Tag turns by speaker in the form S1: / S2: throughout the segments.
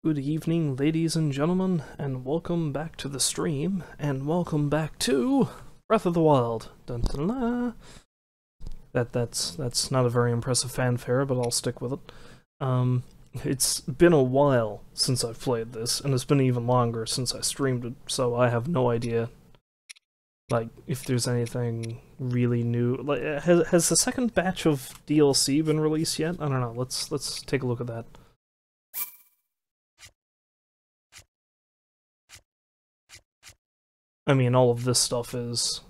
S1: Good evening, ladies and gentlemen, and welcome back to the stream, and welcome back to Breath of the Wild. Dun -dun -dun. That's not a very impressive fanfare, but I'll stick with it. It's been a while since I've played this, and it's been even longer since I streamed it, so I have no idea, like, if there's anything really new. Like, has the second batch of DLC been released yet? I don't know. Let's take a look at that. I mean, all of this stuff is...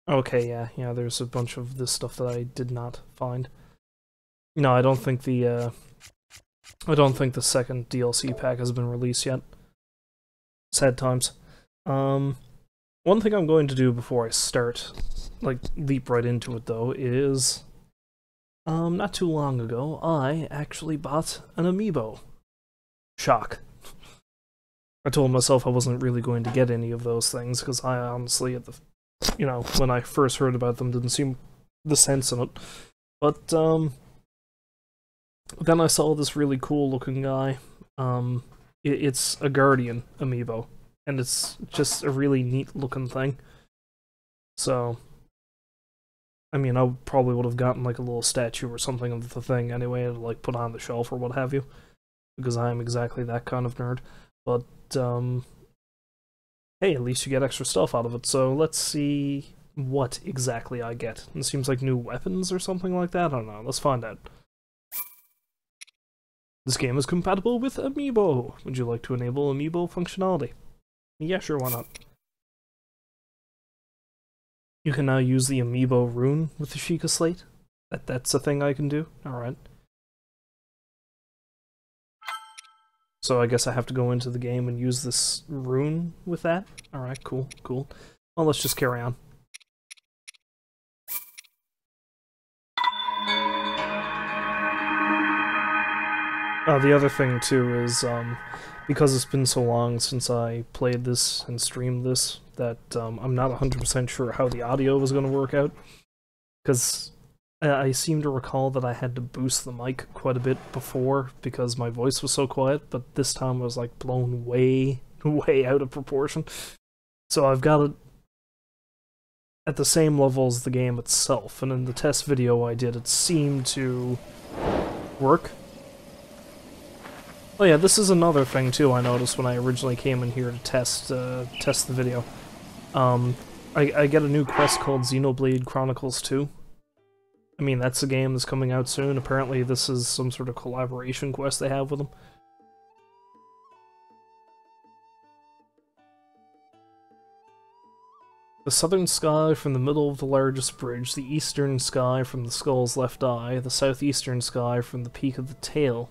S1: Okay, yeah, there's a bunch of this stuff that I did not find. No, I don't think the second DLC pack has been released yet. Sad times. One thing I'm going to do before I start, like, leap right into it, though, is... not too long ago, I actually bought an amiibo. Shock. I told myself I wasn't really going to get any of those things, because I honestly, when I first heard about them, didn't see the sense in it. But, then I saw this really cool looking guy. It's a Guardian amiibo, and it's just a really neat looking thing. So, I mean, I probably would have gotten like a little statue or something of the thing anyway, to like put on the shelf or what have you, because I am exactly that kind of nerd. But, hey, at least you get extra stuff out of it, so let's see what exactly I get. It seems like new weapons or something like that? I don't know, let's find out. This game is compatible with Amiibo. Would you like to enable Amiibo functionality? Yeah, sure, why not? You can now use the Amiibo rune with the Sheikah Slate. That's a thing I can do? Alright. So I guess I have to go into the game and use this rune with that? Alright, cool. Well, let's just carry on. The other thing, too, is, because it's been so long since I played this and streamed this, that I'm not 100% sure how the audio was going to work out. Because I seem to recall that I had to boost the mic quite a bit before because my voice was so quiet, but this time I was like blown way out of proportion. So I've got it at the same level as the game itself, and in the test video I did, it seemed to work. Oh yeah, this is another thing too I noticed when I originally came in here to test the video. I get a new quest called Xenoblade Chronicles 2. I mean, that's a game that's coming out soon. Apparently this is some sort of collaboration quest they have with them. The southern sky from the middle of the largest bridge, the eastern sky from the skull's left eye, the southeastern sky from the peak of the tail,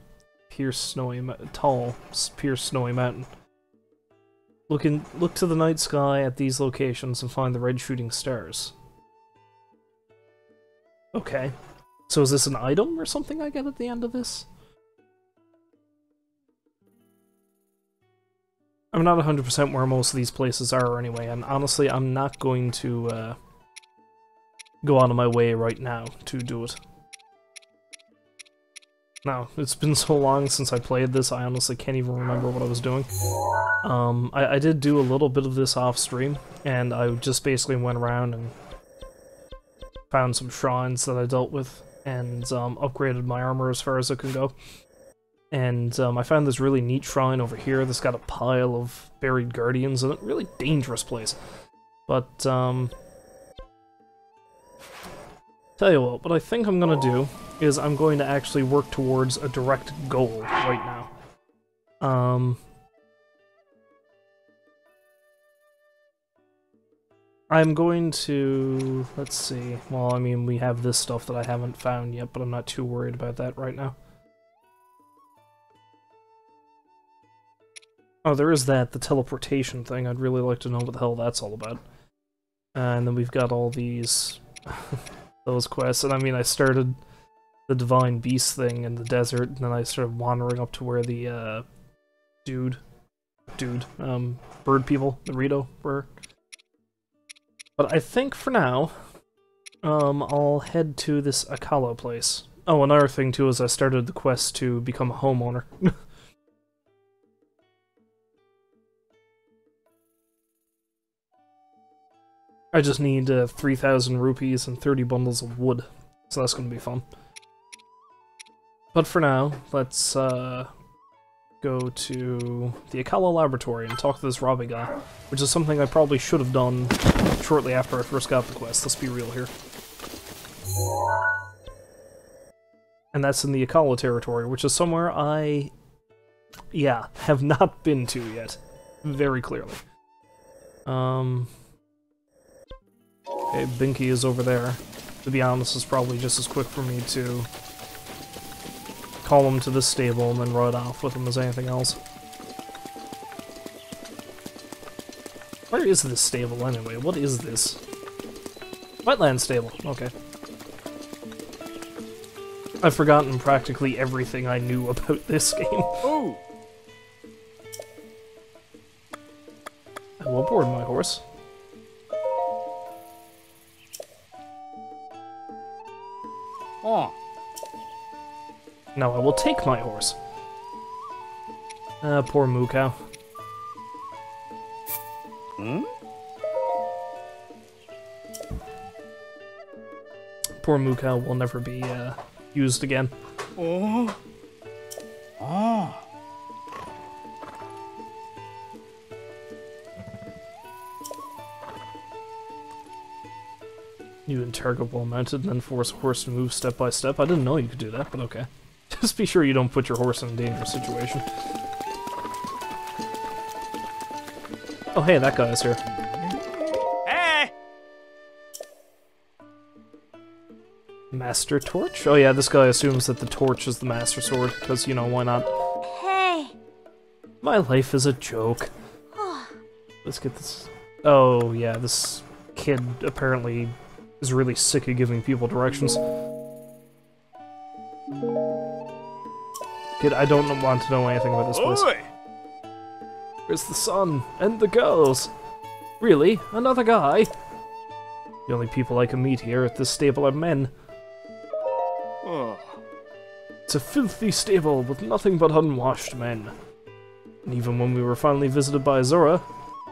S1: pierce snowy mountain. Look to the night sky at these locations and find the red shooting stars. Okay. So is this an item or something I get at the end of this? I'm not 100% where most of these places are anyway, and honestly, I'm not going to go out of my way right now to do it. No, it's been so long since I played this, I honestly can't even remember what I was doing. I did do a little bit of this off stream, and I just basically went around and found some shrines that I dealt with, and upgraded my armor as far as it could go. And I found this really neat shrine over here that's got a pile of buried guardians in it. Really dangerous place. But, tell you what I think I'm gonna do is I'm going to actually work towards a direct goal right now. I'm going to... let's see. Well, I mean, we have this stuff that I haven't found yet, but I'm not too worried about that right now. Oh, there is that, the teleportation thing. I'd really like to know what the hell that's all about. And then we've got all these... those quests, and I mean, I started the Divine Beast thing in the desert, and then I started wandering up to where the, bird people, the Rito, were. But I think for now, I'll head to this Akala place, Oh, another thing too is I started the quest to become a homeowner. I just need 3,000 rupees and 30 bundles of wood, so that's gonna be fun. But for now, let's go to the Akala Laboratory and talk to this Robbie guy, which is something I probably should have done shortly after I first got the quest, let's be real here. And that's in the Akala territory, which is somewhere I, have not been to yet, very clearly. Okay, Binky is over there. To be honest, it's probably just as quick for me to call him to this stable and then ride off with him as anything else. Where is this stable anyway? What is this? Wetland stable, okay. I've forgotten practically everything I knew about this game.
S2: Oh!
S1: I will board my horse.
S2: Oh.
S1: No, I will take my horse. Poor moo cow.
S2: Hmm?
S1: Poor moo cow will never be, used again.
S2: Oh. Oh.
S1: You interrogate while mounted and then force a horse to move step by step. I didn't know you could do that, but okay. Just be sure you don't put your horse in a dangerous situation. Oh hey, that guy is here.
S2: Hey!
S1: Master Torch? Oh yeah, this guy assumes that the torch is the Master Sword, because, you know, why not?
S3: Hey.
S1: My life is a joke. Let's get this... Oh yeah, this kid apparently is really sick of giving people directions. Kid, I don't want to know anything about this place.
S2: Oi!
S1: Where's the sun? And the girls? Really? Another guy? The only people I can meet here at this stable are men.
S2: Oh.
S1: It's a filthy stable with nothing but unwashed men. And even when we were finally visited by Zora,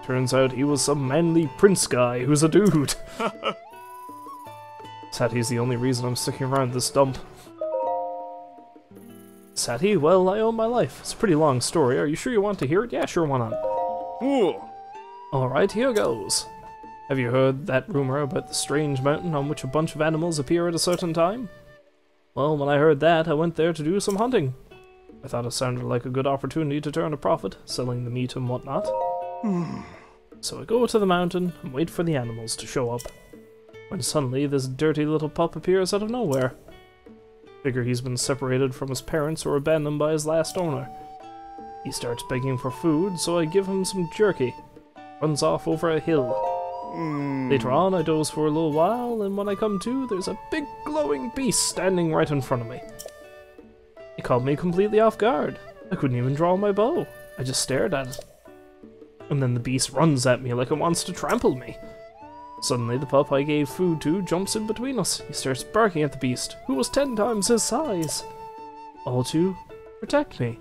S1: turns out he was some manly prince guy who's a dude. Sati's the only reason I'm sticking around this dump. Sati, well, I owe my life. It's a pretty long story. Are you sure you want to hear it? Yeah, sure, why not?
S2: Ooh.
S1: Alright, here goes. Have you heard that rumor about the strange mountain on which a bunch of animals appear at a certain time? Well, when I heard that, I went there to do some hunting. I thought it sounded like a good opportunity to turn a profit, selling the meat and whatnot. So I go to the mountain and wait for the animals to show up. When suddenly this dirty little pup appears out of nowhere. Figure he's been separated from his parents or abandoned by his last owner. He starts begging for food, so I give him some jerky. Runs off over a hill. Later on, I doze for a little while, and when I come to, there's a big glowing beast standing right in front of me. It caught me completely off guard. I couldn't even draw my bow. I just stared at it. And then the beast runs at me like it wants to trample me. Suddenly, the pup I gave food to jumps in between us. He starts barking at the beast, who was 10 times his size. All to protect me,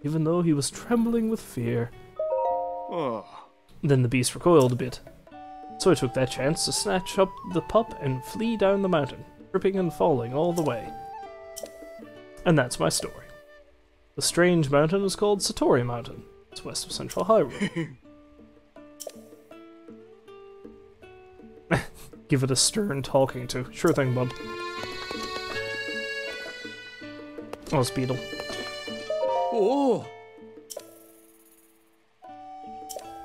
S1: even though he was trembling with fear.
S2: Oh.
S1: Then the beast recoiled a bit. So I took that chance to snatch up the pup and flee down the mountain, tripping and falling all the way. And that's my story. The strange mountain is called Satori Mountain. It's west of Central Hyrule. Give it a stern talking to. Sure thing, bud. Oh, it's Beetle.
S2: Oh.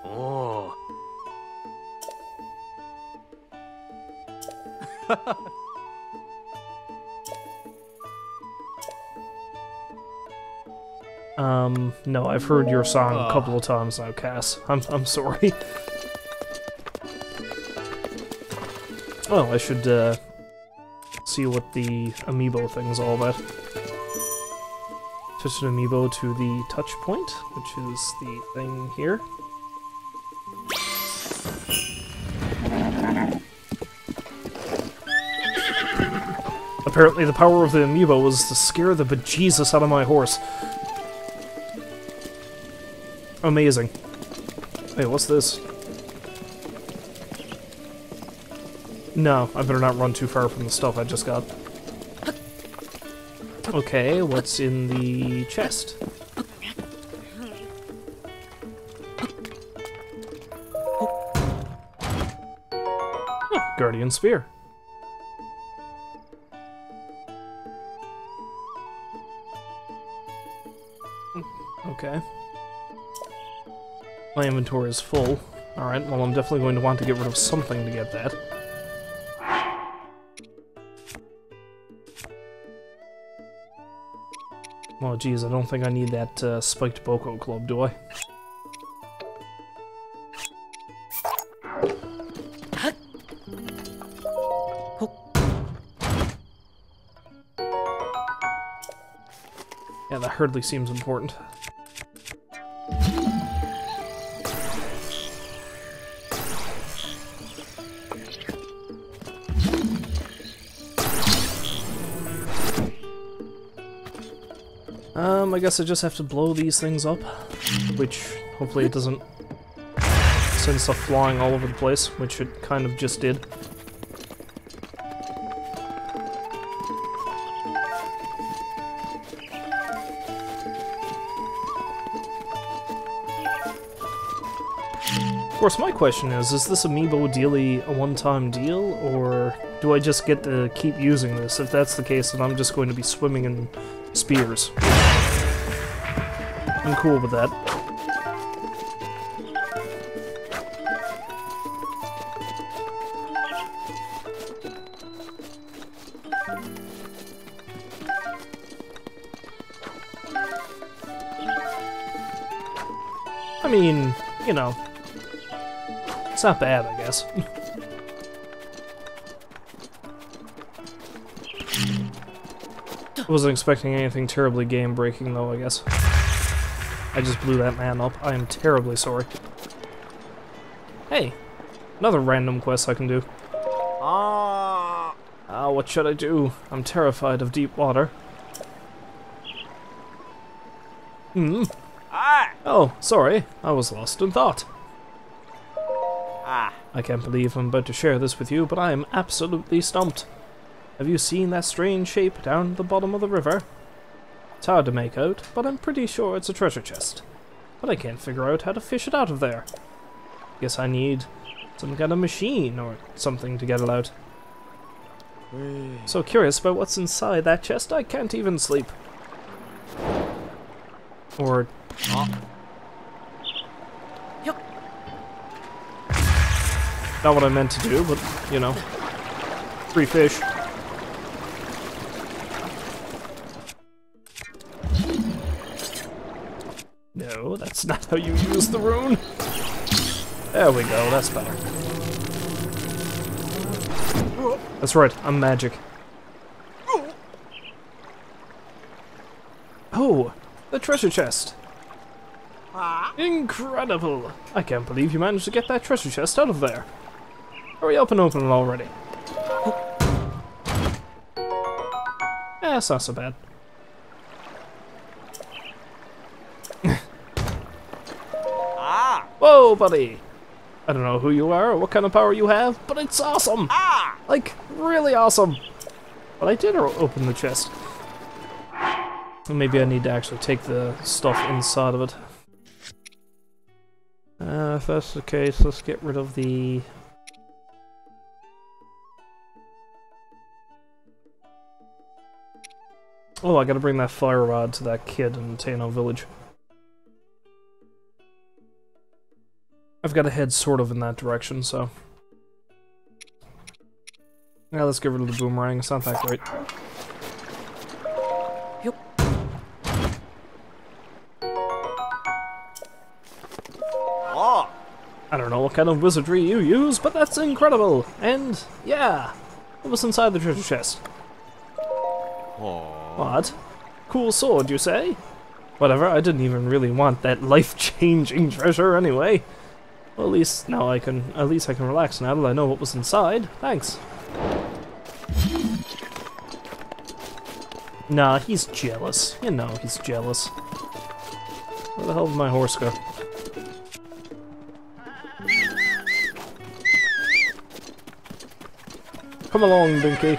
S2: Oh.
S1: No, I've heard your song a couple of times now, Cass. I'm sorry. Oh, I should, see what the amiibo thing's all about. Touch an amiibo to the touch point, which is the thing here. Apparently the power of the amiibo was to scare the bejesus out of my horse. Amazing. Hey, what's this? No, I better not run too far from the stuff I just got. Okay, what's in the chest? Oh, Guardian Spear. Okay. My inventory is full. Alright, well I'm definitely going to want to get rid of something to get that. Well, geez, I don't think I need that spiked Boko Club, do I? Yeah, that hardly seems important. I guess I just have to blow these things up, which hopefully it doesn't send stuff flying all over the place, which it kind of just did. Of course, my question is this amiibo dealy a one-time deal, or do I just get to keep using this? If that's the case, then I'm just going to be swimming in spears. I'm cool with that. I mean, you know, it's not bad, I guess. I wasn't expecting anything terribly game-breaking, though, I guess. I just blew that man up. I am terribly sorry. Hey, another random quest I can do. What should I do? I'm terrified of deep water. Oh, sorry. I was lost in thought. I can't believe I'm about to share this with you, but I am absolutely stumped. Have you seen that strange shape down at the bottom of the river? It's hard to make out, but I'm pretty sure it's a treasure chest. But I can't figure out how to fish it out of there. Guess I need some kind of machine or something to get it out. So curious about what's inside that chest, I can't even sleep. Or... Not what I meant to do, but, you know. Free fish. No, that's not how you use the rune. There we go, that's better. That's right, I'm magic. Oh, the treasure chest. Incredible! I can't believe you managed to get that treasure chest out of there. Hurry up and open it already. Eh, it's not so bad. Whoa, buddy! I don't know who you are or what kind of power you have, but it's awesome! Like, really awesome! But I did open the chest. Maybe I need to actually take the stuff inside of it. If that's the case, let's get rid of the... Oh, I gotta bring that fire rod to that kid in Tano Village. I've got to head sort of in that direction, so... Yeah, let's get rid of the boomerang, it's not that great. I don't know what kind of wizardry you use, but that's incredible! And, yeah, what was inside the treasure chest? What? Cool sword, you say? Whatever, I didn't even really want that life-changing treasure anyway. Well, at least I can relax now that I know what was inside. Thanks. Nah, he's jealous. You know he's jealous. Where the hell did my horse go? Come along, Dinky.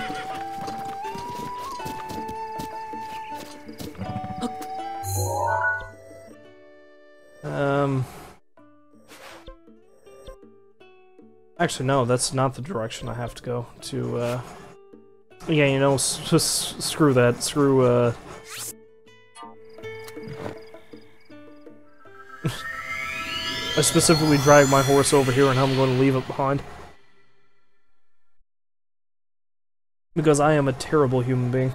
S1: Actually, no, that's not the direction I have to go to, yeah, you know, just screw that. Screw, I specifically dragged my horse over here and I'm going to leave it behind. Because I am a terrible human being.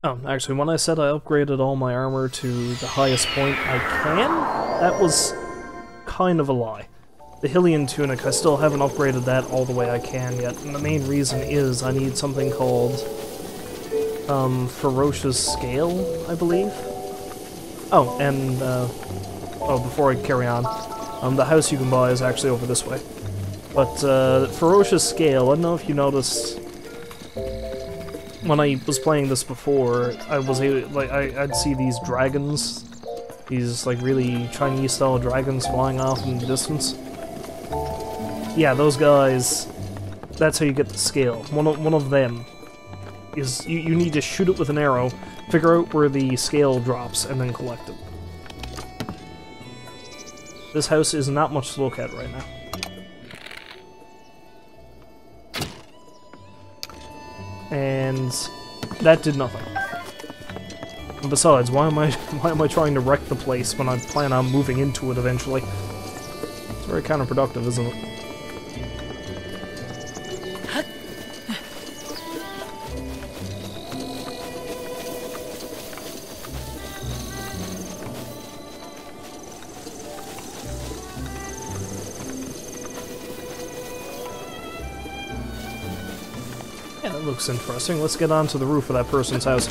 S1: Oh, actually, when I said I upgraded all my armor to the highest point I can, that was kind of a lie. The Hylian tunic, I still haven't upgraded that all the way I can yet, and the main reason is I need something called, Ferocious Scale, I believe? Oh, and, before I carry on, the house you can buy is actually over this way. But, Ferocious Scale, I don't know if you noticed, when I was playing this before, I was able, like, I'd see these dragons, these, like, really Chinese-style dragons flying off in the distance. Yeah, those guys, that's how you get the scale. One of them is, you need to shoot it with an arrow, figure out where the scale drops, and then collect it. This house is not much to look at right now. And that did nothing. And besides, why am I trying to wreck the place when I plan on moving into it eventually? It's very counterproductive, isn't it? Yeah, that looks interesting. Let's get onto the roof of that person's house.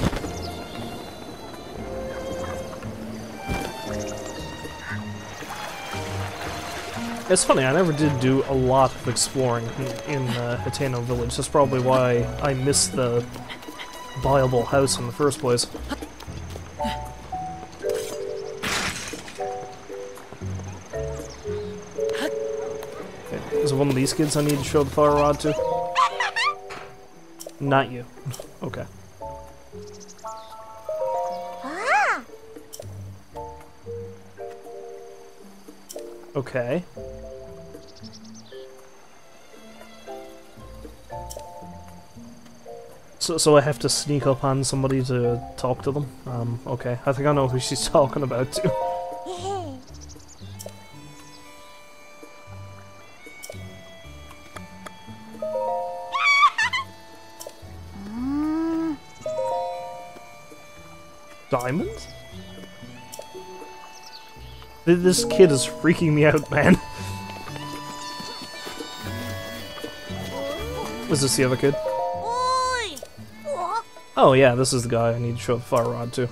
S1: It's funny, I never did do a lot of exploring in Hateno Village. That's probably why I missed the viable house in the first place. Okay, is it one of these kids I need to show the fire rod to? Not you. Okay. Okay. So I have to sneak up on somebody to talk to them? Okay. I think I know who she's talking about too. Diamonds? This kid is freaking me out, man. Is this the other kid? Oh yeah, this is the guy I need to show the fire rod to.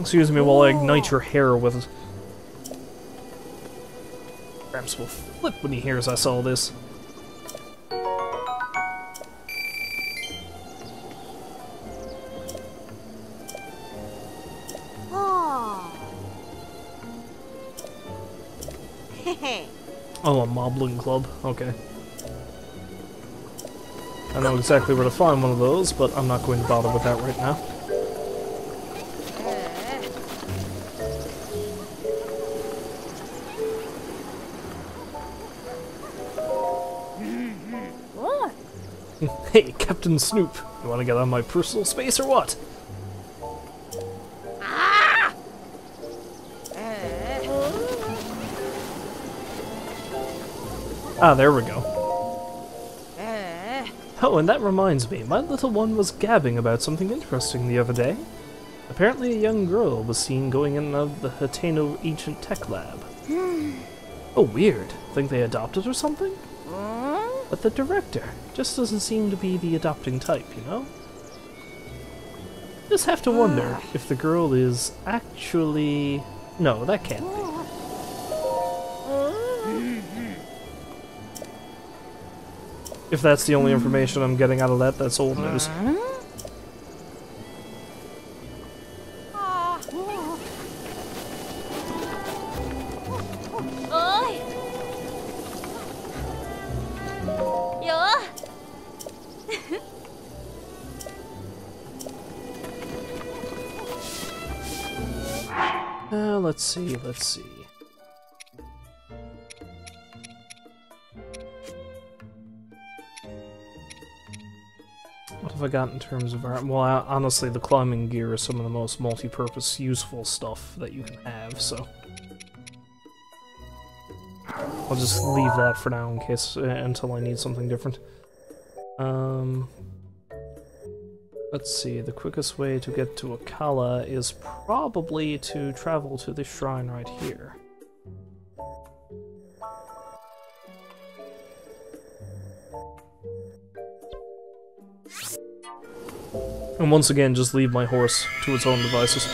S1: Excuse me while I ignite your hair with... Gramps will flip when he hears I saw this. Oh, a Moblin Club. Okay. I know exactly where to find one of those, but I'm not going to bother with that right now. Hey, Captain Snoop. You want to get on my personal space or what? Ah, there we go. Oh, and that reminds me, my little one was gabbing about something interesting the other day. Apparently a young girl was seen going in and out of the Hateno Ancient Tech Lab. Oh, weird. Think they adopted or something? But the director just doesn't seem to be the adopting type, you know? Just have to wonder if the girl is actually... No, that can't be. If that's the only information I'm getting out of that, that's old news. Let's see. What have I got in terms of art? Well, honestly, the climbing gear is some of the most multi-purpose, useful stuff that you can have, so... I'll just leave that for now in case, until I need something different. Let's see, the quickest way to get to Akala is probably to travel to this shrine right here. And once again, just leave my horse to its own devices.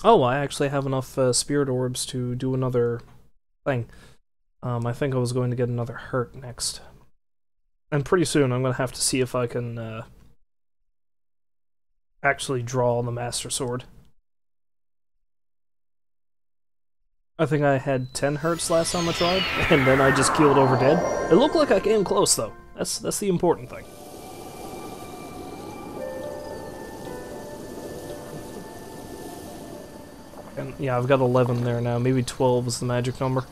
S1: Oh, I actually have enough spirit orbs to do another thing. I think I was going to get another hurt next. And pretty soon I'm going to have to see if I can actually draw the Master Sword. I think I had 10 hurts last time I tried, and then I just keeled over dead. It looked like I came close though. That's the important thing. And yeah, I've got 11 there now. Maybe 12 is the magic number.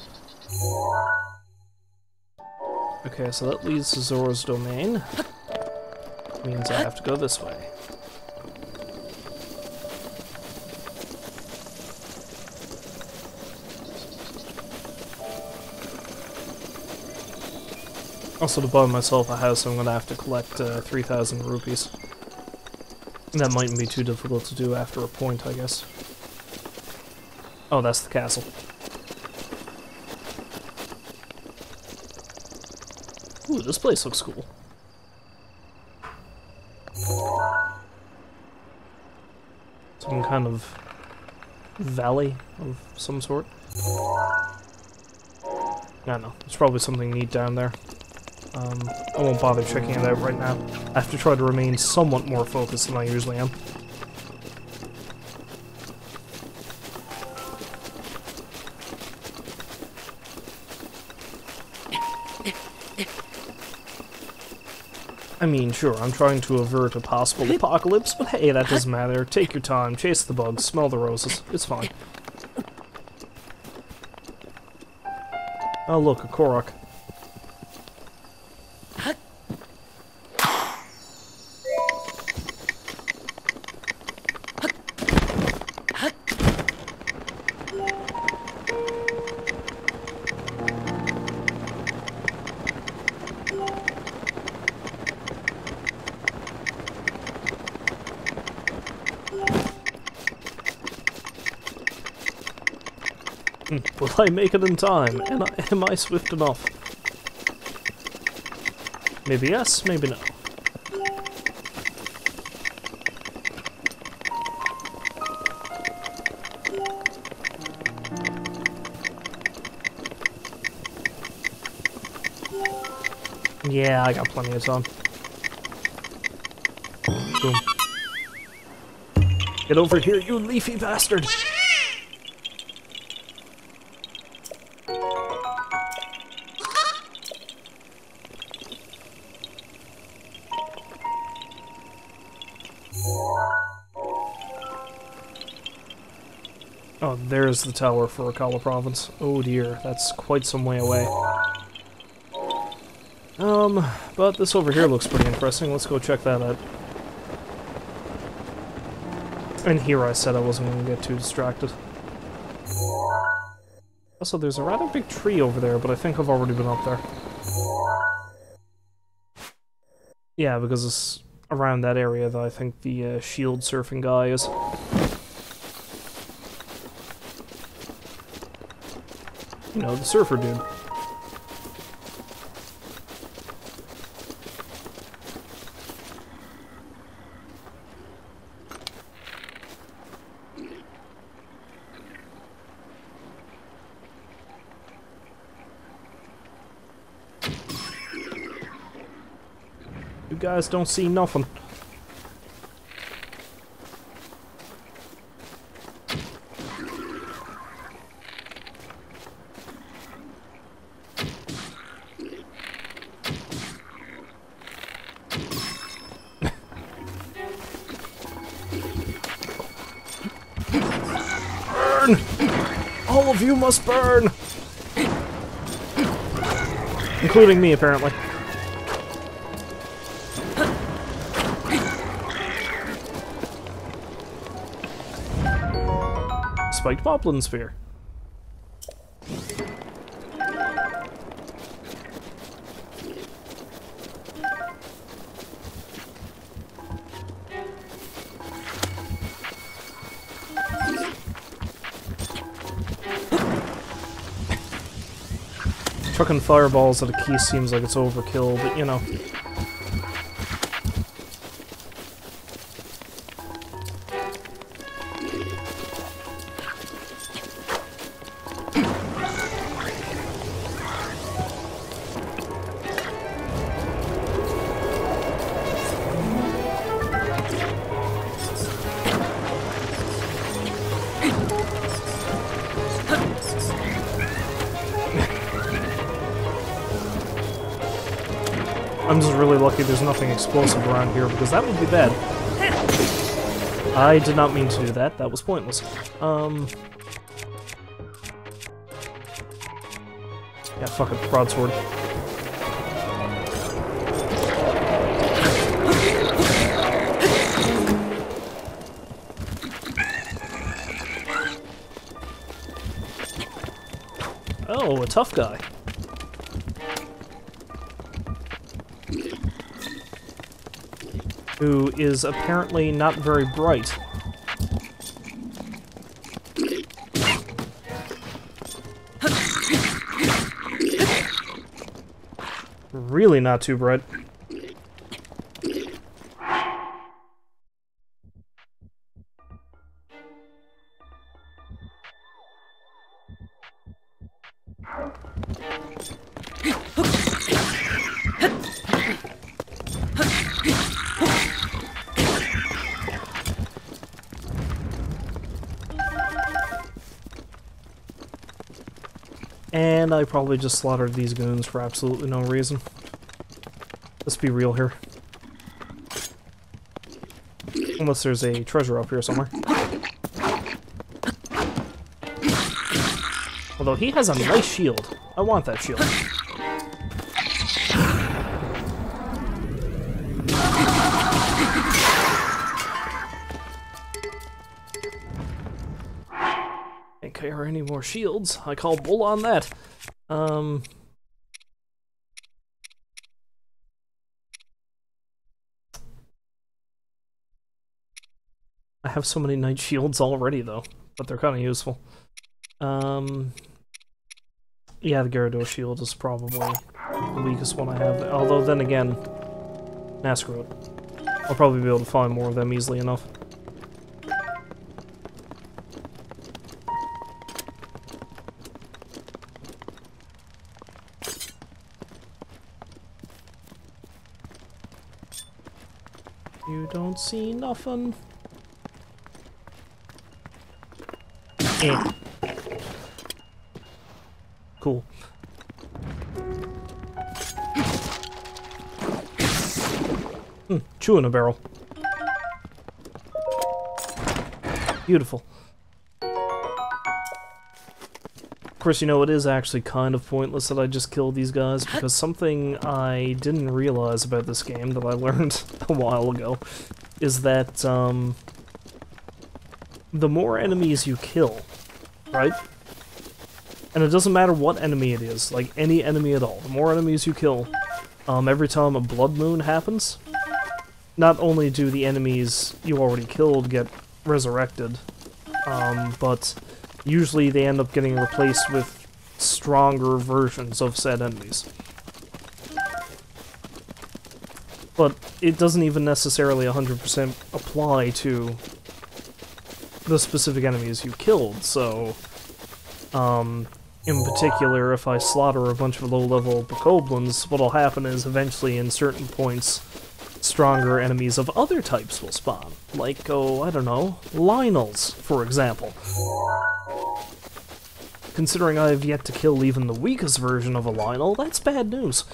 S1: Okay, so that leads to Zora's domain. Means I have to go this way. Also, to buy myself a house, I'm gonna have to collect 3,000 rupees. That mightn't be too difficult to do after a point, I guess. Oh, that's the castle. Ooh, this place looks cool. Some kind of valley of some sort. I don't know. There's probably something neat down there. I won't bother checking it out right now. I have to try to remain somewhat more focused than I usually am. I mean, sure, I'm trying to avert a possible apocalypse, but hey, that doesn't matter. Take your time, chase the bugs, smell the roses. It's fine. Oh look, a Korok. Will I make it in time? Am I swift enough? Maybe yes, maybe no. Yeah, I got plenty of time. Boom. Get over here, you leafy bastard! Oh, there's the tower for Akala Province. Oh dear, that's quite some way away. But this over here looks pretty interesting. Let's go check that out. And here I said I wasn't going to get too distracted. Also, there's a rather big tree over there, but I think I've already been up there. Yeah, because it's around that area that I think the shield surfing guy is. You know, the surfer dude. You guys don't see nothing. Burn! All of you must burn! Including me, apparently. Spiked Moblin Sphere. Chucking fireballs at a key seems like it's overkill, but you know. I'm just really lucky there's nothing explosive around here, because that would be bad. I did not mean to do that. That was pointless. Yeah, fuck it. Broadsword. Oh, a tough guy. Who is apparently not very bright. Really not too bright. And I probably just slaughtered these goons for absolutely no reason. Let's be real here. Unless there's a treasure up here somewhere. Although he has a nice shield. I want that shield. Okay, are any more shields? I call bull on that. I have so many night shields already, though, but they're kind of useful. Yeah, the Gyarados shield is probably the weakest one I have. Although, then again, nah, screw it. I'll probably be able to find more of them easily enough. You don't see nothing. Eh. Cool. Chew in a barrel. Beautiful. Of course, you know, it is actually kind of pointless that I just killed these guys, because something I didn't realize about this game that I learned a while ago is that, the more enemies you kill, right? And it doesn't matter what enemy it is, like any enemy at all. The more enemies you kill, every time a blood moon happens, not only do the enemies you already killed get resurrected, but usually they end up getting replaced with stronger versions of said enemies. But it doesn't even necessarily 100% apply to the specific enemies you killed, so in particular, if I slaughter a bunch of low-level bokoblins, what'll happen is eventually in certain points stronger enemies of other types will spawn. Like, oh, I don't know, Lionels, for example. Considering I have yet to kill even the weakest version of a Lionel, that's bad news.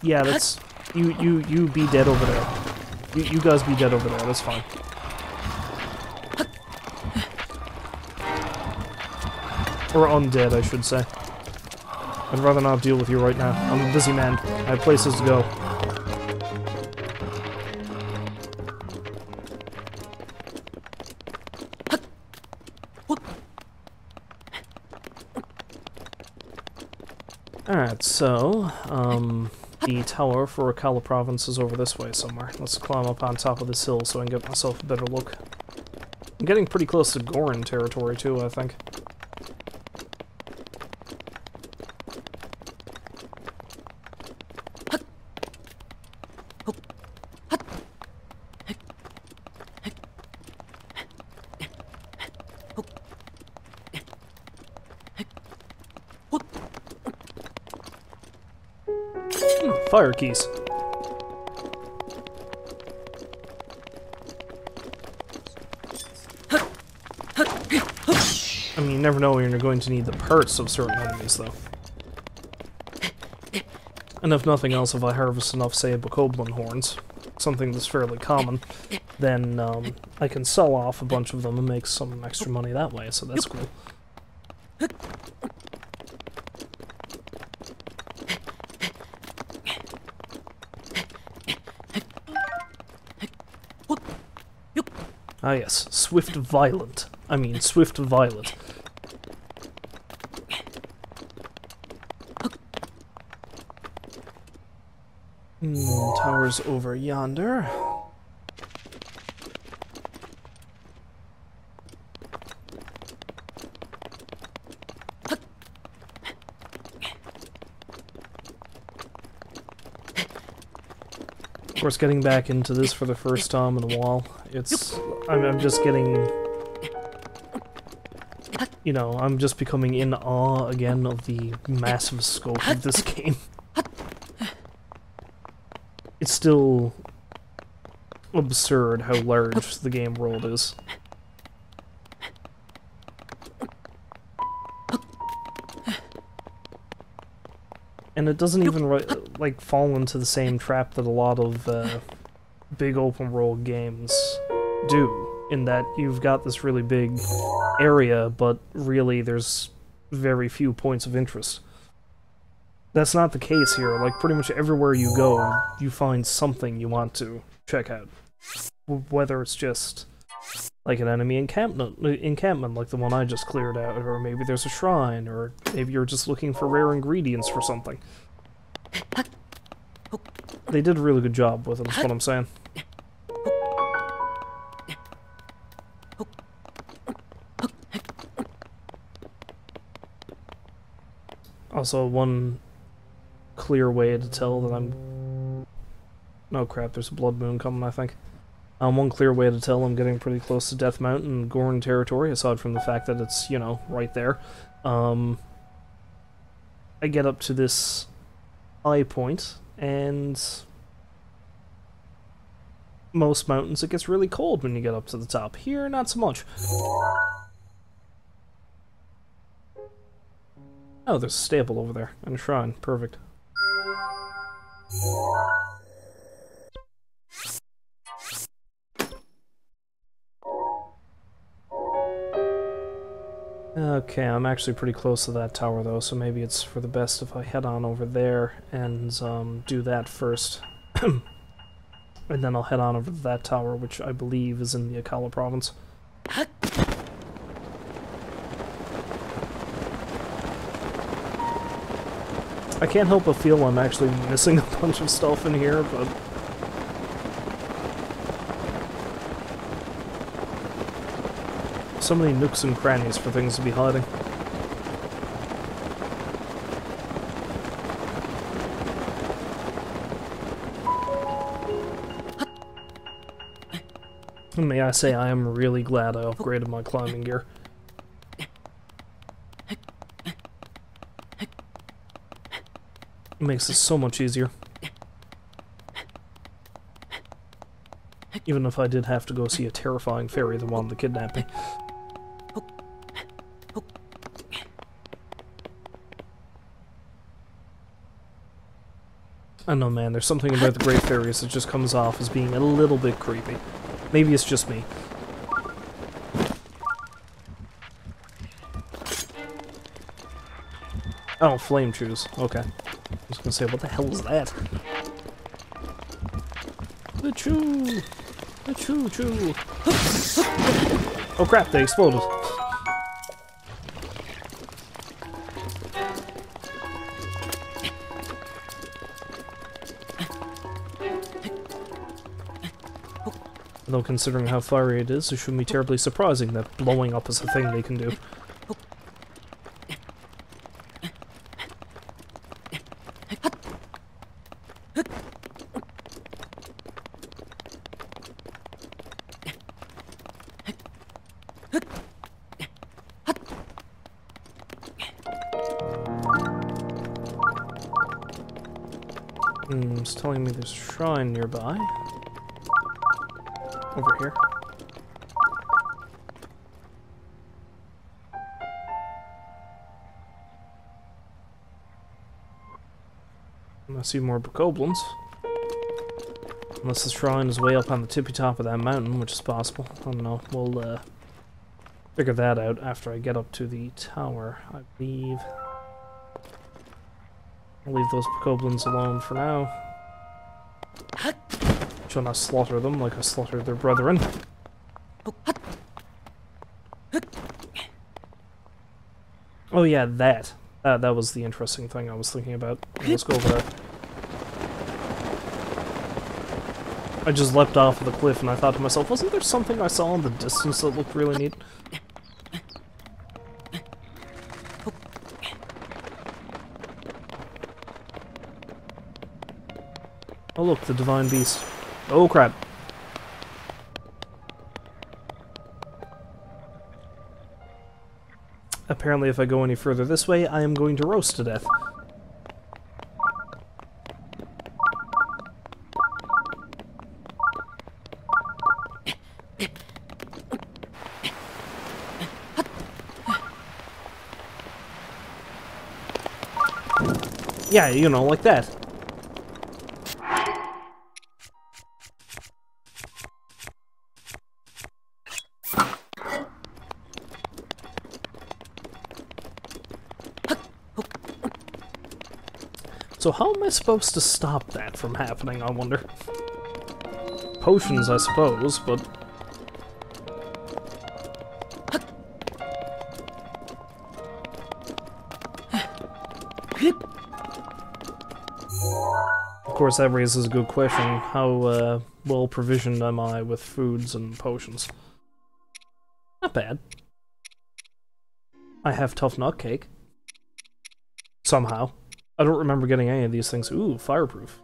S1: Yeah, that's... You be dead over there. You guys be dead over there, that's fine. Or undead, I should say. I'd rather not deal with you right now. I'm a busy man. I have places to go. Alright, so, the tower for Akala Province is over this way somewhere. Let's climb up on top of this hill so I can get myself a better look. I'm getting pretty close to Gorin territory too, I think. Fire keys. I mean, you never know when you're going to need the parts of certain enemies, though. And if nothing else, if I harvest enough, say, bokoblin horns, something that's fairly common, then I can sell off a bunch of them and make some extra money that way, so that's cool. Ah yes, Swift Violent. I mean, Swift Violet. Tower's over yonder. Of course, getting back into this for the first time in a while, I'm just getting, you know, I'm just becoming in awe again of the massive scope of this game. It's still absurd how large the game world is. And it doesn't even, like, fall into the same trap that a lot of big open world games do, in that you've got this really big area, but really there's very few points of interest. That's not the case here. Like, pretty much everywhere you go, you find something you want to check out. Whether it's just like an enemy encampment like the one I just cleared out, or maybe there's a shrine, or maybe you're just looking for rare ingredients for something. They did a really good job with it, is what I'm saying. Also, one clear way to tell that I'm... Oh crap, there's a blood moon coming, I think. One clear way to tell I'm getting pretty close to Death Mountain and Gorin territory, aside from the fact that it's, you know, right there. I get up to this high point, and most mountains it gets really cold when you get up to the top. Here, not so much. Oh, there's a stable over there, and a shrine. Perfect. Okay, I'm actually pretty close to that tower though, so maybe it's for the best if I head on over there and do that first. And then I'll head on over to that tower, which I believe is in the Akala province. I can't help but feel I'm actually missing a bunch of stuff in here, but... so many nooks and crannies for things to be hiding. May I say, I am really glad I upgraded my climbing gear. It makes it so much easier. Even if I did have to go see a terrifying fairy that wanted to kidnap me. I don't know, man, there's something about the Great Fairies that just comes off as being a little bit creepy. Maybe it's just me. Oh, flame chews. Okay. I was gonna say, what the hell is that? The chew! The chew! Oh crap, they exploded. Though considering how fiery it is, it shouldn't be terribly surprising that blowing up is a thing they can do. It's telling me there's a shrine nearby. Over here. I see more bokoblins. Unless the shrine is way up on the tippy top of that mountain, which is possible. I don't know. We'll figure that out after I get up to the tower, I believe. I'll leave those bokoblins alone for now. Shall not slaughter them like I slaughtered their brethren. Oh yeah, that was the interesting thing I was thinking about. Let's go over that. I just leapt off of the cliff and I thought to myself, wasn't there something I saw in the distance that looked really neat? Oh look, the divine beast. Oh crap. Apparently if I go any further this way, I am going to roast to death. Yeah, you know, like that. So how am I supposed to stop that from happening, I wonder? Potions, I suppose, but... Of course, that raises a good question. How well provisioned am I with foods and potions? Not bad. I have tough nut cake. Somehow. I don't remember getting any of these things. Ooh, fireproof.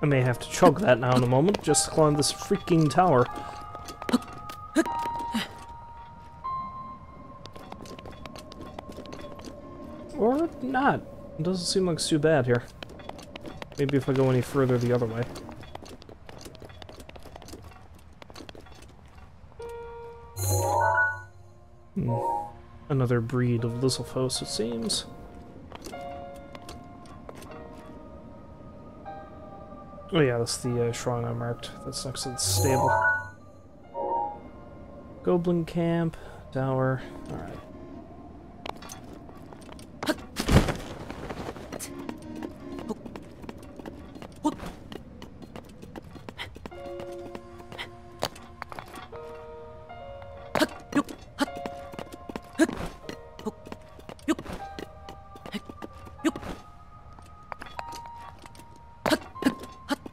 S1: I may have to chug that now in a moment, just to climb this freaking tower. Or not. It doesn't seem like it's too bad here. Maybe if I go any further the other way. Another breed of Lysselfos, it seems. Oh yeah, that's the shrine I marked. That's next to the stable. Goblin camp, tower, alright.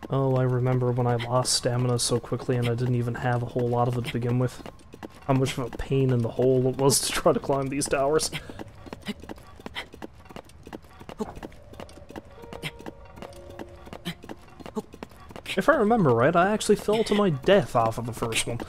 S1: Oh, I remember when I lost stamina so quickly and I didn't even have a whole lot of it to begin with. How much of a pain in the hole it was to try to climb these towers. If I remember right, I actually fell to my death off of the first one.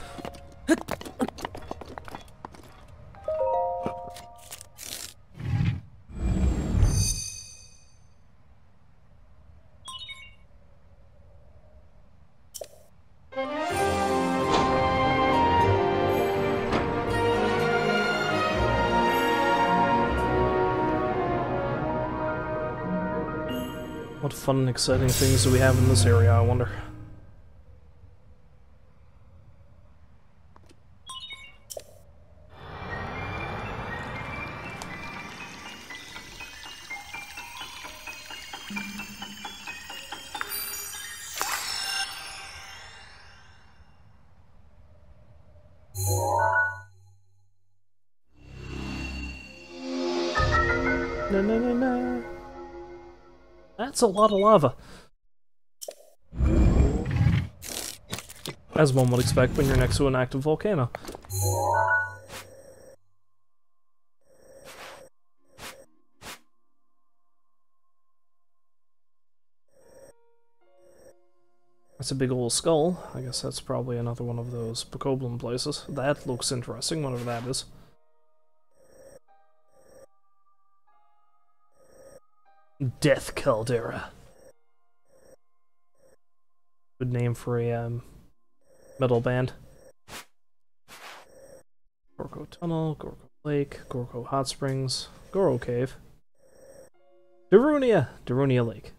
S1: What fun and exciting things do we have in this area, I wonder? Na na na na. That's a lot of lava. As one would expect when you're next to an active volcano. That's a big old skull. I guess that's probably another one of those Bokoblin places. That looks interesting, whatever that is. Death Caldera. Good name for a metal band. Gorko Tunnel, Gorko Lake, Gorko Hot Springs, Goro Cave. Darunia Lake.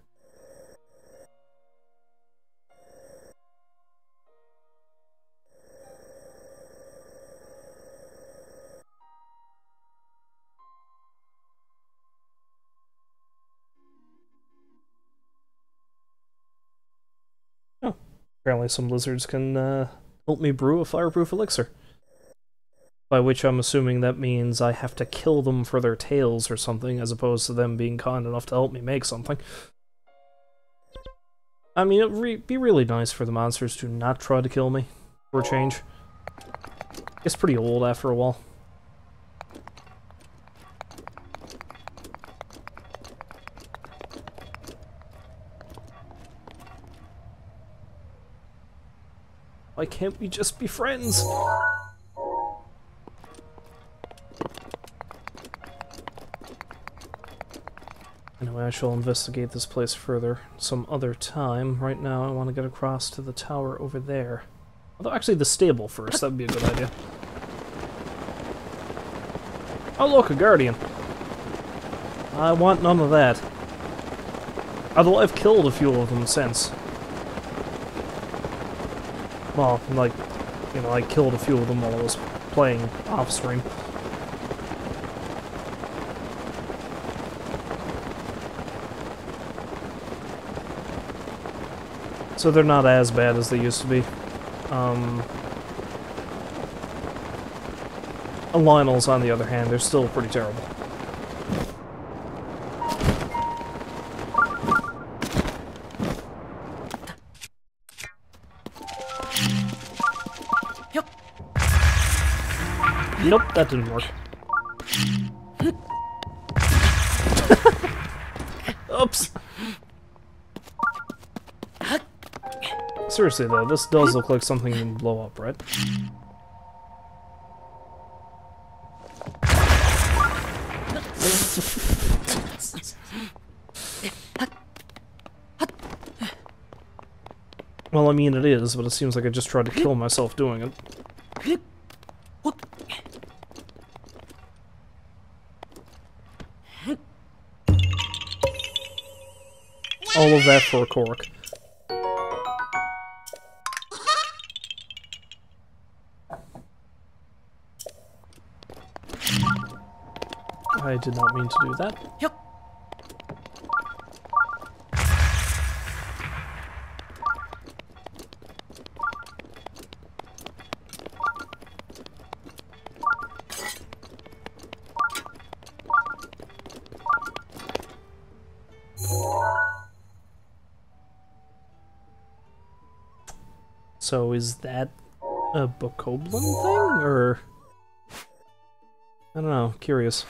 S1: Apparently some lizards can help me brew a fireproof elixir. By which I'm assuming that means I have to kill them for their tails or something, as opposed to them being kind enough to help me make something. I mean, it'd be really nice for the monsters to not try to kill me, for a change. It's pretty old after a while. Why can't we just be friends? Anyway, I shall investigate this place further some other time. Right now, I want to get across to the tower over there. Although, actually, the stable first. That would be a good idea. Oh, look, a guardian. I want none of that. Although I've killed a few of them since. Well, like, you know, I killed a few of them while I was playing off-stream. So they're not as bad as they used to be. Lionels, on the other hand, they're still pretty terrible. Nope, that didn't work. Oops! Seriously though, this does look like something you can blow up, right? Well, I mean it is, but it seems like I just tried to kill myself doing it. All of that for a cork. I did not mean to do that.
S3: Yep.
S1: So is that a Bokoblin thing, or... I don't know, curious.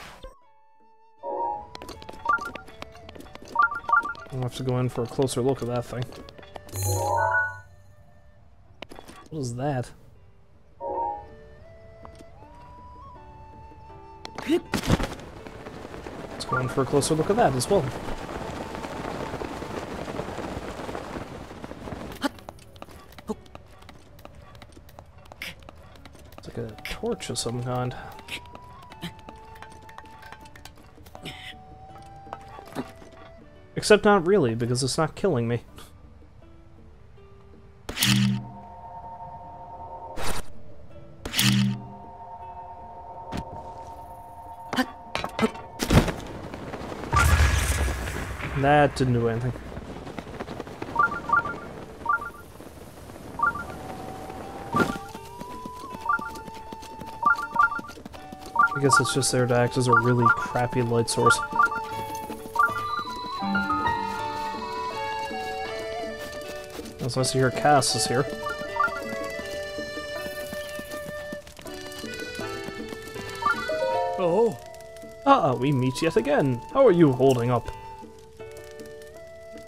S1: I'll have to go in for a closer look at that thing. What is that? Let's go in for a closer look at that as well. It's like a torch of some kind. Except not really, because it's not killing me. That didn't do anything. I guess it's just there to act as a really crappy light source. It's nice to hear Cass is here.
S2: Oh.
S1: We meet yet again. How are you holding up?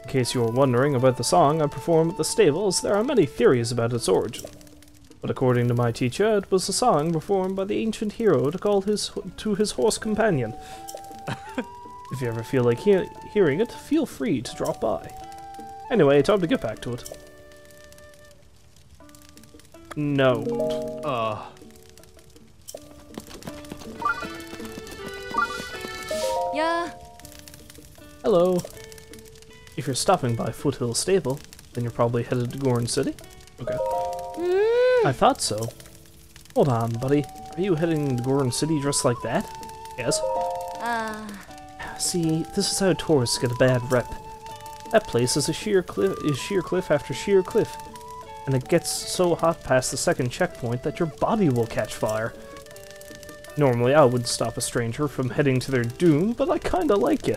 S1: In case you were wondering about the song I perform at the stables, there are many theories about its origin. But according to my teacher, it was a song performed by the ancient hero to call to his horse companion. If you ever feel like hearing it, feel free to drop by. Anyway, time to get back to it. No.
S3: Yeah.
S1: Hello. If you're stopping by Foothill Stable, then you're probably headed to Gorn City? Okay. I thought so. Hold on, buddy. Are you heading to Gorn City dressed like that? Yes. See, this is how tourists get a bad rep. That place is sheer cliff after sheer cliff. And it gets so hot past the second checkpoint that your body will catch fire. Normally I would stop a stranger from heading to their doom, but I kinda like you.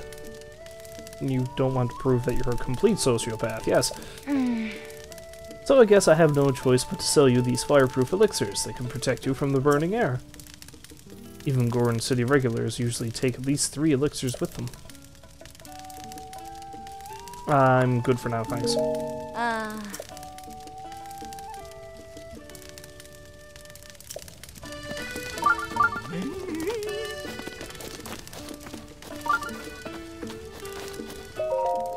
S1: You don't want to prove that you're a complete sociopath, yes. So I guess I have no choice but to sell you these fireproof elixirs that can protect you from the burning air. Even Gorn City regulars usually take at least 3 elixirs with them. I'm good for now, thanks.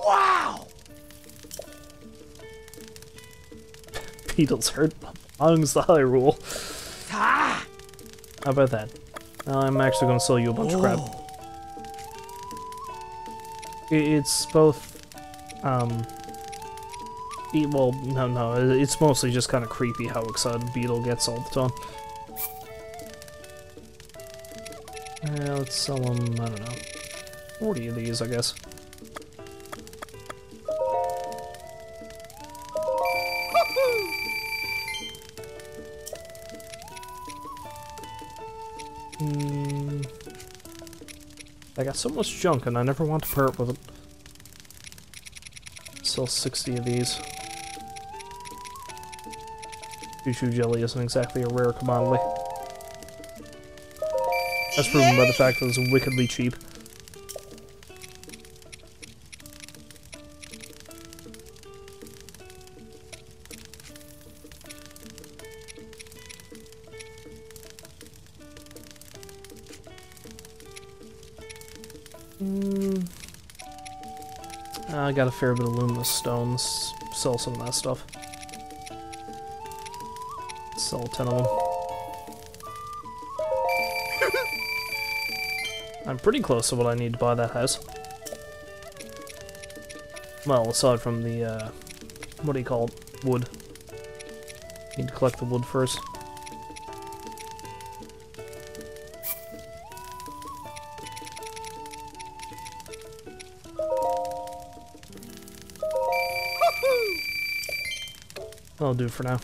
S2: Wow.
S1: Beetles hurt lungs, the high rule.
S2: Ah.
S1: How about that? I'm actually going to sell you a bunch of crap. It's both, well, no, it's mostly just kind of creepy how excited Beetle gets all the time. Let's sell him, I don't know, 40 of these, I guess. I got so much junk and I never want to part with it. Sell 60 of these. Choo-choo jelly isn't exactly a rare commodity. That's proven by the fact that it's wickedly cheap. I got a fair bit of luminous stones. Sell some of that stuff. Sell 10 of them. I'm pretty close to what I need to buy that house. Well, aside from the, what do you call it? Wood. Need to collect the wood first. That'll do for now.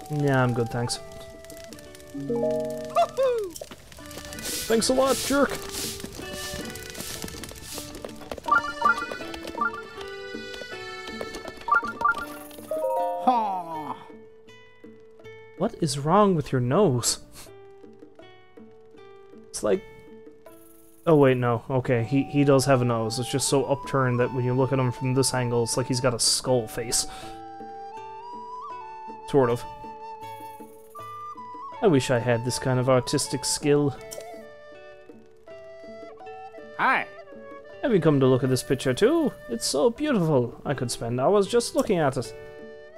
S1: Yeah, I'm good, thanks. Thanks a lot, jerk! What is wrong with your nose? It's like... Oh wait, no. Okay, he does have a nose. It's just so upturned that when you look at him from this angle, it's like he's got a skull face. Sort of. I wish I had this kind of artistic skill.
S2: Hi.
S1: Have you come to look at this picture too? It's so beautiful. I could spend hours just looking at it.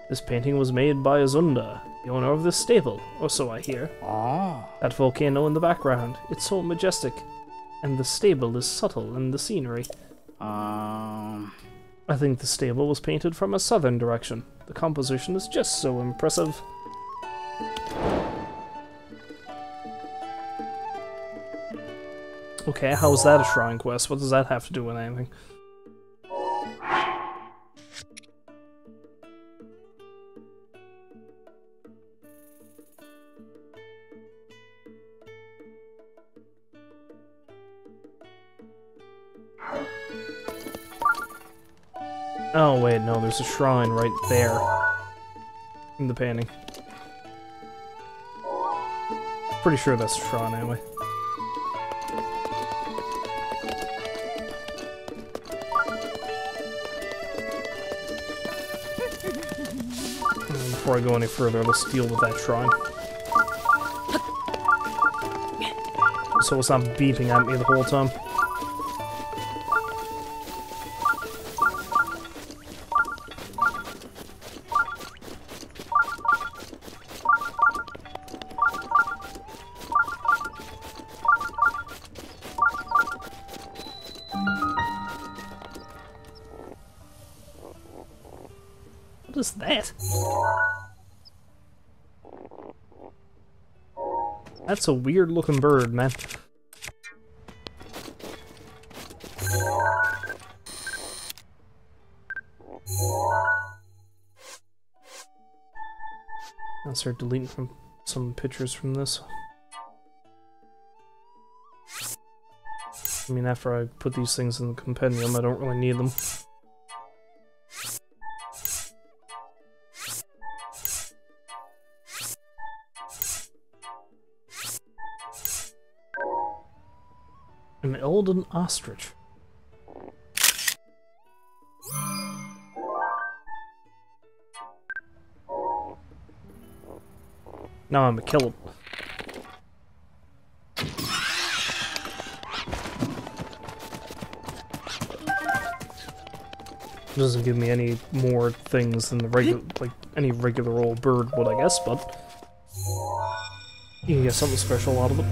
S1: This painting was made by Zelda, the owner of this stable, or so I hear.
S2: Oh.
S1: That volcano in the background, it's so majestic. And the stable is subtle in the scenery. I think the stable was painted from a southern direction. The composition is just so impressive. Okay, how is that a shrine quest? What does that have to do with anything? Oh wait, no, there's a shrine right there in the painting. Pretty sure that's a shrine anyway. And before I go any further, let's deal with that shrine. So it's not beeping at me the whole time. What is that? That's a weird looking bird, man. I'll start deleting some pictures from this. I mean, after I put these things in the compendium, I don't really need them. An Elden ostrich. Now I'm gonna kill him. Doesn't give me any more things than the regular, like any regular old bird would, I guess, but you can get something special out of it.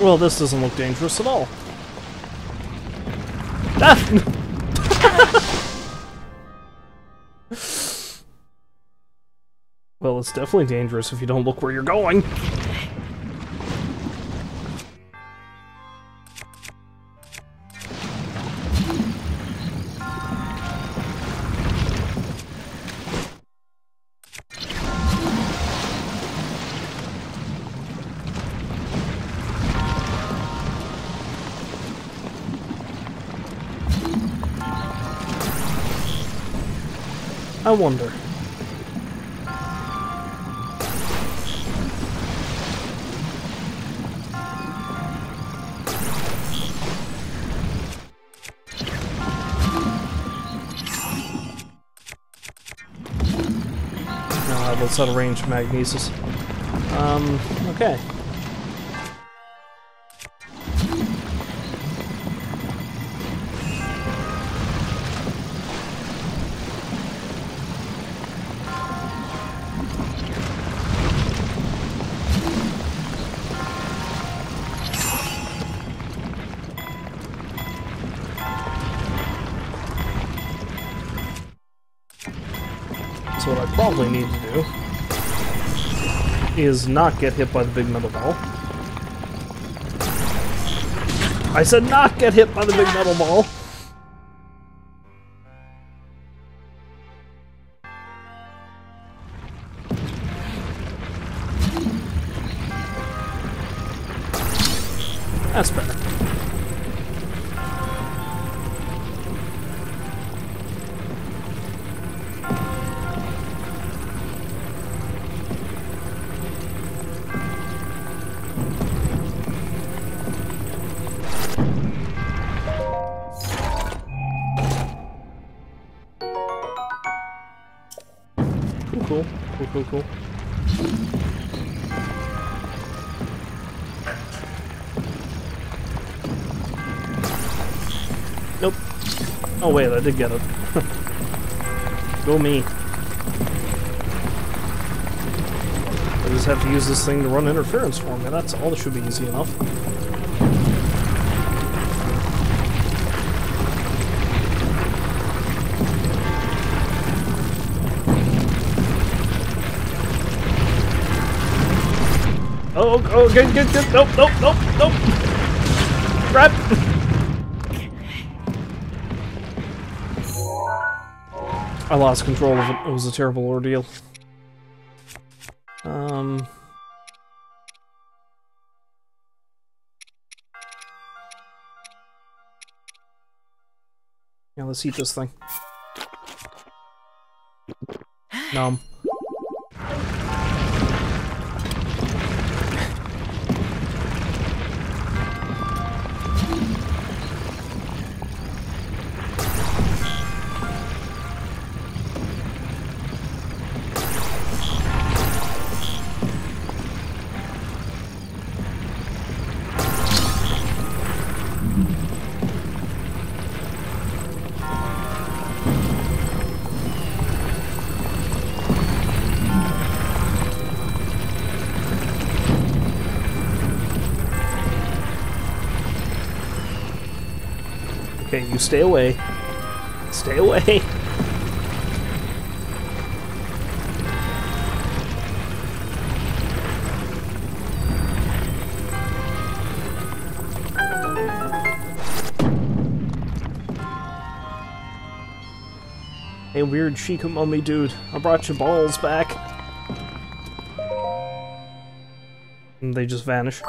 S1: Well, this doesn't look dangerous at all. Ah! Well, it's definitely dangerous if you don't look where you're going. I wonder. that's out of range of magnesis. Okay. So what I probably need to do is not get hit by the big metal ball. I said not get hit by the big metal ball! That's better. Cool. Nope. Oh wait, I did get it. Go me. I just have to use this thing to run interference for me. That's all. That should be easy enough. Oh, get, nope. Crap! I lost control of it. It was a terrible ordeal. Yeah, let's eat this thing. Nom. Okay, you stay away. Stay away! Hey, weird Sheikah mummy dude, I brought your balls back. And they just vanish.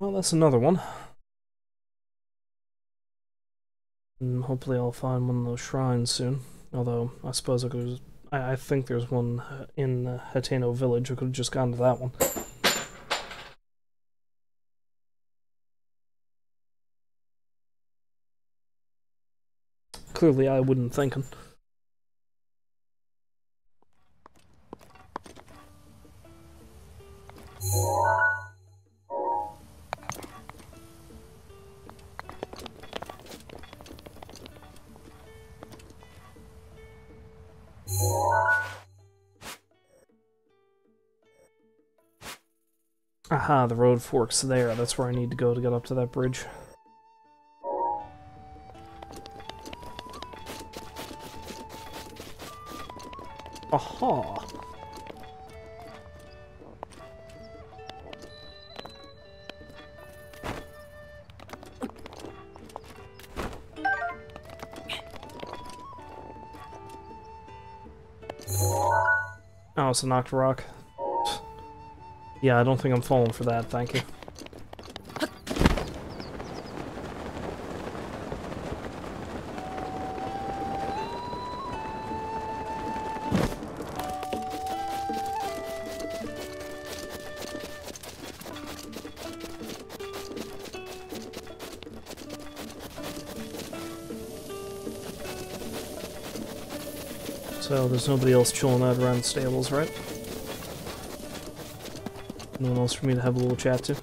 S1: Well, that's another one. And hopefully I'll find one of those shrines soon. Although, I suppose I could I think there's one in Hateno Village. I could have just gone to that one. Clearly I wouldn't thinking. Aha, the road forks there. That's where I need to go to get up to that bridge. Aha! Oh, it's a knocked rock. Yeah, I don't think I'm falling for that, thank you. So there's nobody else chilling out around the stables, right? No one else for me to have a little chat to?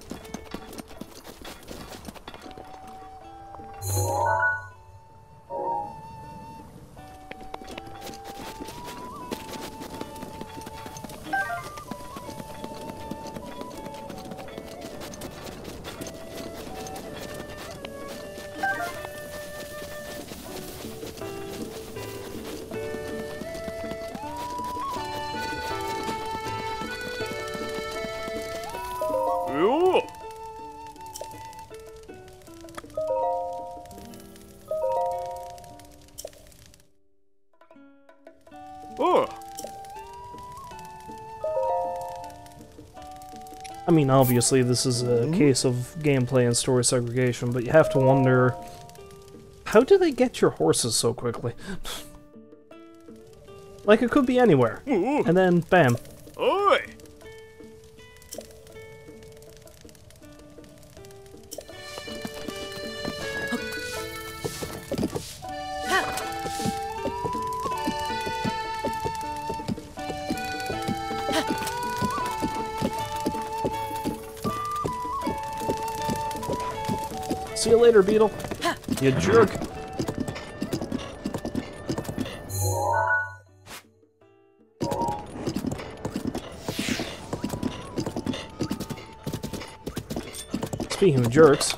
S1: I mean, obviously this is a case of gameplay and story segregation, but you have to wonder, how do they get your horses so quickly? Like, it could be anywhere. And then, bam.
S2: Oi!
S1: See you later, Beetle. You jerk. Speaking of jerks.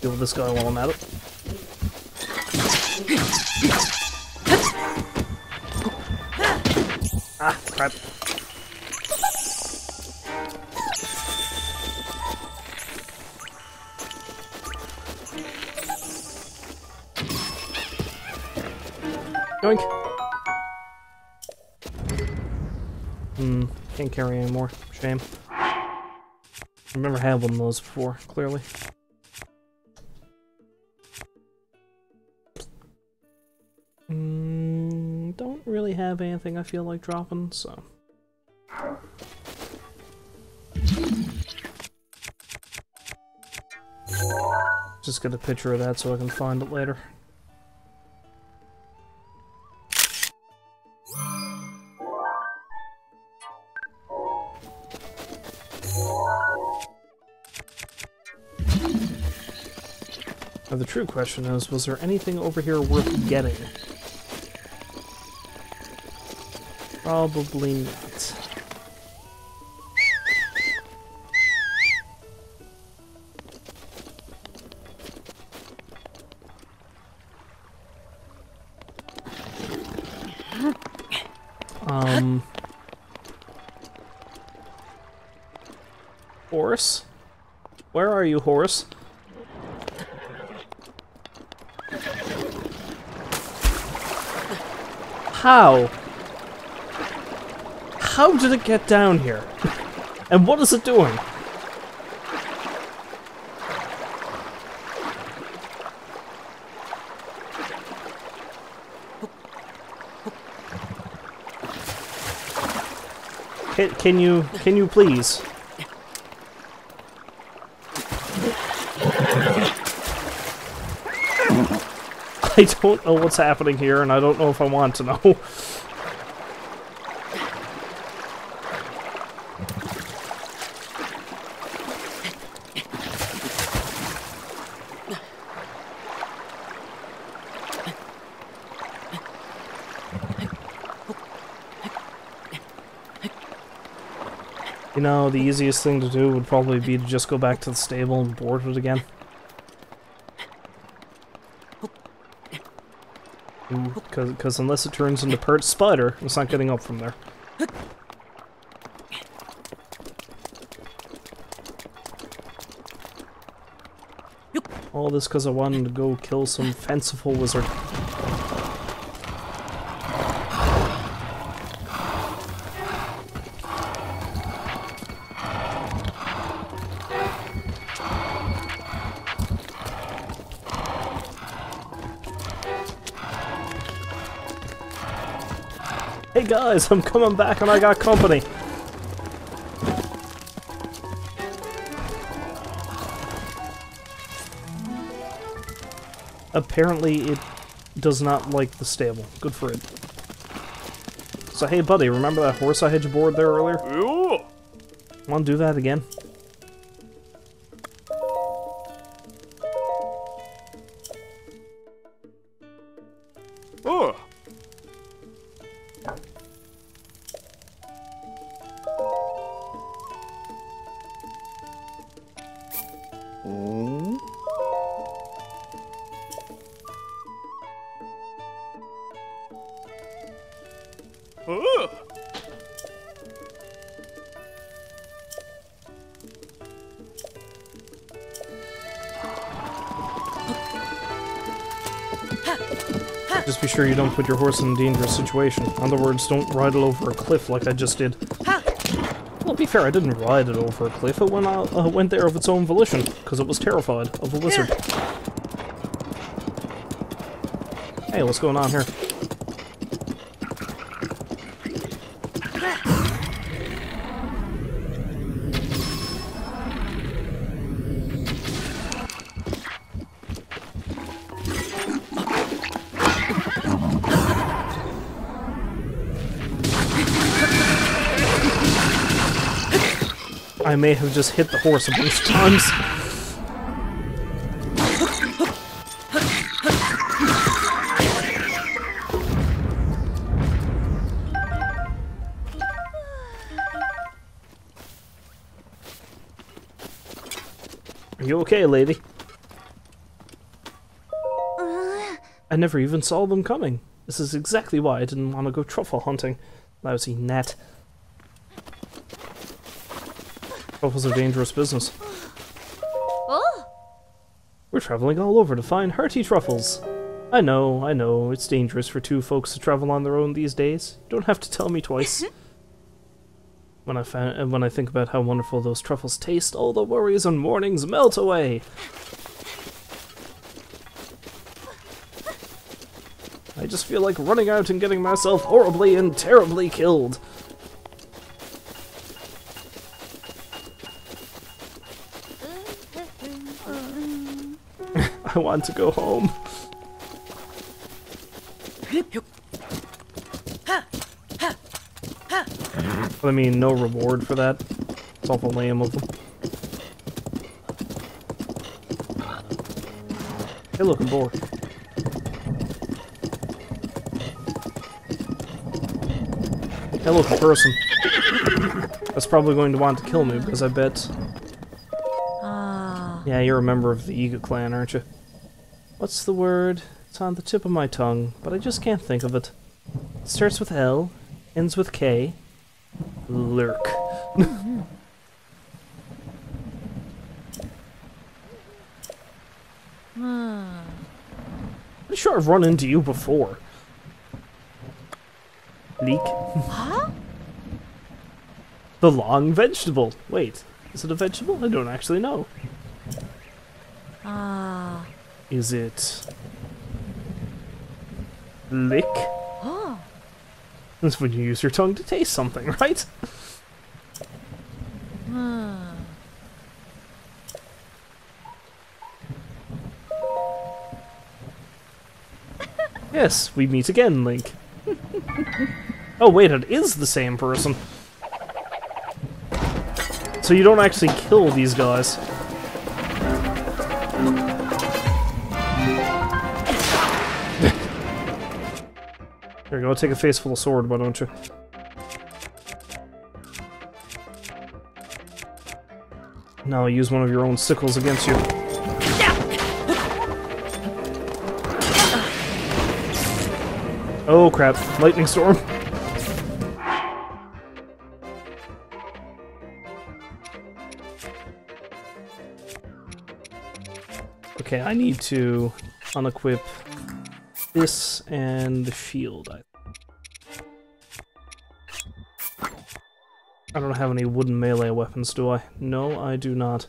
S1: Deal with this guy while I'm at it. Ah, crap. Yoink. Can't carry anymore. Shame. I've never had one of those before, clearly. Don't really have anything I feel like dropping, so... Just get a picture of that so I can find it later. Now the true question is, was there anything over here worth getting? Probably not. Horse? Where are you, horse? How? How did it get down here? And what is it doing? Can you please? I don't know what's happening here, and I don't know if I want to know. You know, the easiest thing to do would probably be to just go back to the stable and board it again. Because unless it turns into Pert's spider, it's not getting up from there. All this because I wanted to go kill some fanciful wizard. Hey guys, I'm coming back and I got company. Apparently it does not like the stable. Good for it. So hey buddy, remember that horse I had you board there earlier?
S2: Yeah.
S1: Want to do that again?
S2: Oh. Oh. Oh.
S1: Just be sure you don't put your horse in a dangerous situation. In other words, don't ride it over a cliff like I just did. Well, be fair, I didn't ride it over a cliff. It went there of its own volition, because it was terrified of a lizard. Hey, what's going on here? I may have just hit the horse a bunch of times. Are you okay, lady? I never even saw them coming. This is exactly why I didn't want to go truffle hunting. Lousy net. Truffles are dangerous business.
S3: Oh.
S1: We're traveling all over to find hearty truffles. I know, it's dangerous for two folks to travel on their own these days. You don't have to tell me twice. When I think about how wonderful those truffles taste, all the worries and mornings melt away. I just feel like running out and getting myself horribly and terribly killed. I want to go home. I mean, no reward for that. It's awful lame of them. Hey, look, I'm bored. Hey, look, a person. That's probably going to want to kill me because I bet. Yeah, you're a member of the Ega clan, aren't you? What's the word? It's on the tip of my tongue, but I just can't think of it. It starts with L, ends with K. Lurk. Pretty sure I've run into you before. Leek.
S3: Huh?
S1: The long vegetable. Wait, is it a vegetable? I don't actually know. Is it lick?
S3: Oh.
S1: That's when you use your tongue to taste something, right? Yes, we meet again, Link. Oh wait, it is the same person. So you don't actually kill these guys. There you go, take a face full of sword, why don't you? Now use one of your own sickles against you. Oh crap, lightning storm. Okay, I need to unequip this and the shield. I don't have any wooden melee weapons, do I? No, I do not.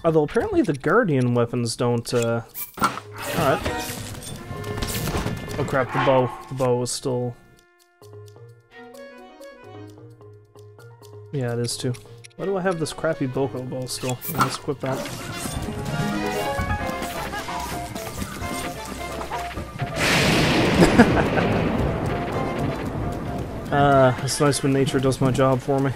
S1: Although apparently the Guardian weapons don't, Alright. Oh crap, the bow. The bow is still... Yeah, it is too. Why do I have this crappy Boko bow still? Let's equip that. It's nice when nature does my job for me.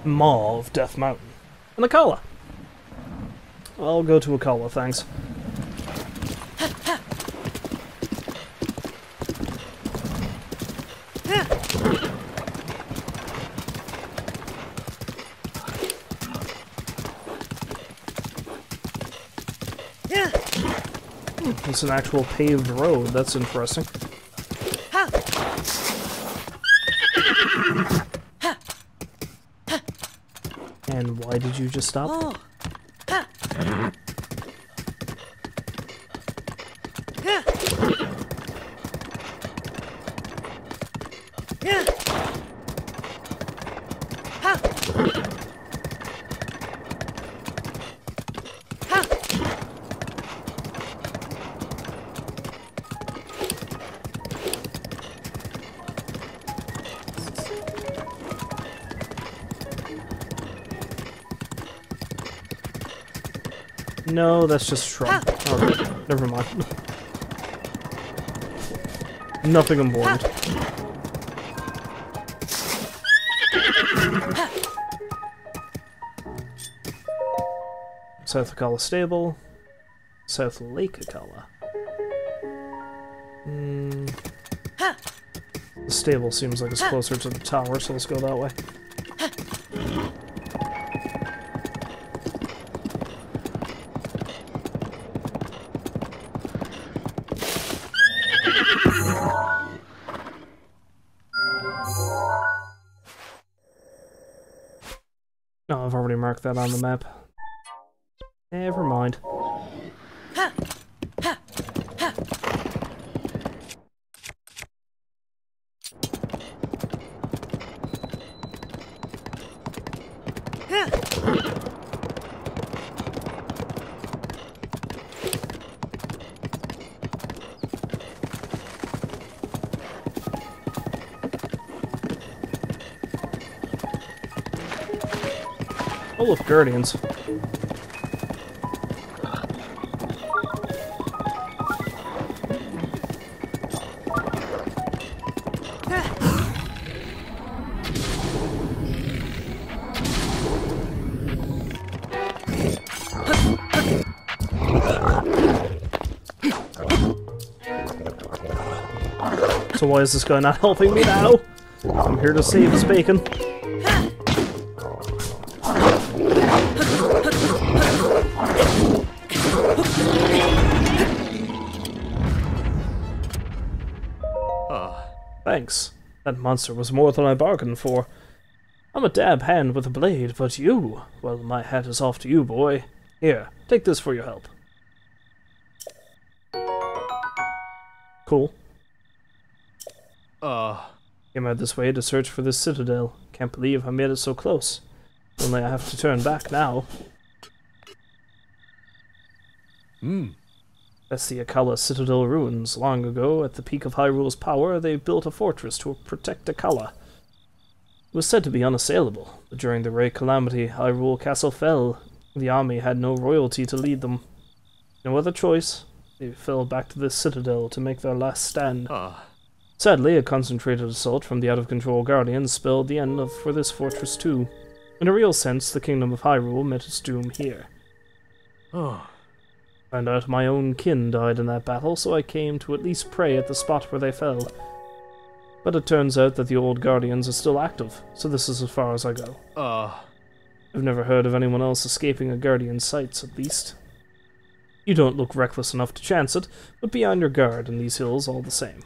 S1: Maw of Death Mountain. And Akala. I'll go to Akala, thanks. It's an actual paved road, that's interesting. And why did you just stop? No, that's just shrub. Okay, never mind. Nothing important. South Akala Stable. South Lake Akala. The stable seems like it's closer to the tower, so let's go that way. No, I've already marked that on the map. Never mind. Oh look, Guardians. So why is this guy not helping me now? I'm here to save his bacon. Thanks. That monster was more than I bargained for. I'm a dab hand with a blade, but you... well, my hat is off to you, boy. Here, take this for your help. Cool. Came out this way to search for this citadel. Can't believe I made it so close. Only I have to turn back now. That's the Akala Citadel ruins. Long ago, at the peak of Hyrule's power, they built a fortress to protect Akala. It was said to be unassailable, but during the Great Calamity, Hyrule Castle fell. The army had no royalty to lead them. No other choice. They fell back to this citadel to make their last stand. Sadly, a concentrated assault from the out-of-control Guardians spelled the end for this fortress too. In a real sense, the Kingdom of Hyrule met its doom here. Found out my own kin died in that battle, so I came to at least pray at the spot where they fell. But it turns out that the old Guardians are still active, so this is as far as I go. I've never heard of anyone else escaping a Guardian's sights, at least. You don't look reckless enough to chance it, but be on your guard in these hills all the same.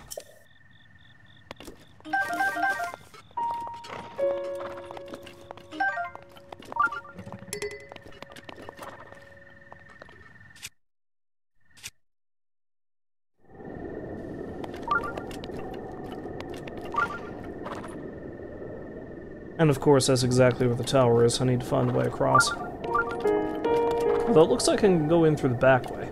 S1: And of course, that's exactly where the tower is. I need to find a way across. Although it looks like I can go in through the back way.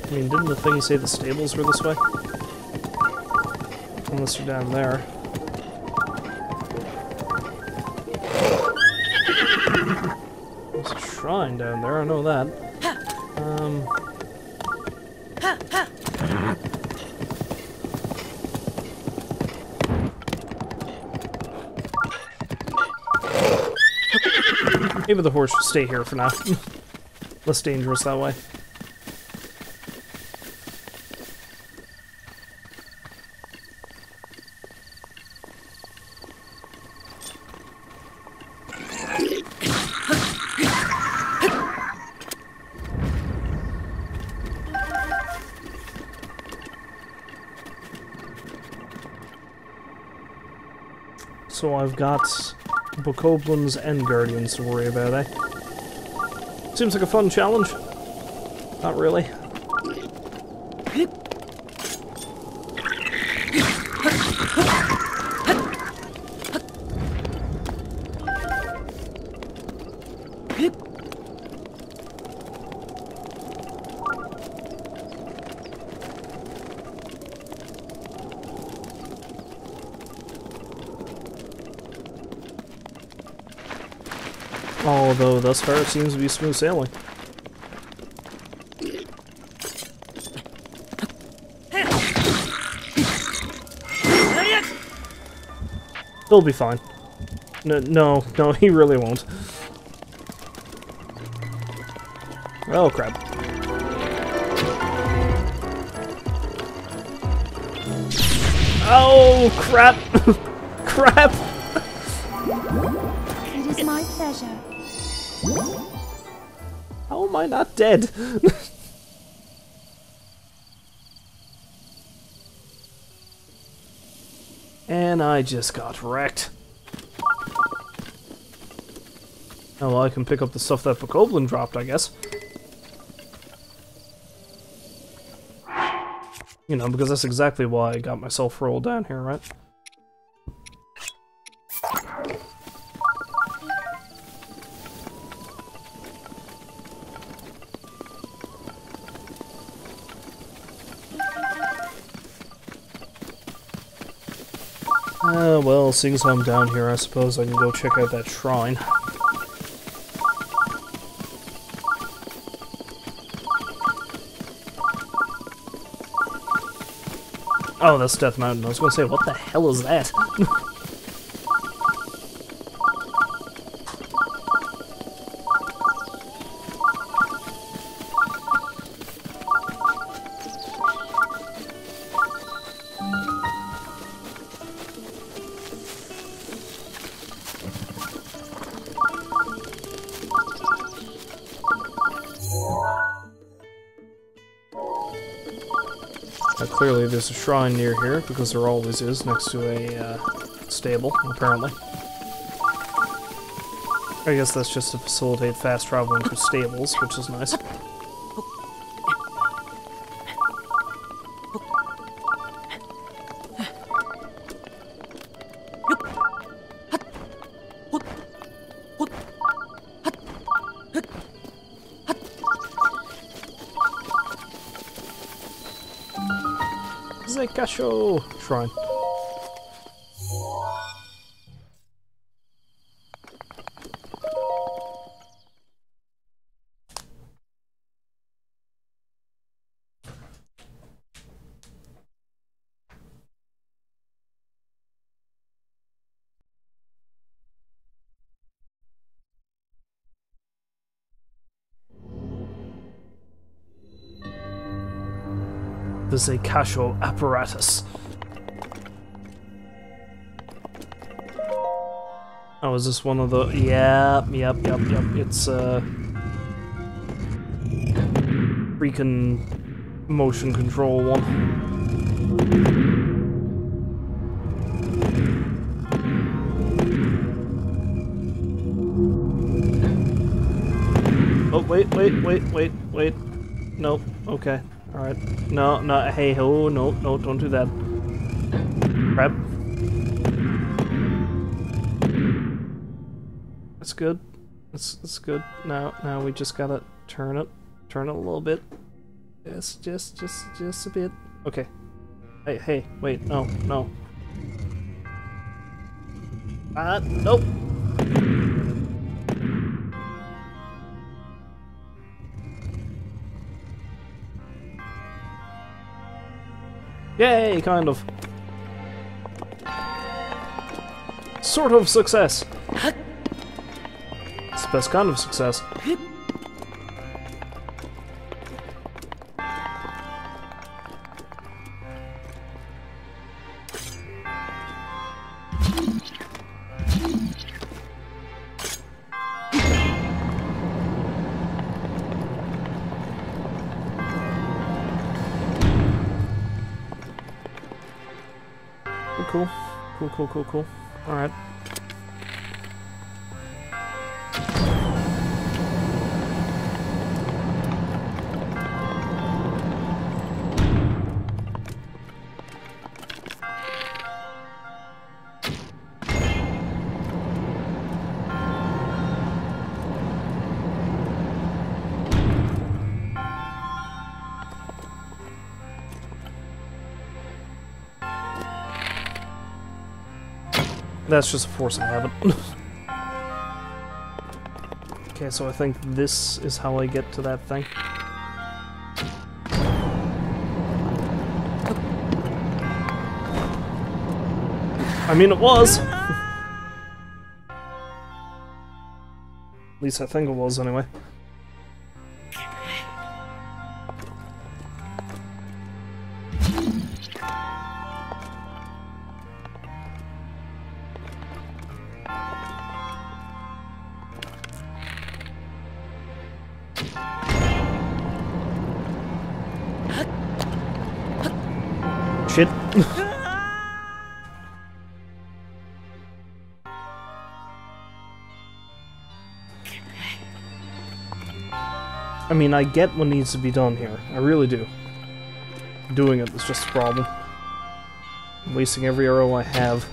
S1: I mean, didn't the thing say the stables were this way? Unless you're down there. There's a shrine down there, I know that. Maybe the horse should stay here for now. Less dangerous that way. So I've got Bokoblins and Guardians to worry about, eh? Seems like a fun challenge. Not really. Although thus far it seems to be smooth sailing. He'll be fine. No, he really won't. Oh crap. Oh crap! Crap!
S3: It is my pleasure.
S1: How am I not dead? And I just got wrecked. Oh well, I can pick up the stuff that Bokoblin dropped, I guess. You know, because that's exactly why I got myself rolled down here, right? Well, seeing as I'm down here, I suppose I can go check out that shrine. Oh, that's Death Mountain. I was gonna say, what the hell is that? Clearly there's a shrine near here, because there always is, next to a stable, apparently. I guess that's just to facilitate fast traveling through stables, which is nice. Zekasho shrine. The Zekasho apparatus. Oh, is this one of the... Yep. It's, freaking motion control one. Oh, wait. Nope, okay. Alright. No, hey ho, no, don't do that. Crap. That's good. That's good. Now we just gotta turn it a little bit. Just a bit. Okay. Hey, wait, no. Nope. Yay, kind of. Sort of success. It's the best kind of success. Cool. Alright. That's just a force of habit. Okay, so I think this is how I get to that thing. I mean, it was! At least I think it was, anyway. Shit. I mean, I get what needs to be done here. I really do. Doing it is just a problem. I'm wasting every arrow I have.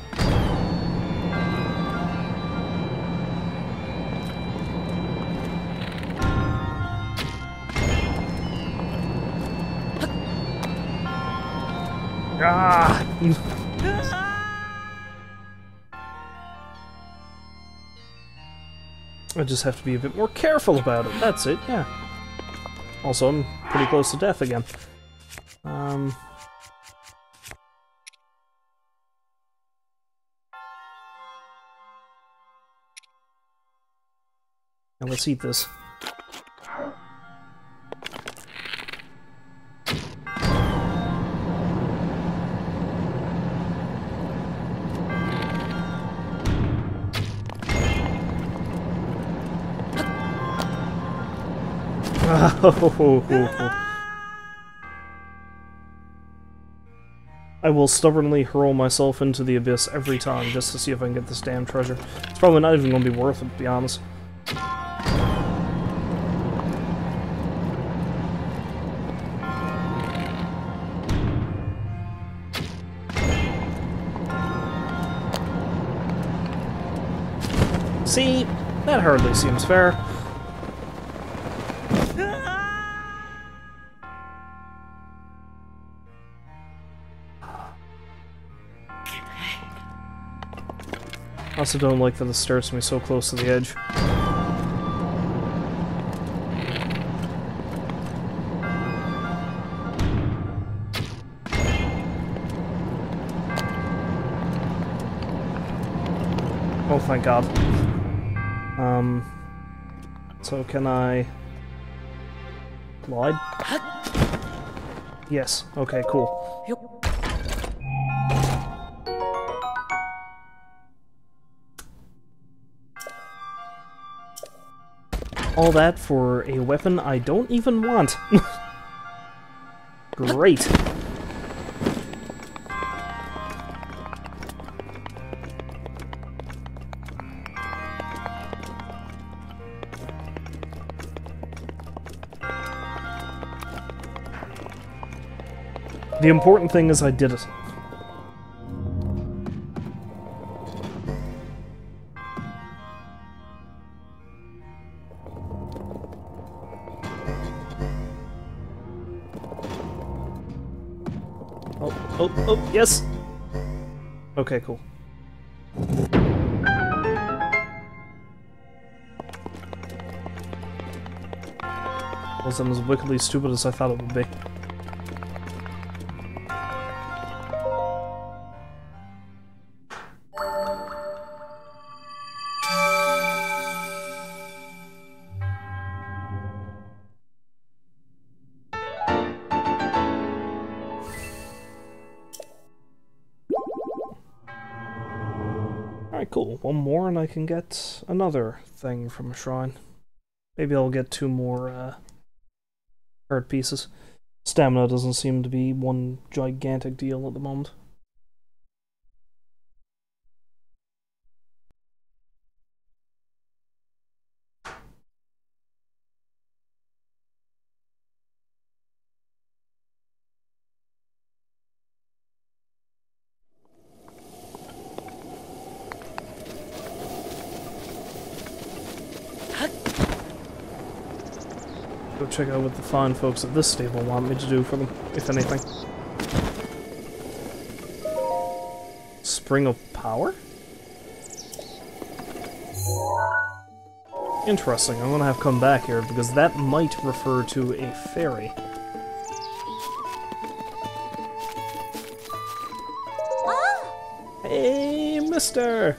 S1: Ah! I just have to be a bit more careful about it. That's it, yeah. Also, I'm pretty close to death again. Now let's eat this. I will stubbornly hurl myself into the abyss every time just to see if I can get this damn treasure. It's probably not even going to be worth it, to be honest. See? That hardly seems fair. I also don't like that it starts me so close to the edge. Oh, thank God. So can I glide? Yes. Okay, cool. All that for a weapon I don't even want. Great. The important thing is I did it. Oh, yes! Okay, cool. Wasn't as wickedly stupid as I thought it would be. Alright, cool. One more and I can get another thing from a shrine. Maybe I'll get 2 more heart pieces. Stamina doesn't seem to be one gigantic deal at the moment. Go check out what the fine folks at this stable want me to do for them, if anything. Spring of Power? Interesting, I'm gonna have to come back here, because that might refer to a fairy. Hey, mister!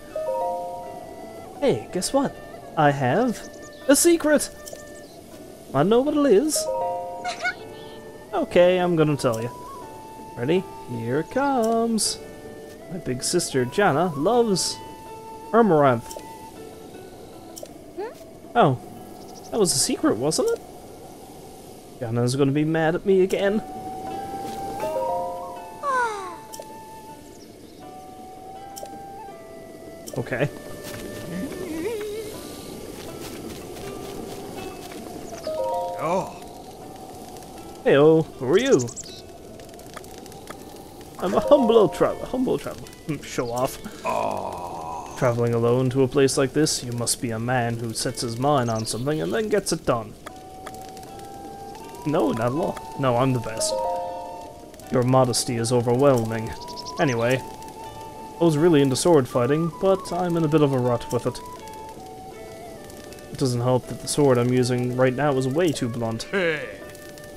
S1: Hey, guess what? I have a secret! I know what it is. Okay, I'm gonna tell you. Ready? Here it comes. My big sister, Jana, loves Amaranth. Oh, that was a secret, wasn't it? Jana's gonna be mad at me again. Okay. Heyo, who are you? I'm a humble traveler. Show off. Traveling alone to a place like this, you must be a man who sets his mind on something and then gets it done. No, not at all. No, I'm the best. Your modesty is overwhelming. Anyway, I was really into sword fighting, but I'm in a bit of a rut with it. It doesn't help that the sword I'm using right now is way too blunt.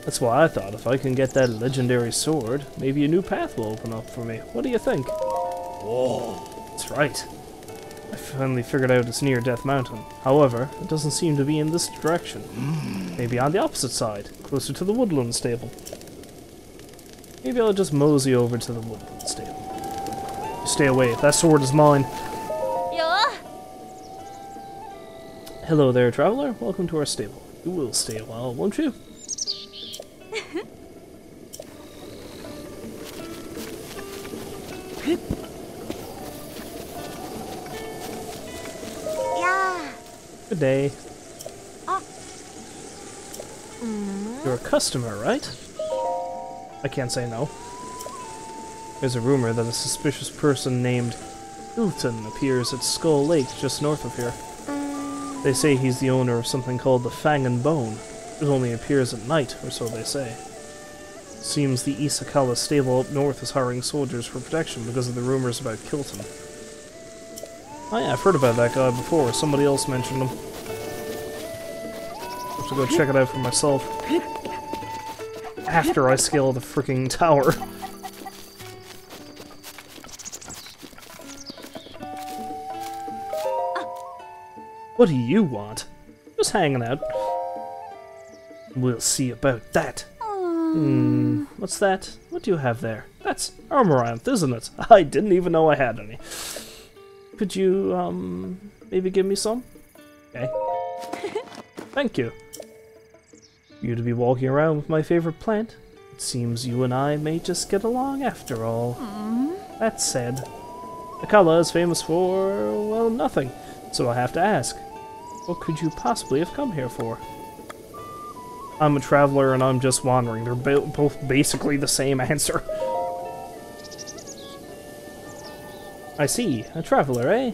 S1: That's why I thought if I can get that legendary sword, maybe a new path will open up for me. What do you think? Whoa. That's right. I finally figured out it's near Death Mountain. However, it doesn't seem to be in this direction. Maybe on the opposite side, closer to the woodland stable. Maybe I'll just mosey over to the woodland stable. Stay away, that sword is mine.
S3: Yeah.
S1: Hello there, traveler. Welcome to our stable. You will stay a while, won't you?
S3: Yeah.
S1: Good day. You're a customer, right? I can't say no. There's a rumor that a suspicious person named Hilton appears at Skull Lake just north of here. They say he's the owner of something called the Fang and Bone. It only appears at night, or so they say. Seems the Isakala stable up north is hiring soldiers for protection because of the rumors about Kilton. Oh yeah, I've heard about that guy before. Somebody else mentioned him. Have to go check it out for myself. After I scale the freaking tower. What do you want? Just hanging out. We'll see about that. What's that? What do you have there? That's Amaranth, isn't it? I didn't even know I had any. Could you, maybe give me some? Okay. Thank you. You to be walking around with my favorite plant? It seems you and I may just get along after all. That said, Akala is famous for, well, nothing. So I have to ask, what could you possibly have come here for? I'm a traveler and I'm just wandering. They're both basically the same answer. I see. A traveler, eh?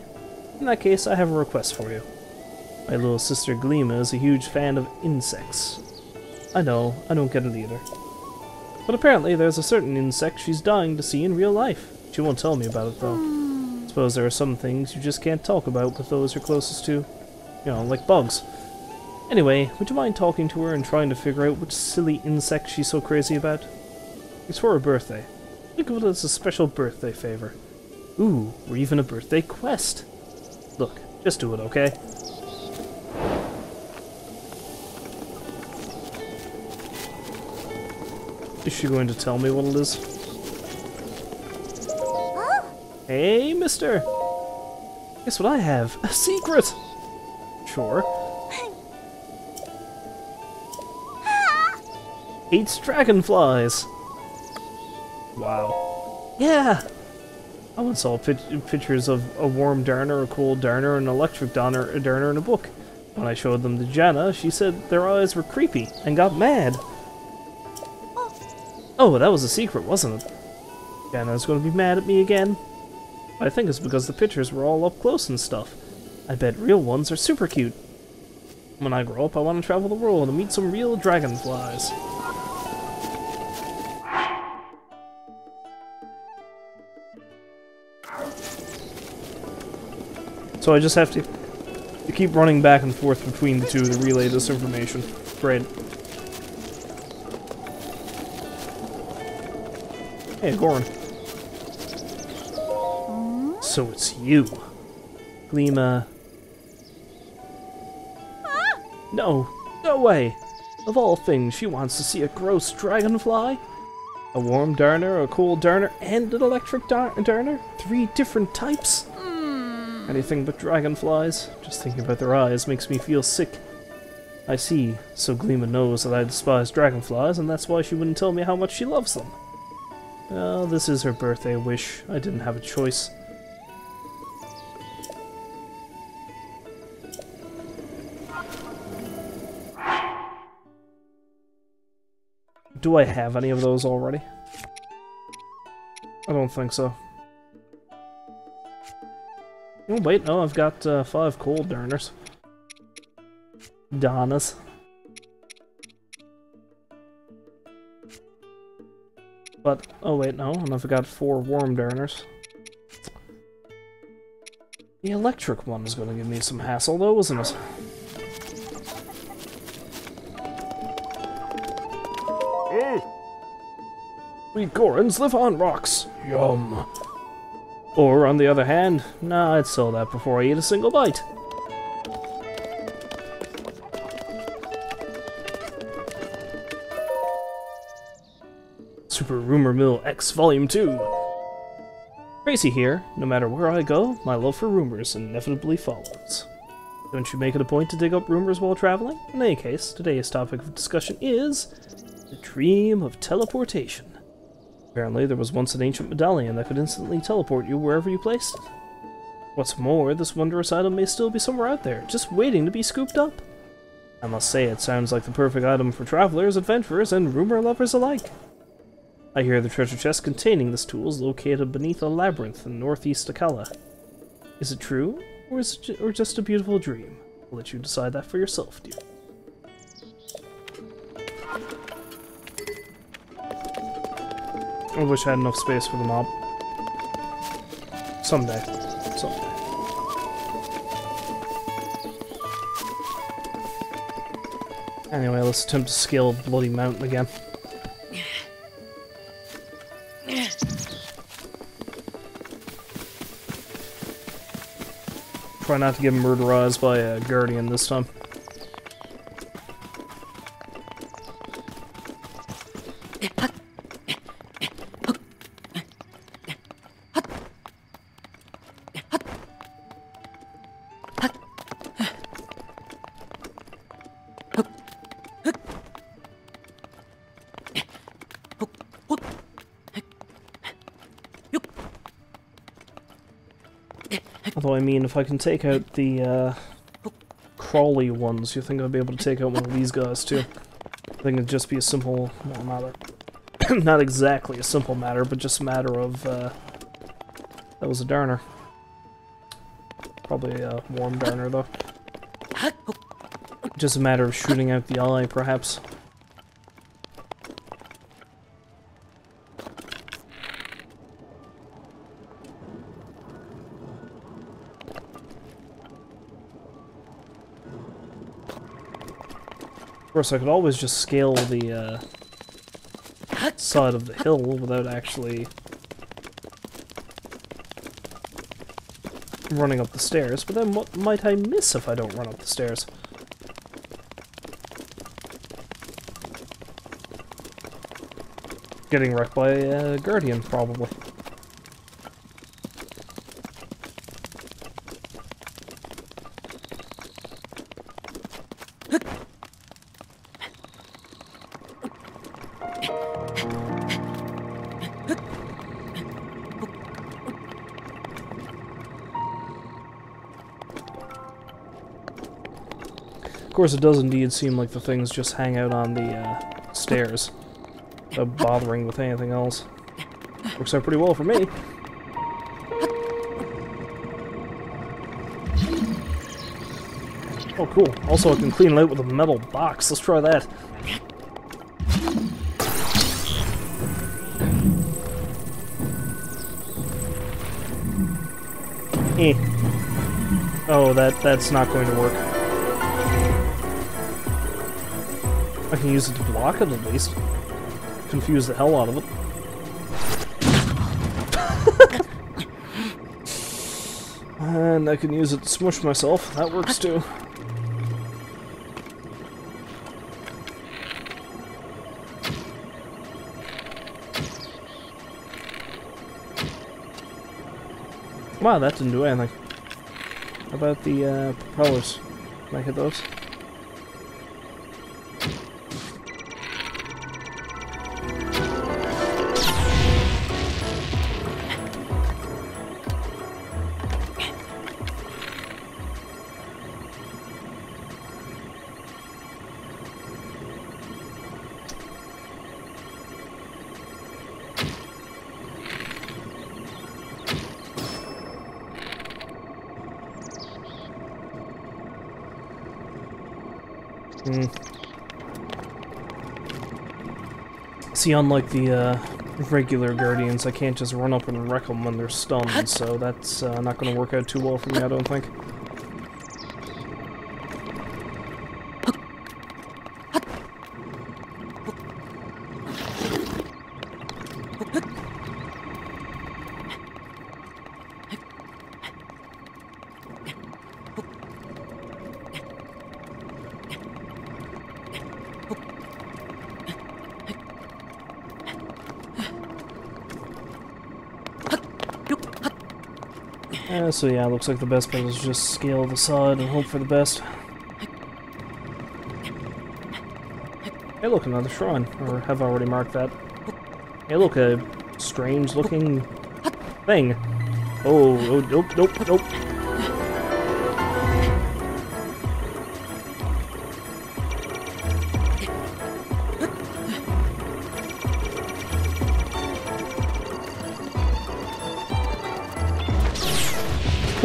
S1: In that case, I have a request for you. My little sister Gleema is a huge fan of insects. I know, I don't get it either. But apparently there's a certain insect she's dying to see in real life. She won't tell me about it, though. Suppose there are some things you just can't talk about with those you're closest to. You know, like bugs. Anyway, would you mind talking to her and trying to figure out which silly insect she's so crazy about? It's for her birthday. Think of it as a special birthday favor. Ooh, or even a birthday quest. Look, just do it, okay? Is she going to tell me what it is? Hey, mister! Guess what I have? A secret! Sure. Hates dragonflies! Wow. Yeah! I once saw pictures of a warm darner, a cold darner, and an electric darner in a book. When I showed them to Jana, she said their eyes were creepy and got mad. Oh, that was a secret, wasn't it? Jana's gonna be mad at me again. I think it's because the pictures were all up close and stuff. I bet real ones are super cute. When I grow up, I want to travel the world and meet some real dragonflies. So I just have to keep running back and forth between the two to relay this information. Great. Hey, Goran. So it's you. Gleema. No, no way. Of all things, she wants to see a gross dragonfly? A warm darner, a cold darner, and an electric darner? 3 different types? Anything but dragonflies. Just thinking about their eyes makes me feel sick. I see. So Gleema knows that I despise dragonflies, and that's why she wouldn't tell me how much she loves them. Well, this is her birthday wish. I didn't have a choice. Do I have any of those already? I don't think so. Oh wait, no, I've got 5 cold darners. Donnas. But, oh wait, no, and I've got 4 warm darners. The electric one is going to give me some hassle though, isn't it? We Gorons live on rocks. Yum. Or, on the other hand, nah, I'd sell that before I eat a single bite. Super Rumor Mill X Volume 2. Tracy here. No matter where I go, my love for rumors inevitably follows. Don't you make it a point to dig up rumors while traveling? In any case, today's topic of discussion is the dream of teleportation. Apparently, there was once an ancient medallion that could instantly teleport you wherever you placed it. What's more, this wondrous item may still be somewhere out there, just waiting to be scooped up. I must say, it sounds like the perfect item for travelers, adventurers, and rumor lovers alike. I hear the treasure chest containing this tool is located beneath a labyrinth in northeast Akala. Is it true, or is it just a beautiful dream? I'll let you decide that for yourself, dear. I wish I had enough space for the mob. Someday. Someday. Anyway, let's attempt to scale Bloody Mountain again. Try not to get murderized by a guardian this time. Although, I mean, if I can take out the, crawly ones, you think I'd be able to take out one of these guys, too. I think it'd just be a simple... well, not exactly a simple matter, but just a matter of, that was a darner. Probably a warm darner, though. Just a matter of shooting out the eye, perhaps. Of course, I could always just scale the, side of the hill without actually running up the stairs, but then what might I miss if I don't run up the stairs? Getting wrecked by a guardian, probably. Of course, it does indeed seem like the things just hang out on the stairs, without bothering with anything else. Works out pretty well for me. Oh, cool. Also, I can clean it out with a metal box. Let's try that. Oh, that's not going to work. I can use it to block it, at least. Confuse the hell out of it. And I can use it to smush myself. That works too. Wow, that didn't do anything. How about the propellers? Can I hit those? See, unlike the regular Guardians, I can't just run up and wreck them when they're stunned, so that's not going to work out too well for me, I don't think. So yeah, looks like the best bet is just scale the side and hope for the best. Hey look, another shrine. Or have I already marked that? Hey look, a strange looking thing. Oh, nope, nope, nope.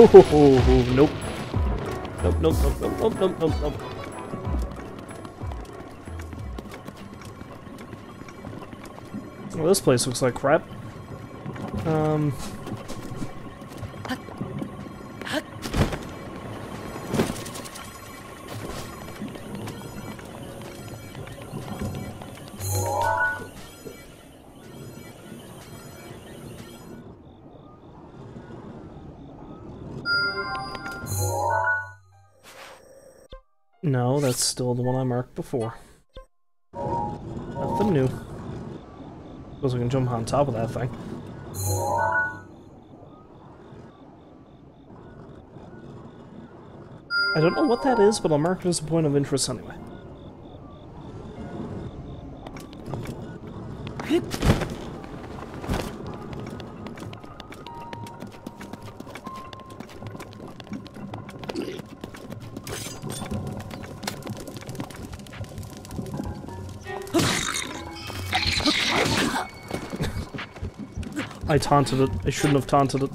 S1: Oh, nope. Nope, nope, nope, nope, nope, nope, nope, nope. Well, this place looks like crap. No, that's still the one I marked before. Nothing new. Suppose we can jump on top of that thing. I don't know what that is, but I'll mark it as a point of interest anyway. I taunted it. I shouldn't have taunted it.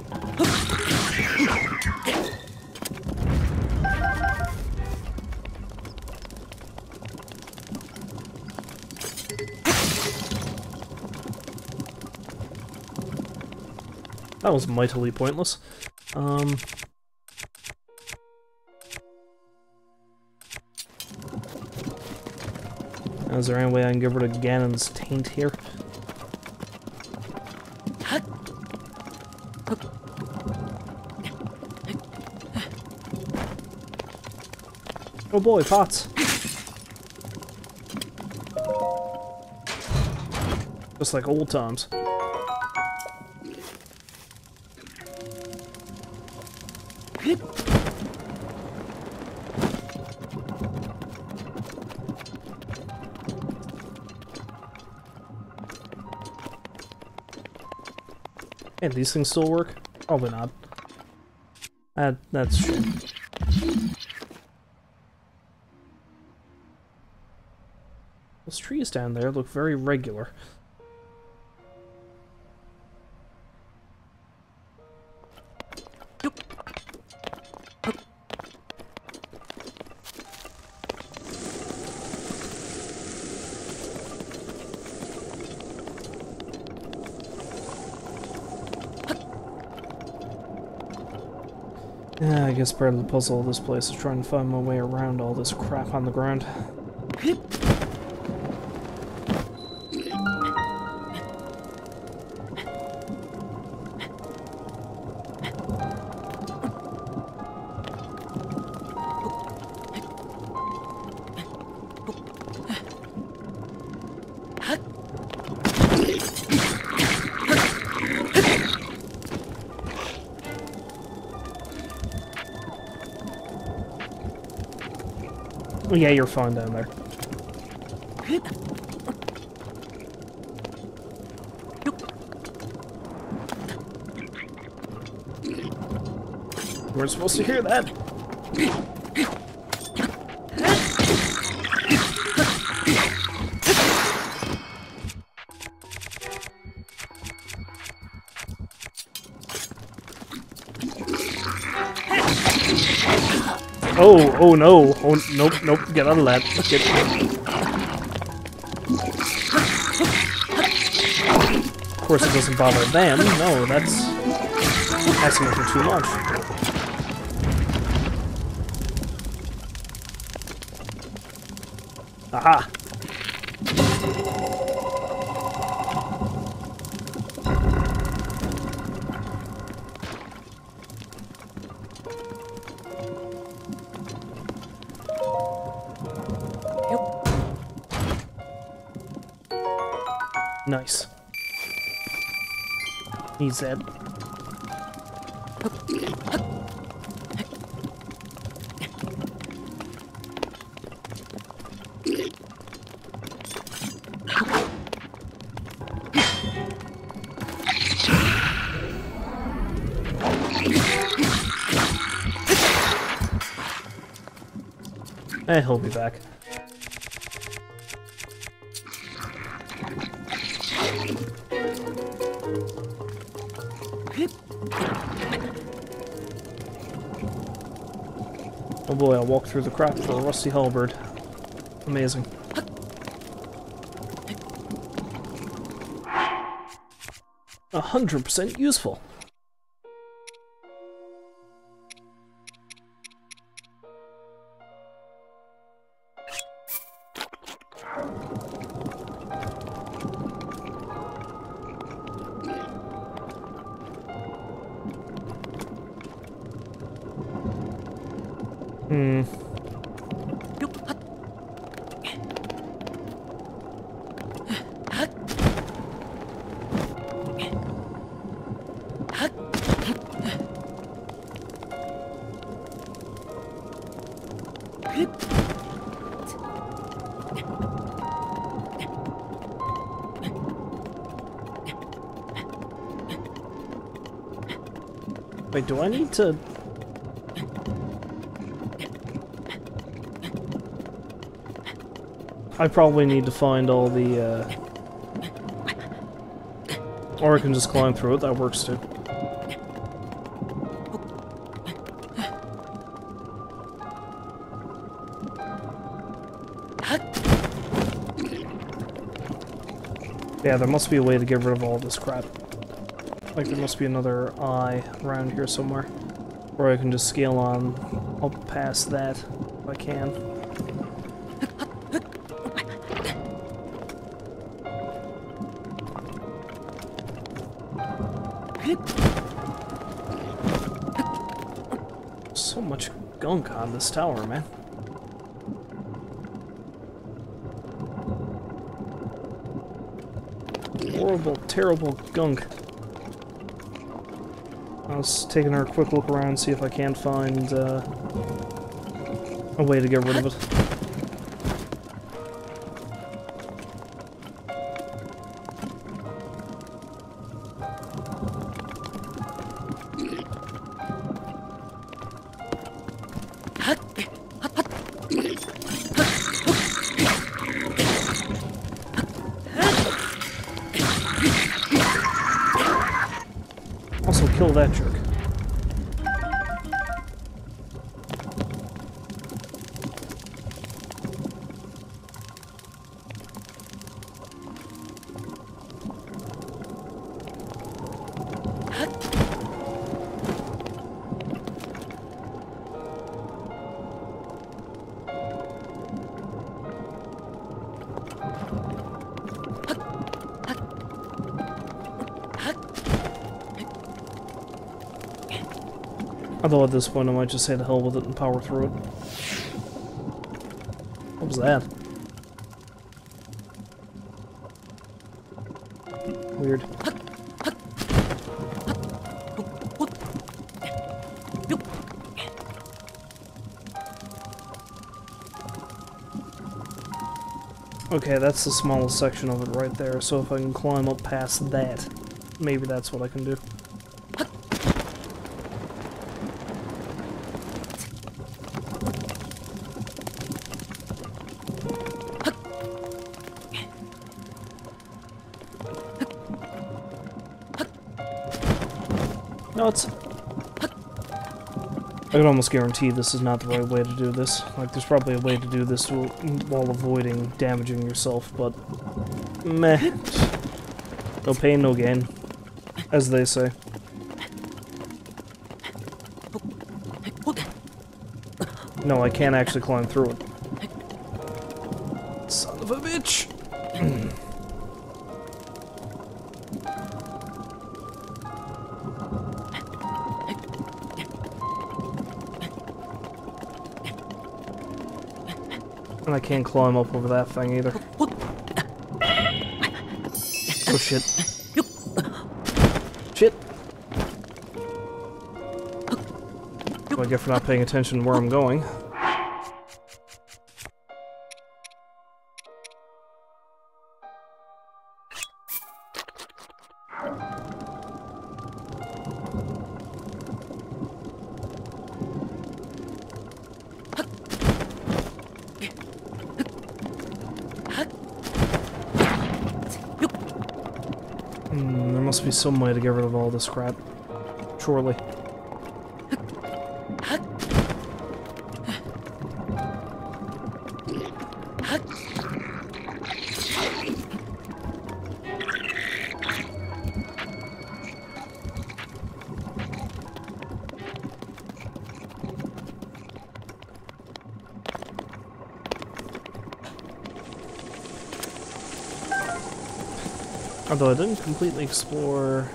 S1: That was mightily pointless. Is there any way I can get rid of Ganon's taint here? Oh boy, pots! Just like old times. And these things still work? Probably not. That's true. Those trees down there look very regular. Yeah, I guess part of the puzzle of this place is trying to find my way around all this crap on the ground. Oh, yeah, you're fine down there. We're supposed to hear that. Oh no. Oh, nope, get out of that. Of course it doesn't bother them. No, that's asking for too much. Aha! Nice. He's dead. He'll be back. Oh boy, I'll walk through the crap for a rusty halberd. Amazing. A 100% useful. Wait, do I need to... I probably need to find all Or I can just climb through it, that works too. Yeah, there must be a way to get rid of all this crap. Like, there must be another eye around here somewhere. Or I can just scale on up past that, if I can. So much gunk on this tower, man. Horrible, terrible gunk. I was taking a quick look around, see if I can't find a way to get rid of it. Also, kill that jerk. Although at this point I might just say the hell with it and power through it. What was that? Weird. Okay, that's the smallest section of it right there, so if I can climb up past that, maybe that's what I can do. No, it's... I can almost guarantee this is not the right way to do this. Like, there's probably a way to do this while avoiding damaging yourself, but... meh. No pain, no gain. As they say. No, I can't actually climb through it. Son of a bitch! And I can't climb up over that thing either. Oh shit. Shit! What do I get for not paying attention to where I'm going? There must be some way to get rid of all this crap. Surely. Although I didn't completely explore...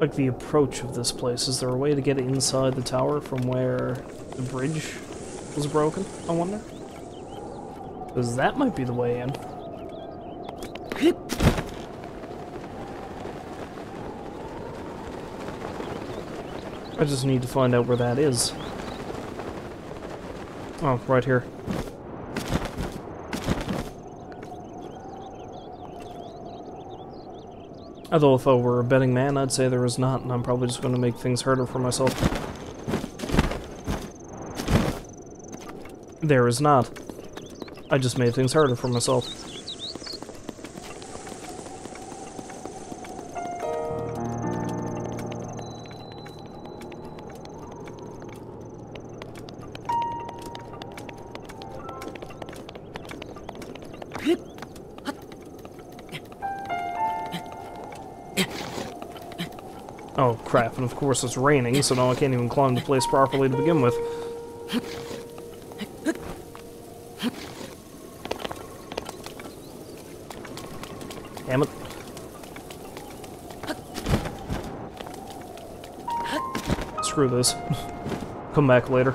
S1: like, the approach of this place. Is there a way to get inside the tower from where the bridge was broken, I wonder? Because that might be the way in. I just need to find out where that is. Oh, right here. Although if I were a betting man, I'd say there is not, and I'm probably just going to make things harder for myself. There is not. I just made things harder for myself. Oh, crap, and of course it's raining, so now I can't even climb the place properly to begin with. Damn it. Screw this. Come back later.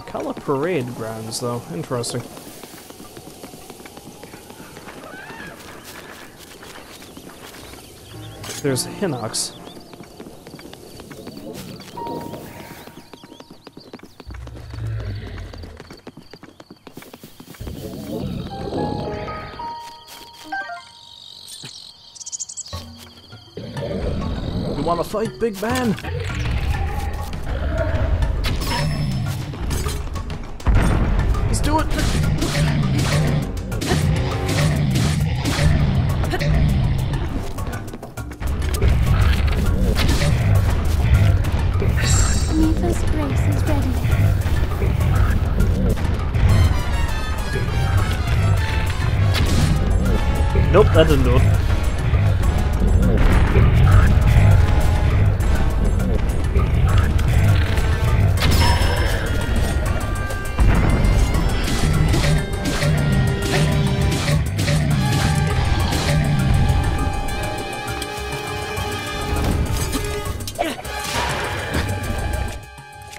S1: Kala Parade grounds, though. Interesting. There's Hinox. You wanna fight, big man? Let's do it!
S3: Neva's grace is ready.
S1: Nope, that didn't do it.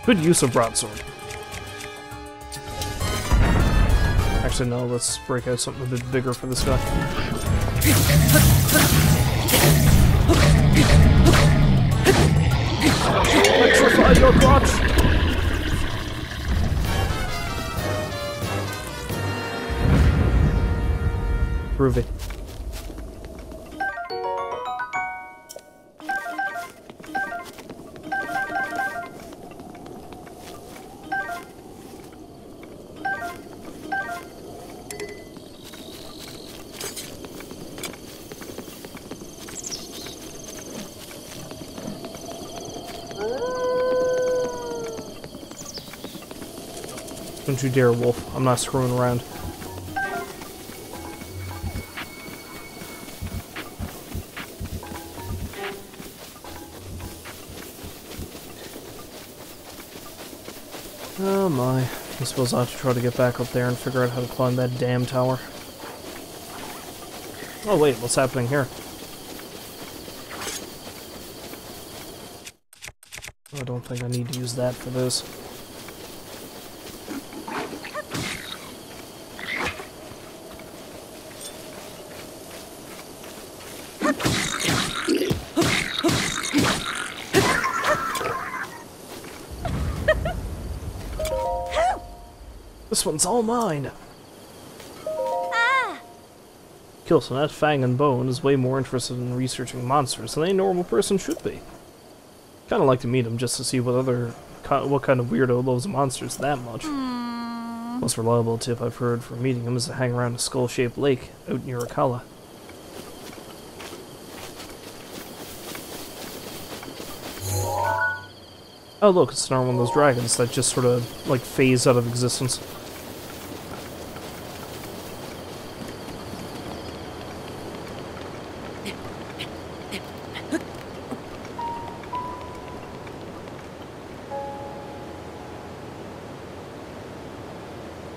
S1: Good use of broadsword. Actually, no, let's break out something a bit bigger for this guy. Electrify your crotch! Groovy. Don't you dare, Wolf. I'm not screwing around. Oh my. I suppose I'll have to try to get back up there and figure out how to climb that damn tower. Oh wait, what's happening here? I don't think I need to use that for this. This one's all mine!
S3: Ah!
S1: Kilsonet, Fang, and Bone is way more interested in researching monsters than any normal person should be. Kinda like to meet him just to see what kind of weirdo loves monsters that much. Most reliable tip I've heard from meeting him is to hang around a skull-shaped lake out near Akala. Oh look, it's another one of those dragons that just sort of, like, phase out of existence.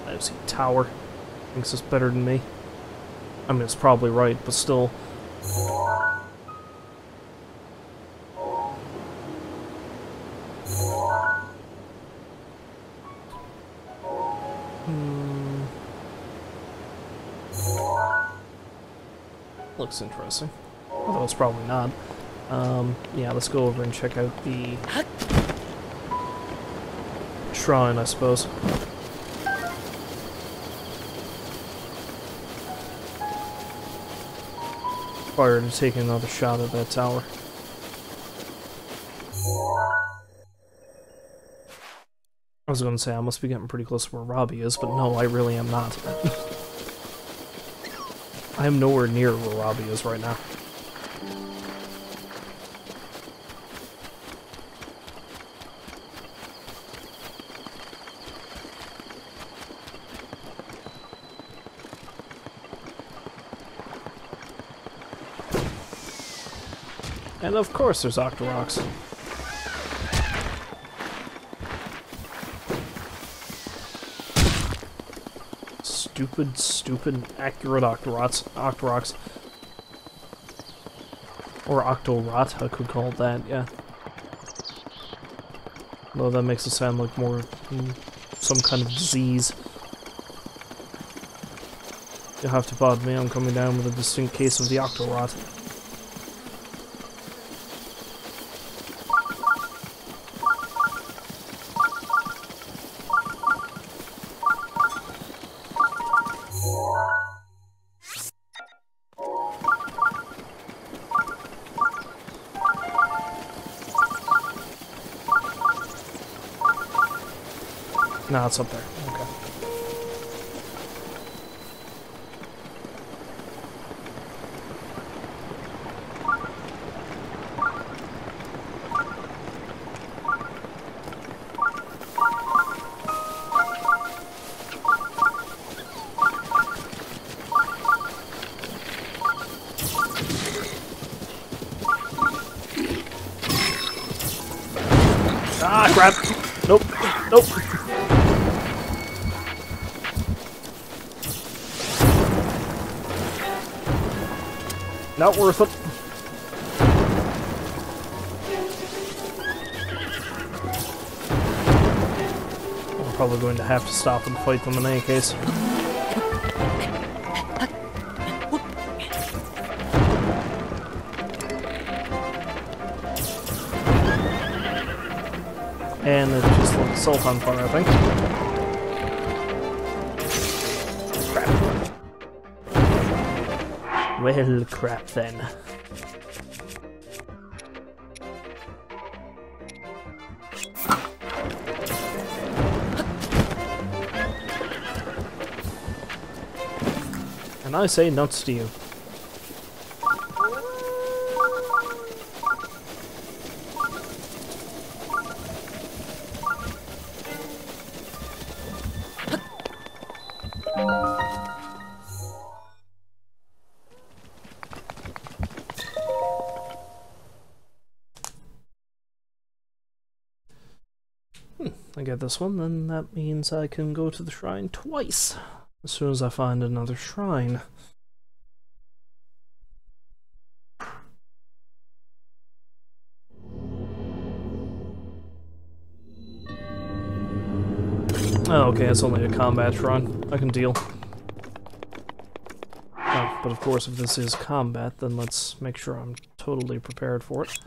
S1: I see tower. Thinks it's better than me. I mean, it's probably right, but still. Looks interesting. Although it's probably not. Yeah, let's go over and check out the shrine, I suppose. Prior to taking another shot at that tower. I was going to say I must be getting pretty close to where Robbie is, but no, I really am not. I am nowhere near where Robbie is right now. And of course there's Octoroks. Stupid, accurate Octoroks. Or Octorot, I could call it that, yeah. Though that makes it sound like more some kind of disease. You'll have to pardon me, I'm coming down with a distinct case of the Octorot. No, it's up there. Okay. Ah, crap! Nope. Nope. Not worth it. I'm probably going to have to stop and fight them in any case. And it just lit itself on fire, I think. Crap. Well, crap then. And I say nuts to you. I get this one, then that means I can go to the shrine twice, as soon as I find another shrine. Oh, okay, it's only a combat shrine. I can deal. Oh, but of course, if this is combat, then let's make sure I'm totally prepared for it.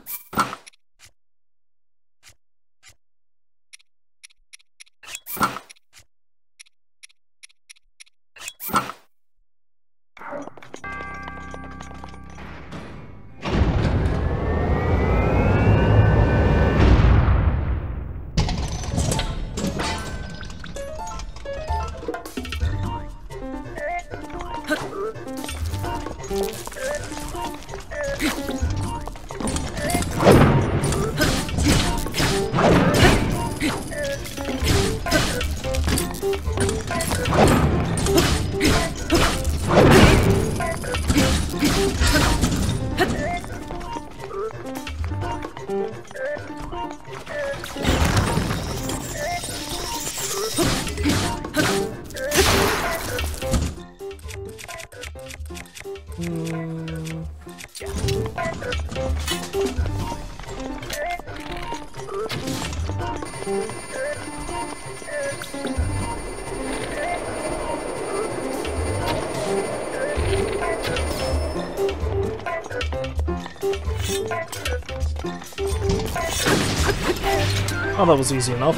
S1: Oh, that was easy enough.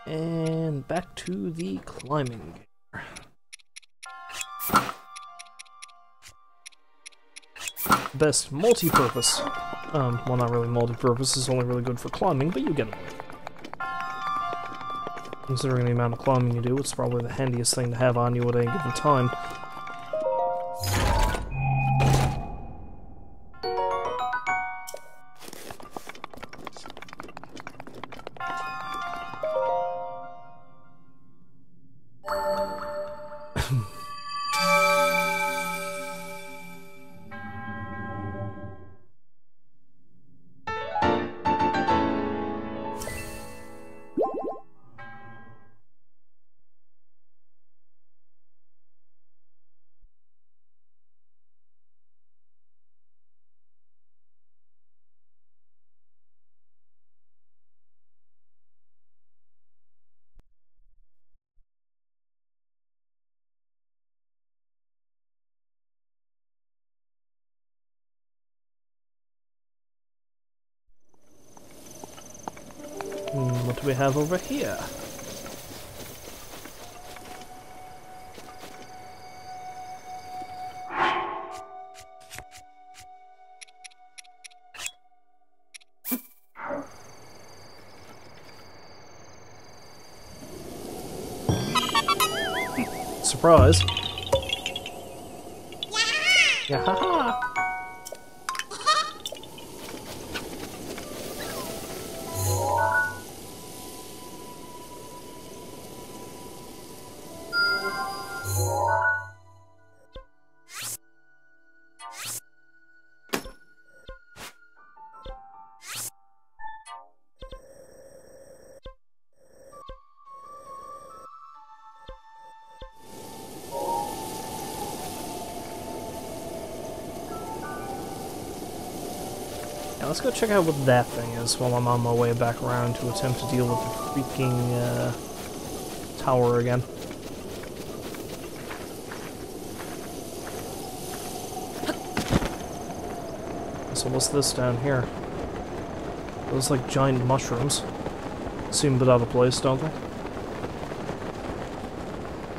S1: And back to the climbing gear. Best multi-purpose. Well, not really multi-purpose, it's only really good for climbing, but you get it. Considering the amount of climbing you do, it's probably the handiest thing to have on you at any given time. what do we have over here? Surprise. Yeah, haha. Yeah, let's go check out what that thing is while I'm on my way back around to attempt to deal with the freaking tower again. So what's this down here? Those like giant mushrooms. Seem a bit out of place, don't they?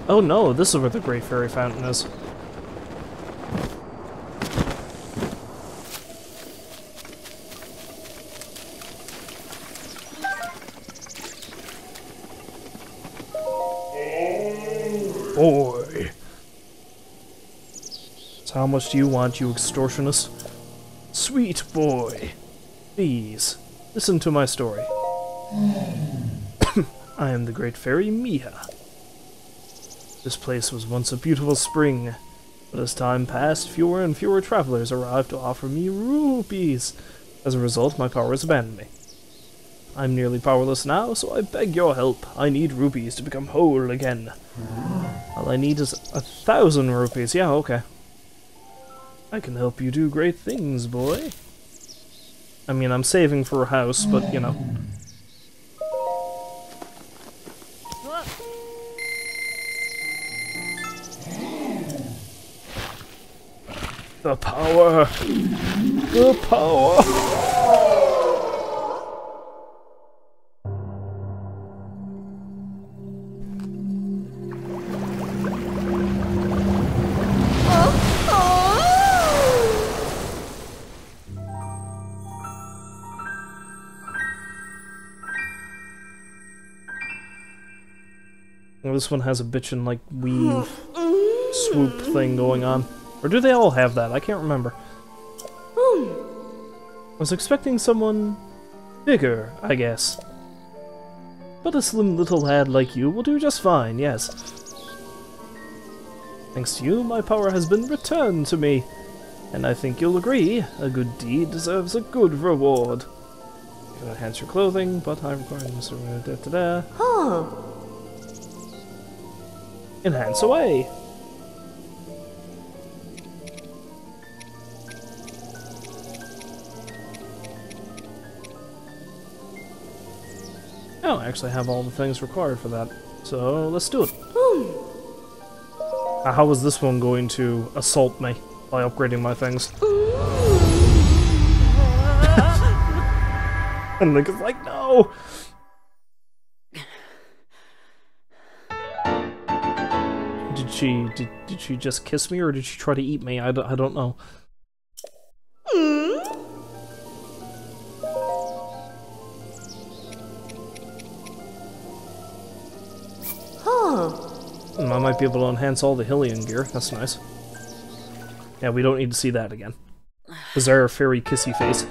S1: Oh no, this is where the Great Fairy Fountain is. Boy! So how much do you want, you extortionist? Sweet boy! Please, listen to my story. I am the Great Fairy Miha. This place was once a beautiful spring, but as time passed, fewer and fewer travelers arrived to offer me rupees. As a result, my powers abandoned me. I'm nearly powerless now, so I beg your help. I need rupees to become whole again. All I need is 1,000 rupees. Yeah, okay. I can help you do great things, boy. I mean, I'm saving for a house, but, you know. The power! The power! Well, this one has a bitchin' like weave swoop thing going on. Or do they all have that? I can't remember. I was expecting someone bigger, I guess. But a slim little lad like you will do just fine, yes. Thanks to you, my power has been returned to me. And I think you'll agree, a good deed deserves a good reward. You can enhance your clothing, but I require da-da-da. Enhance away! I don't actually have all the things required for that, so let's do it. How is this one going to assault me by upgrading my things? And Link is like, no! Did she just kiss me, or did she try to eat me? I don't know. I might be able to enhance all the Hylian gear. That's nice. Yeah, we don't need to see that again. Bizarre fairy kissy face.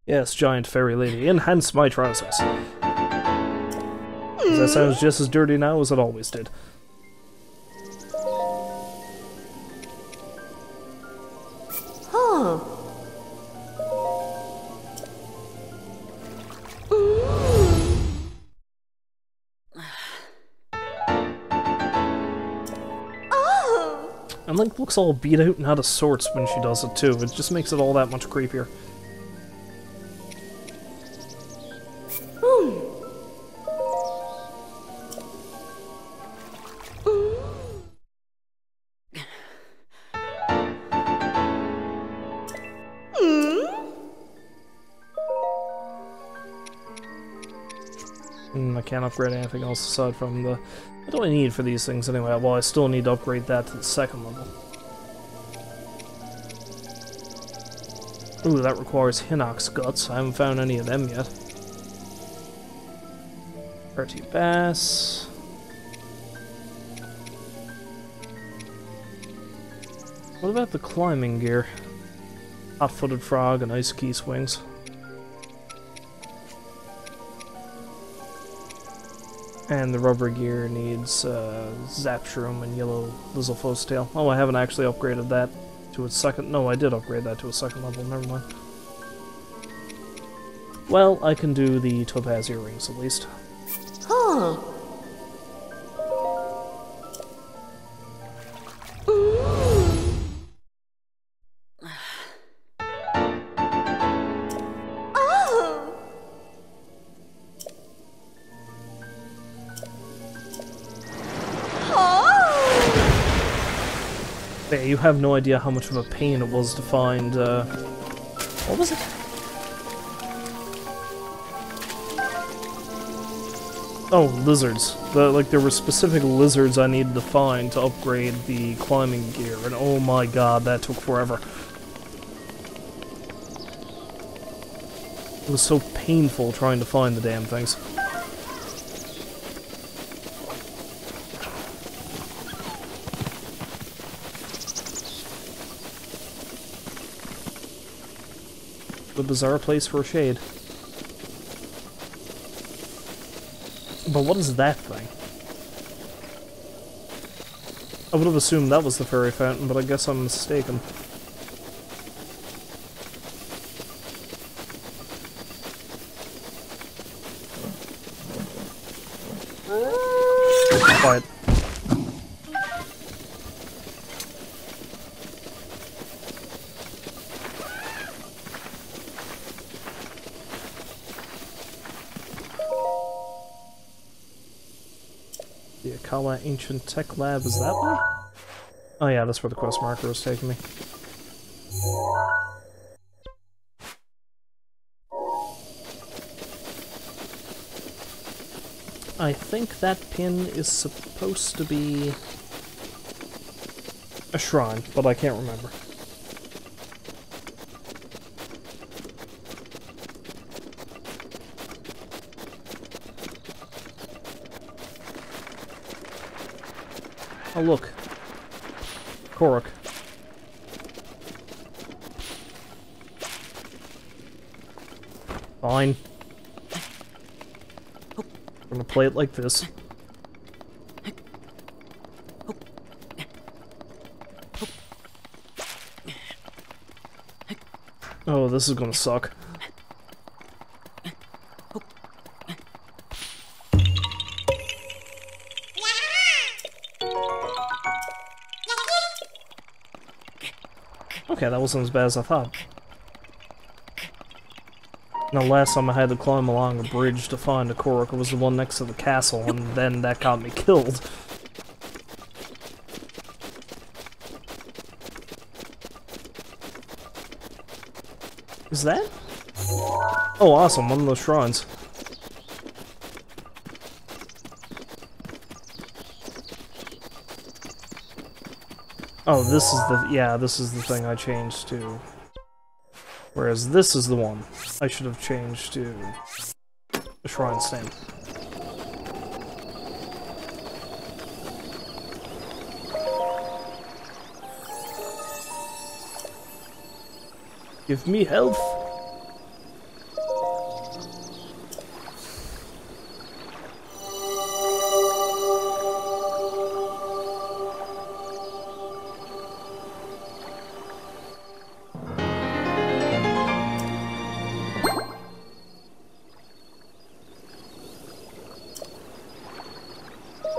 S1: Yes, giant fairy lady, enhance my trousers. That sounds just as dirty now as it always did. And Link looks all beat out and out of sorts when she does it too. It just makes it all that much creepier. can't upgrade anything else aside from the... What do I need for these things anyway? Well, I still need to upgrade that to the 2nd level. Ooh, that requires Hinox Guts. I haven't found any of them yet. RT Bass. What about the climbing gear? Hot-footed frog and ice key swings. And the rubber gear needs Zapshroom and yellow Lizzlefo's tail. Oh, I haven't actually upgraded that to its 2nd... No, I did upgrade that to a 2nd level, never mind. Well, I can do the topaz earrings at least.
S4: Huh.
S1: Yeah, you have no idea how much of a pain it was to find, what was it? Oh, lizards. There were specific lizards I needed to find to upgrade the climbing gear, and oh my god, that took forever. It was so painful trying to find the damn things. The bizarre place for a shade. But what is that thing? I would have assumed that was the fairy fountain, but I guess I'm mistaken. Quiet. The Akala Ancient Tech Lab is that way? Oh yeah, that's where the quest marker is taking me. I think that pin is supposed to be a shrine, but I can't remember. Oh look. Korok. Fine. I'm gonna play it like this. Oh, this is gonna suck. Okay, that wasn't as bad as I thought. Now, last time I had to climb along a bridge to find a Korok, it was the one next to the castle, and then that got me killed. Is that? Oh, awesome, one of those shrines. Oh, this is the... yeah, this is the thing I changed to. Whereas this is the one I should have changed to the shrine stamp. Give me health!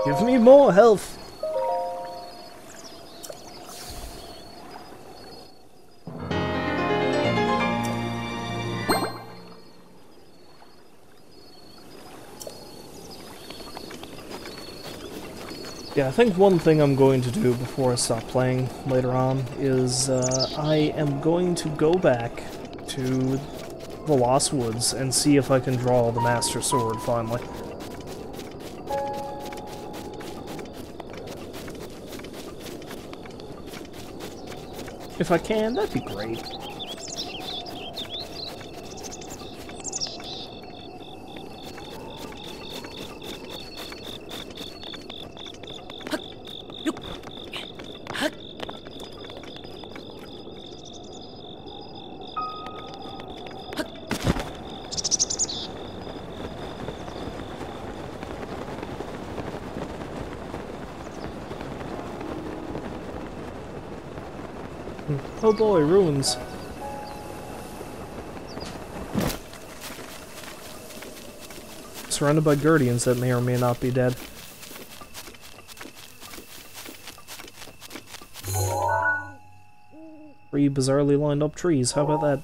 S1: Give me more health! Yeah, I think one thing I'm going to do before I stop playing later on is I am going to go back to the Lost Woods and see if I can draw the Master Sword finally. If I can, that'd be great. Oh boy, ruins. Surrounded by guardians that may or may not be dead. Three bizarrely lined up trees, how about that?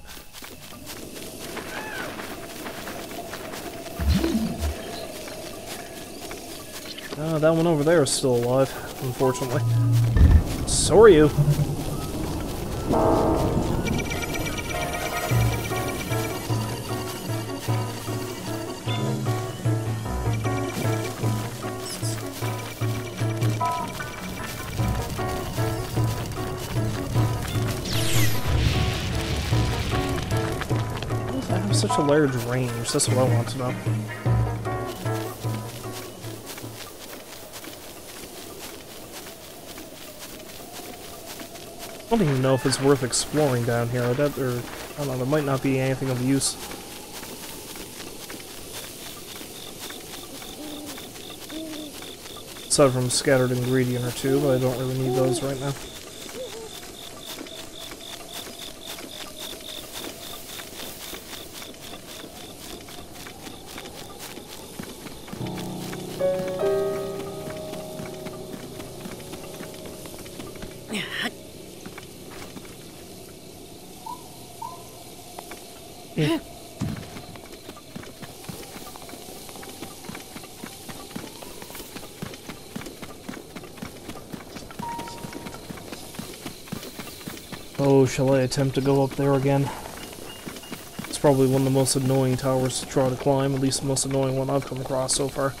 S1: That one over there is still alive, unfortunately. So are you. I have such a large range, that's what I want to know. I don't even know if it's worth exploring down here. I don't know, there might not be anything of use. Aside from a scattered ingredient or two, but I don't really need those right now. Yeah. Oh, shall I attempt to go up there again? It's probably one of the most annoying towers to try to climb, at least the most annoying one I've come across so far.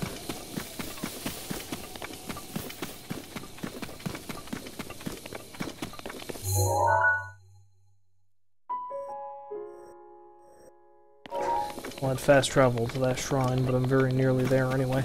S1: Well, I'd fast travel to that shrine, but I'm very nearly there anyway.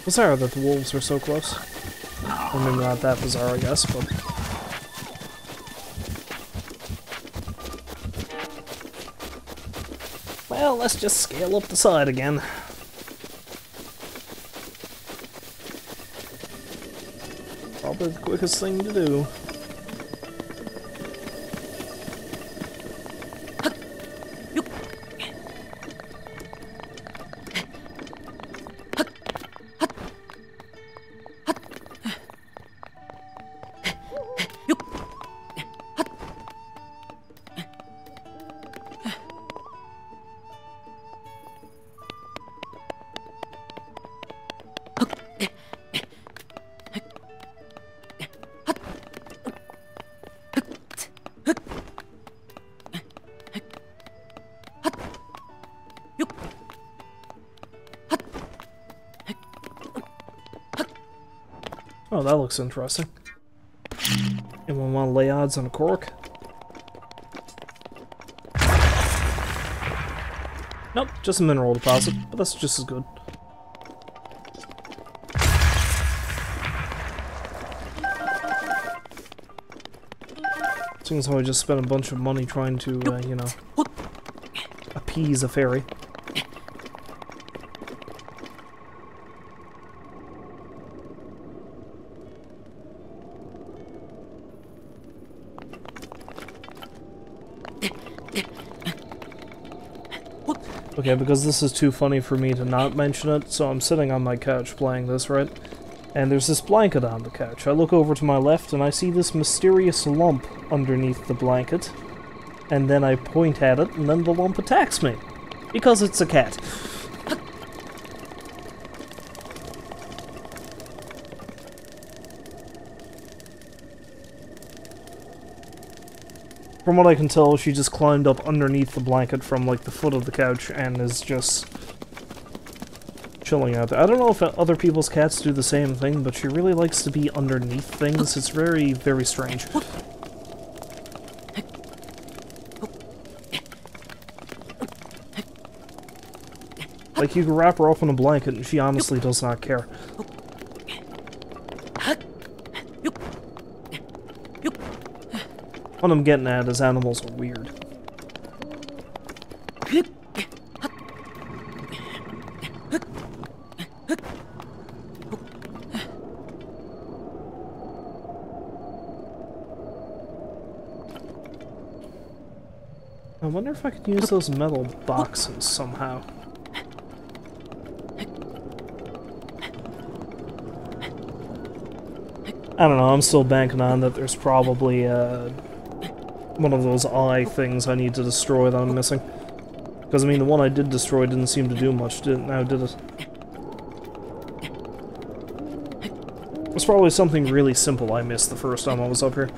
S1: Bizarre that the wolves are so close. Well, maybe not that bizarre, I guess, but... Well, let's just scale up the side again. Probably the quickest thing to do. Oh, that looks interesting. Anyone want to lay odds on a cork? Nope, just a mineral deposit, but that's just as good. Seeing as how I just spent a bunch of money trying to, you know, appease a fairy. Okay, because this is too funny for me to not mention it, so I'm sitting on my couch playing this, right? And there's this blanket on the couch. I look over to my left and I see this mysterious lump underneath the blanket. And then I point at it and then the lump attacks me. Because it's a cat. From what I can tell, she just climbed up underneath the blanket from, like, the foot of the couch and is just chilling out there. I don't know if other people's cats do the same thing, but she really likes to be underneath things. It's very, very strange. Like, you can wrap her up in a blanket and she honestly does not care. What I'm getting at is animals are weird. I wonder if I could use those metal boxes somehow. I don't know, I'm still banking on that there's probably one of those eye things I need to destroy that I'm missing. Because, I mean, the one I did destroy didn't seem to do much, did it? It's probably something really simple I missed the first time I was up here.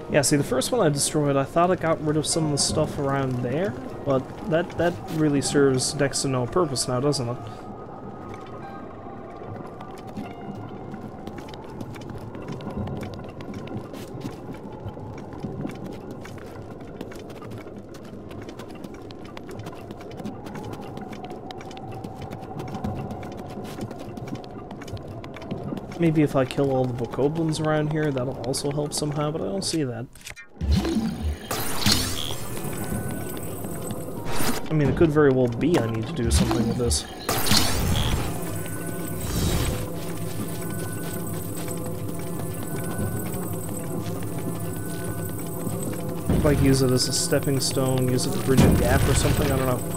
S1: Yeah, see, the first one I destroyed, I thought it got rid of some of the stuff around there, but that really serves next to no purpose now, doesn't it? Maybe if I kill all the bokoblins around here, that'll also help somehow, but I don't see that. I mean, it could very well be I need to do something with this. Like, use it as a stepping stone, use it to bridge a gap or something, I don't know.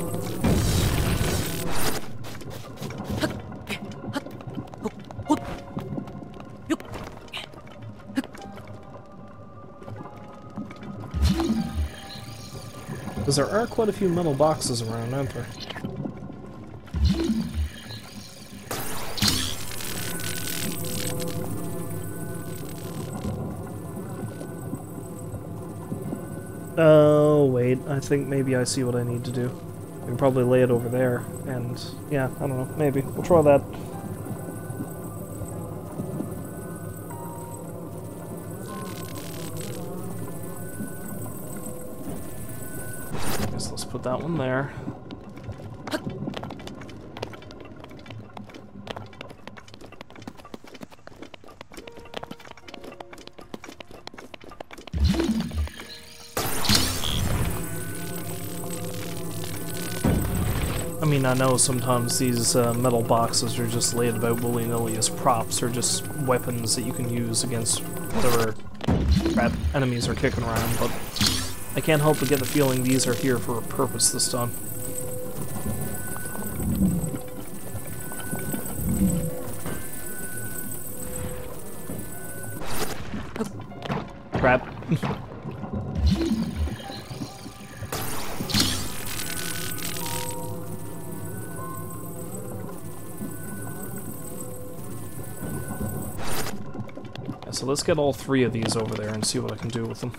S1: Because there are quite a few metal boxes around, aren't there? Oh, wait, I think maybe I see what I need to do. I can probably lay it over there, and yeah, I don't know, maybe. We'll try that. Let's put that one there. I mean, I know sometimes these metal boxes are just laid about willy-nilly as props, or just weapons that you can use against whatever crap enemies are kicking around, but I can't help but get the feeling these are here for a purpose this time. Crap. Yeah, so let's get all three of these over there and see what I can do with them.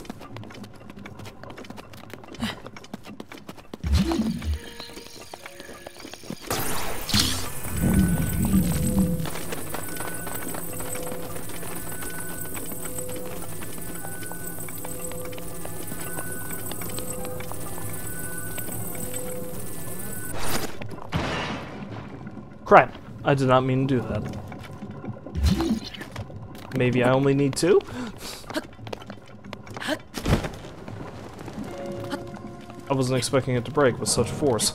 S1: Crap. I did not mean to do that. Maybe I only need 2? I wasn't expecting it to break with such force.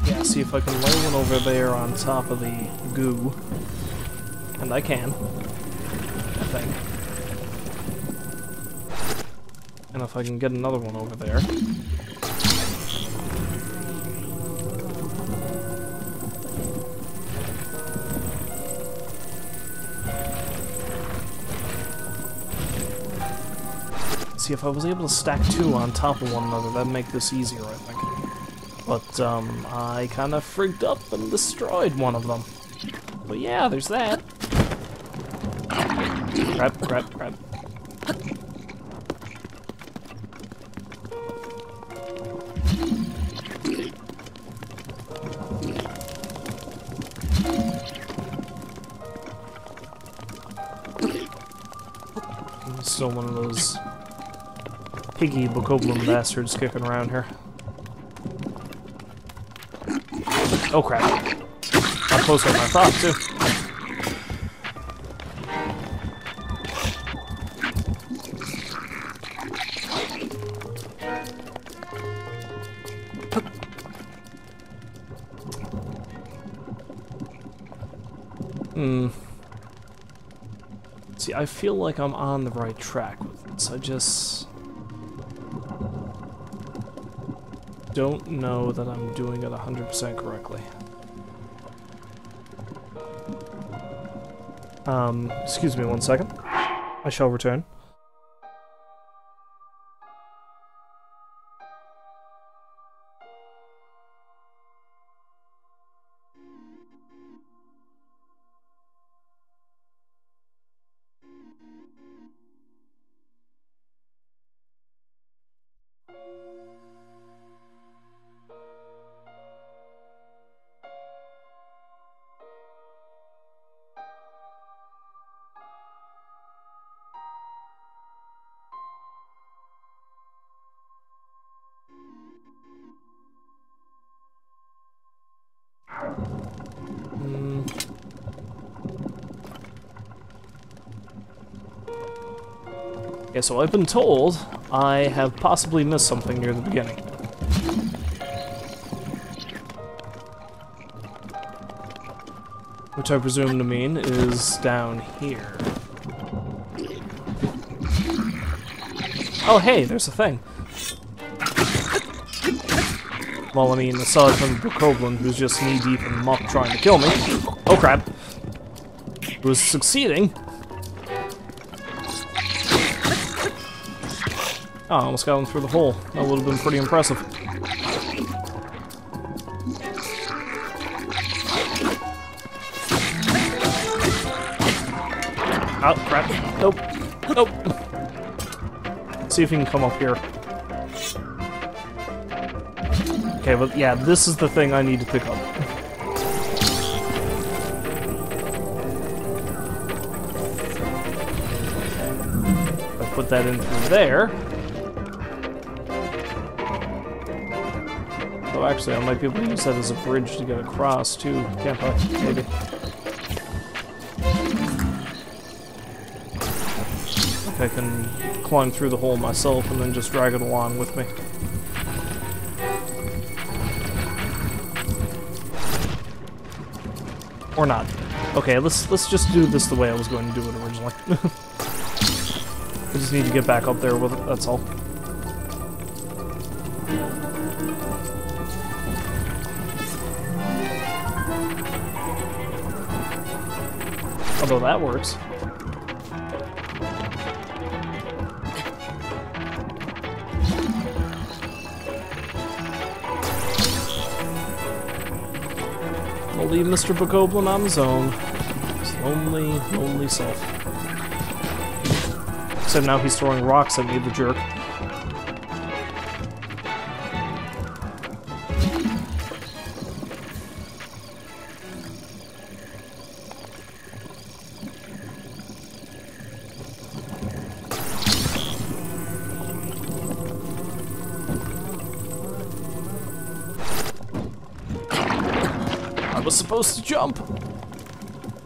S1: Yeah, see if I can lay one over there on top of the goo. And I can. I think. And if I can get another one over there. See, if I was able to stack 2 on top of one another, that'd make this easier, I think. But, I kinda frigged up and destroyed one of them. But yeah, there's that. Crap, crap, crap. Still one of those piggy bokoblin bastards kicking around here. Oh crap. Not closer than I thought, too. See, I feel like I'm on the right track with this. I just don't know that I'm doing it 100% correctly. Excuse me one second. I shall return. Yeah, so I've been told I have possibly missed something near the beginning. Which I presume to mean is down here. Oh hey, there's a thing. Well, I mean, aside from the Bokoblin, who's just knee-deep in muck trying to kill me. Oh crap. Who's succeeding. Oh, I almost got him through the hole. That would have been pretty impressive. Oh, crap. Nope. Nope. Let's see if he can come up here. Okay, but yeah, this is the thing I need to pick up. I put that in through there. Oh, actually, I might be able to use that as a bridge to get across, too, can't I? Maybe. If I can climb through the hole myself and then just drag it along with me. Or not. Okay, let's just do this the way I was going to do it originally. I just need to get back up there with it, that's all. Although that works. leave Mr. Bokoblin on his own. His lonely, lonely self. Except now he's throwing rocks at me, the jerk. I was supposed to jump,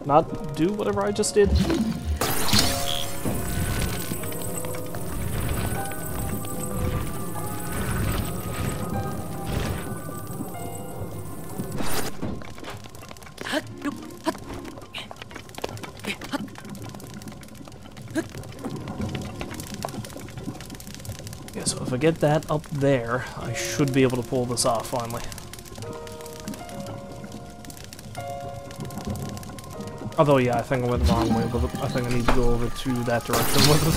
S1: not do whatever I just did. Yeah, so if I get that up there, I should be able to pull this off finally. Although, yeah, I think I went the wrong way, but I think I need to go over to that direction with it.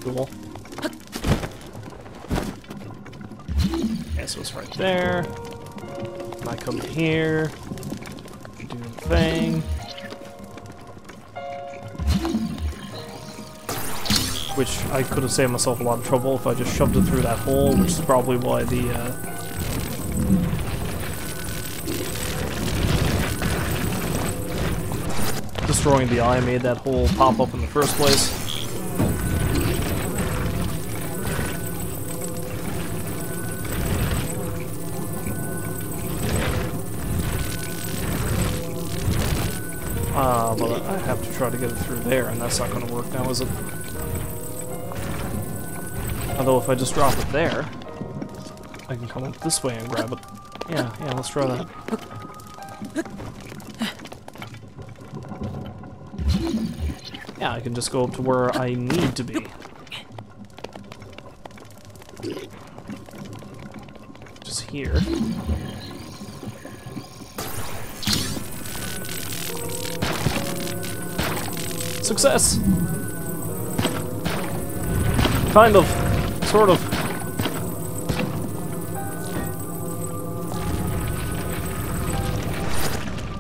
S1: Cool. Okay, so it's right there. And I come here, do the thing. Which I could have saved myself a lot of trouble if I just shoved it through that hole, which is probably why the, destroying the eye made that hole pop up in the first place. But I have to try to get it through there, and that's not going to work now, is it? Although if I just drop it there, I can come up this way and grab it. Yeah, let's try that. Yeah, I can just go up to where I need to be. Just here. Success! Kind of. Sort of.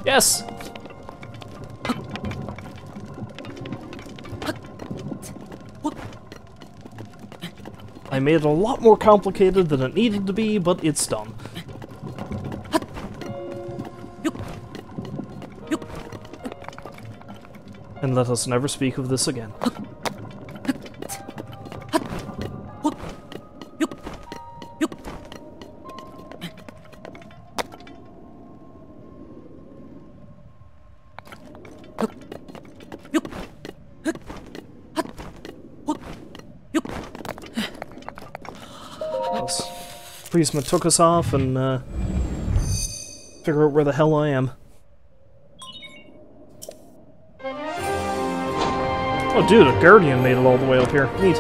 S1: Yes! I made it a lot more complicated than it needed to be, but it's done. And let us never speak of this again. Prisma took us off and figure out where the hell I am. Oh dude, a Guardian made it all the way up here. Neat.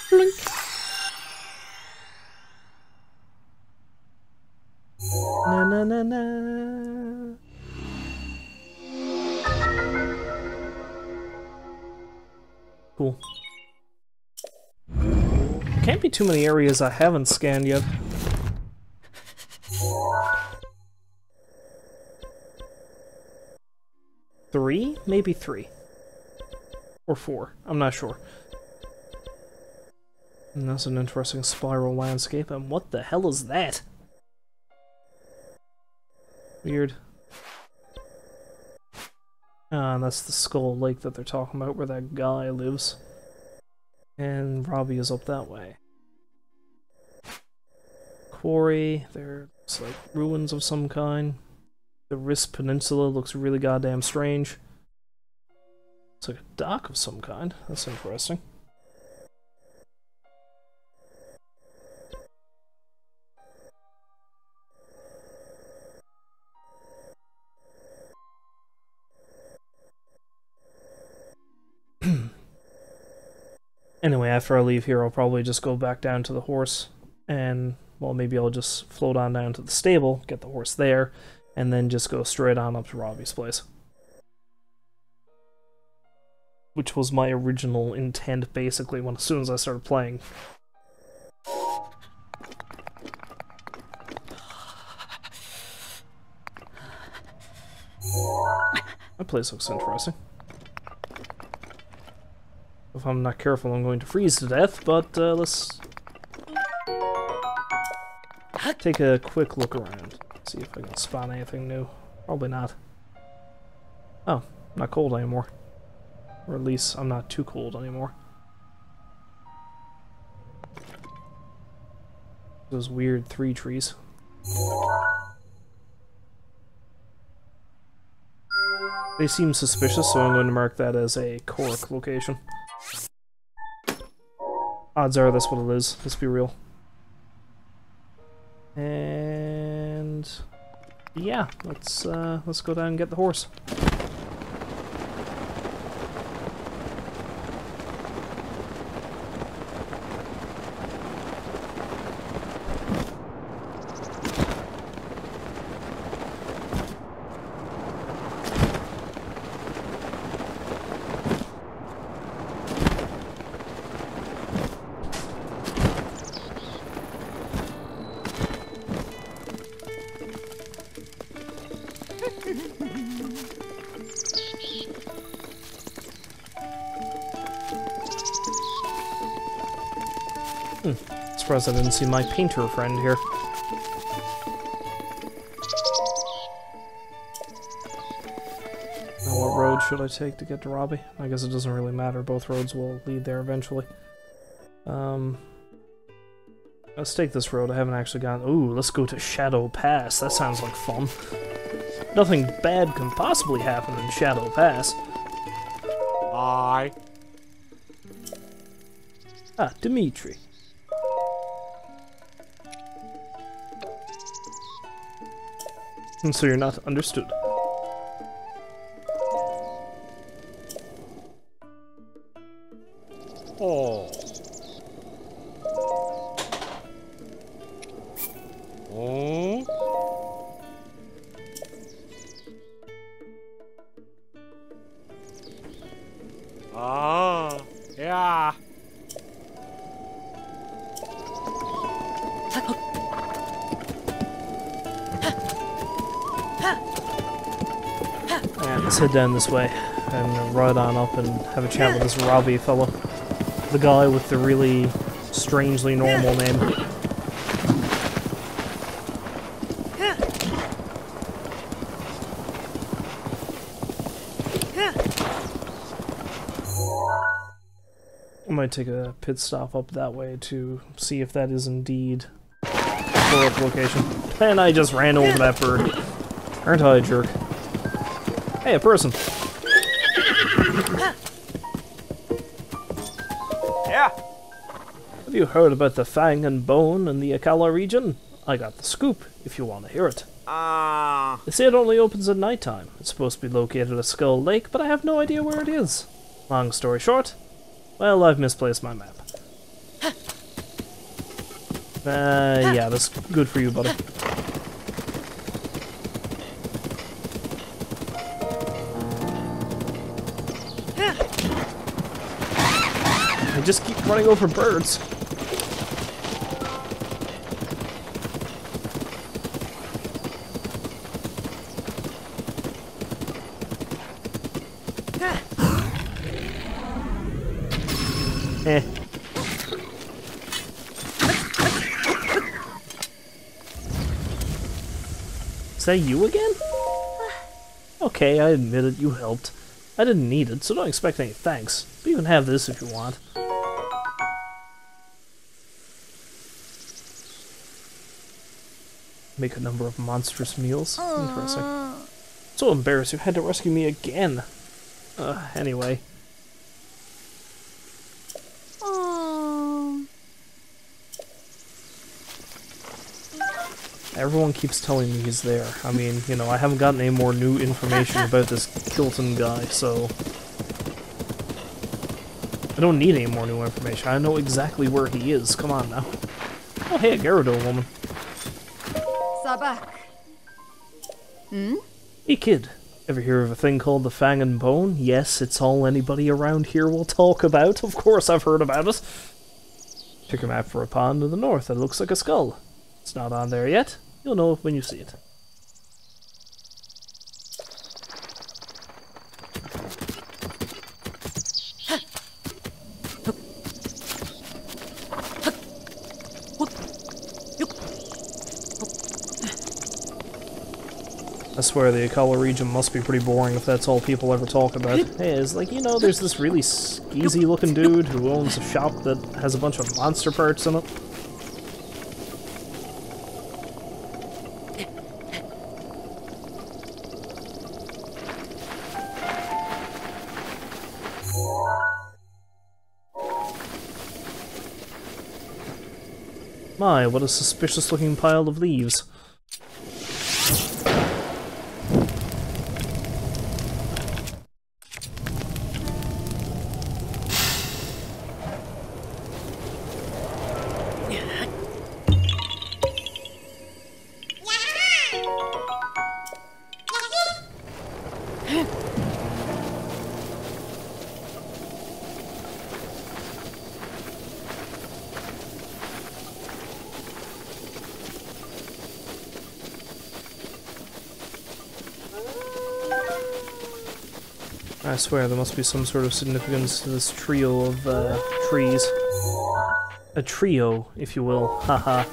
S1: Blink. Na na na na. Cool. Can't be too many areas I haven't scanned yet. Three? Maybe 3. Or 4. I'm not sure. And that's an interesting spiral landscape, and what the hell is that? Weird. Ah, that's the Skull Lake that they're talking about, where that guy lives. And Robbie is up that way. Quarry, there's like ruins of some kind. The Risk Peninsula looks really goddamn strange. It's like a dock of some kind. That's interesting. Anyway, after I leave here, I'll probably just go back down to the horse, and, well, maybe I'll just float on down to the stable, get the horse there, and then just go straight on up to Robbie's place. Which was my original intent, basically, as soon as I started playing. That place looks interesting. If I'm not careful, I'm going to freeze to death, but let's take a quick look around. See if I can spot anything new. Probably not. Oh, not cold anymore. Or at least I'm not too cold anymore. Those weird 3 trees. They seem suspicious, so I'm going to mark that as a Korok location. Odds are that's what it is, let's be real. And yeah, let's go down and get the horse. Surprised I didn't see my painter friend here. Now what road should I take to get to Robbie? I guess it doesn't really matter, both roads will lead there eventually. Let's take this road, I haven't actually gone— ooh, let's go to Shadow Pass, that sounds like fun. Nothing bad can possibly happen in Shadow Pass.
S2: Hi.
S1: Ah, Dimitri. And so you're not understood.
S2: Oh. Oh. Ah. Yeah.
S1: Alright, let's head down this way and ride on up and have a chat with this Robbie fellow. The guy with the really strangely normal name. I might take a pit stop up that way to see if that is indeed a Korok location. And I just ran over that bird. Aren't I a jerk? Hey, a person!
S2: Yeah.
S1: Have you heard about the Fang and Bone in the Akala region? I got the scoop, if you want to hear it. They say it only opens at nighttime. It's supposed to be located at Skull Lake, but I have no idea where it is. Long story short, well, I've misplaced my map. Yeah, that's good for you, buddy. I just keep running over birds. Eh. Is that you again? Okay, I admit it, you helped. I didn't need it, so don't expect any thanks. But you can have this if you want. Make a number of monstrous meals. Interesting. So embarrassed you had to rescue me again. Anyway. Everyone keeps telling me he's there. I mean, you know, I haven't gotten any more new information about this Kilton guy, so... I don't need any more new information. I know exactly where he is. Come on now. Oh, hey, a Gyarados woman.
S4: Sabak. Hmm?
S1: Hey, kid. Ever hear of a thing called the Fang and Bone? Yes, it's all anybody around here will talk about. Of course I've heard about it. Check a map for a pond in the north that looks like a skull. It's not on there yet. You'll know it when you see it. I swear the Akala region must be pretty boring if that's all people ever talk about. Hey, it's like, you know, there's this really skeezy looking dude who owns a shop that has a bunch of monster parts in it. My, what a suspicious looking pile of leaves. I swear there must be some sort of significance to this trio of trees. A trio, if you will. Haha.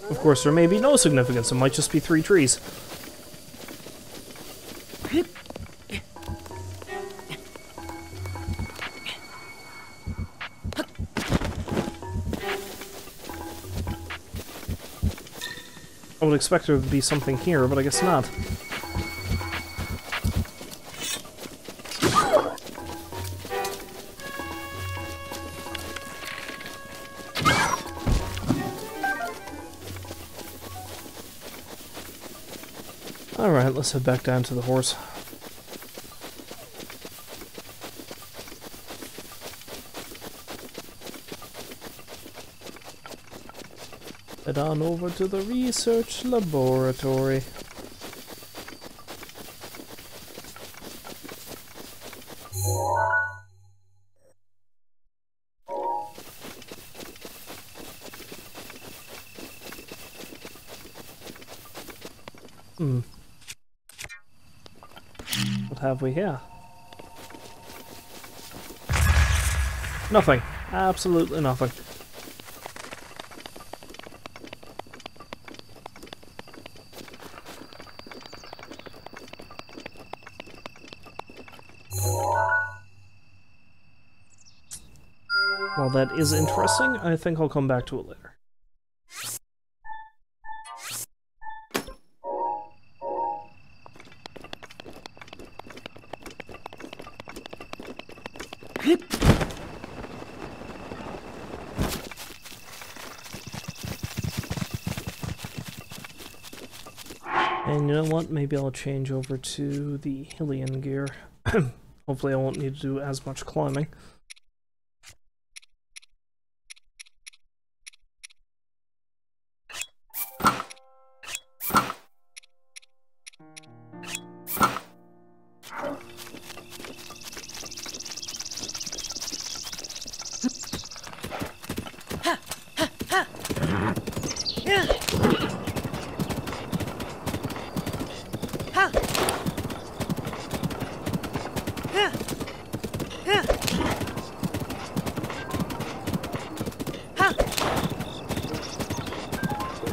S1: Of course, there may be no significance. It might just be 3 trees. I would expect there to be something here, but I guess not. Alright, let's head back down to the horse. Head on over to the research laboratory. What have we here? Nothing. Absolutely nothing. While that is interesting, I think I'll come back to it later. And you know what? Maybe I'll change over to the Hylian gear. Hopefully I won't need to do as much climbing.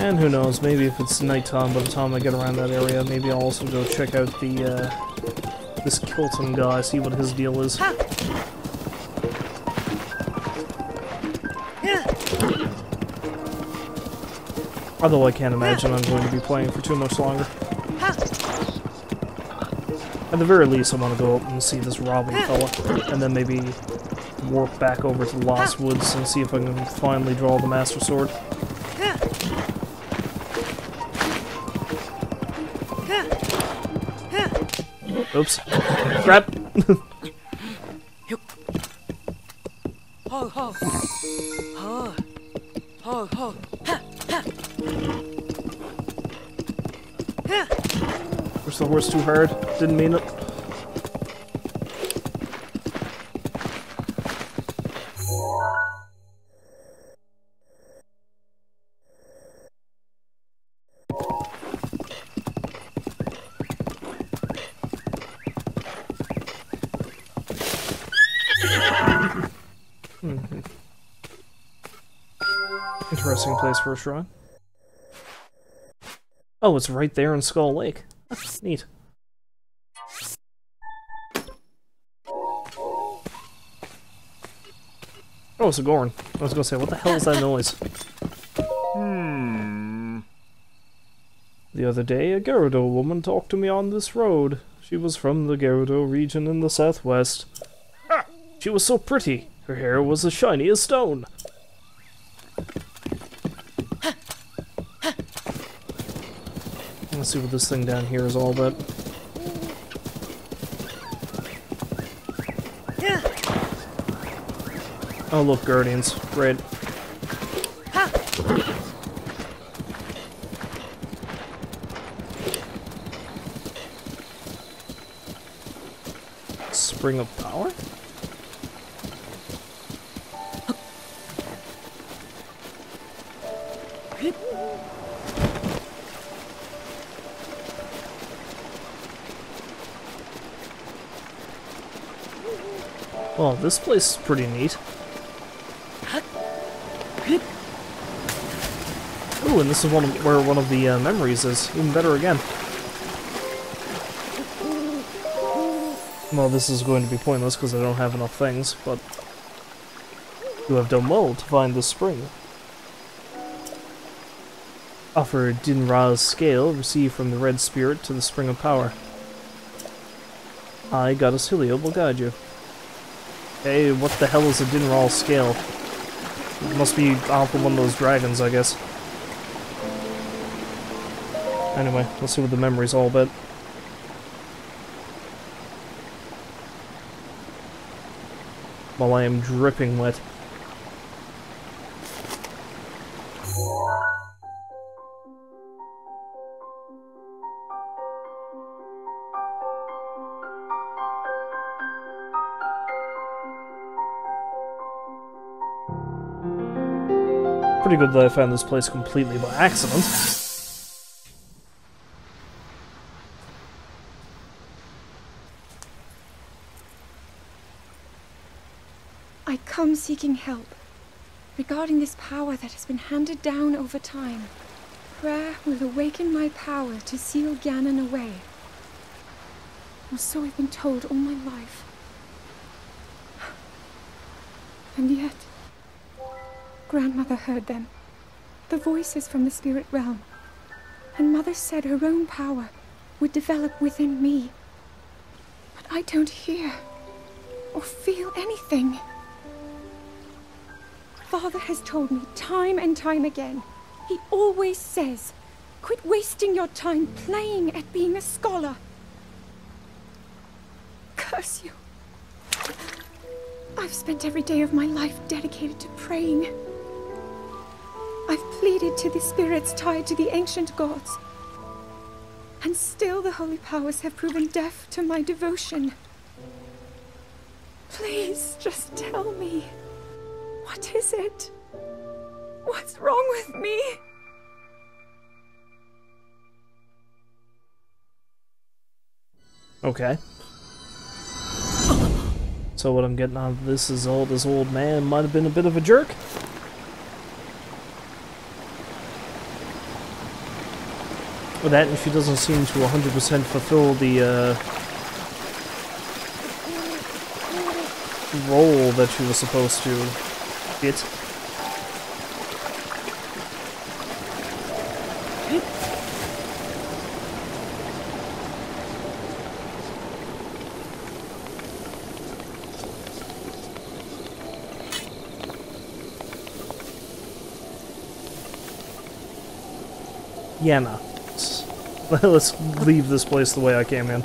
S1: And who knows, maybe if it's nighttime by the time I get around that area, maybe I'll also go check out the, this Kilton guy, see what his deal is. Although I can't imagine I'm going to be playing for too much longer. At the very least, I want to go up and see this Robin fella, and then maybe warp back over to the Lost Woods and see if I can finally draw the Master Sword. Oops. Crap!
S2: Ho ho. Ho. Ho ho. Ha ha.
S1: Pushed the horse too hard. Didn't mean it. Interesting place for a shrine. Oh, it's right there in Skull Lake. That's neat. Oh, it's a Gorn. I was gonna say, what the hell is that noise? The other day, a Gerudo woman talked to me on this road. She was from the Gerudo region in the southwest. She was so pretty. Her hair was as shiny as stone. Let's see what this thing down here is all about. Oh look, Guardians. Great. Spring of power? Well, this place is pretty neat. Ooh, and this is where one of the memories is. Even better again. Well, this is going to be pointless because I don't have enough things, but you have done well to find this spring. Offer Dinra's scale received from the Red Spirit to the Spring of Power. I, Goddess Hylia, will guide you. Hey, what the hell is a Dinral scale? It must be off of one of those dragons, I guess. Anyway, let's see what the memory's all about. While I am dripping wet. Pretty good that I found this place completely by accident.
S5: I come seeking help regarding this power that has been handed down over time. Prayer will awaken my power to seal Ganon away. Or so I've been told all my life. And yet, Grandmother heard them, the voices from the spirit realm, and Mother said her own power would develop within me. But I don't hear or feel anything. Father has told me time and time again, he always says, quit wasting your time playing at being a scholar. Curse you. I've spent every day of my life dedicated to praying. I've pleaded to the spirits tied to the ancient gods. And still the holy powers have proven deaf to my devotion. Please, just tell me. What is it? What's wrong with me?
S1: Okay. So what I'm getting out of this is this old man might have been a bit of a jerk. Or that, and she doesn't seem to 100% fulfill the role that she was supposed to get. Yeah, nah. Let's leave this place the way I came in.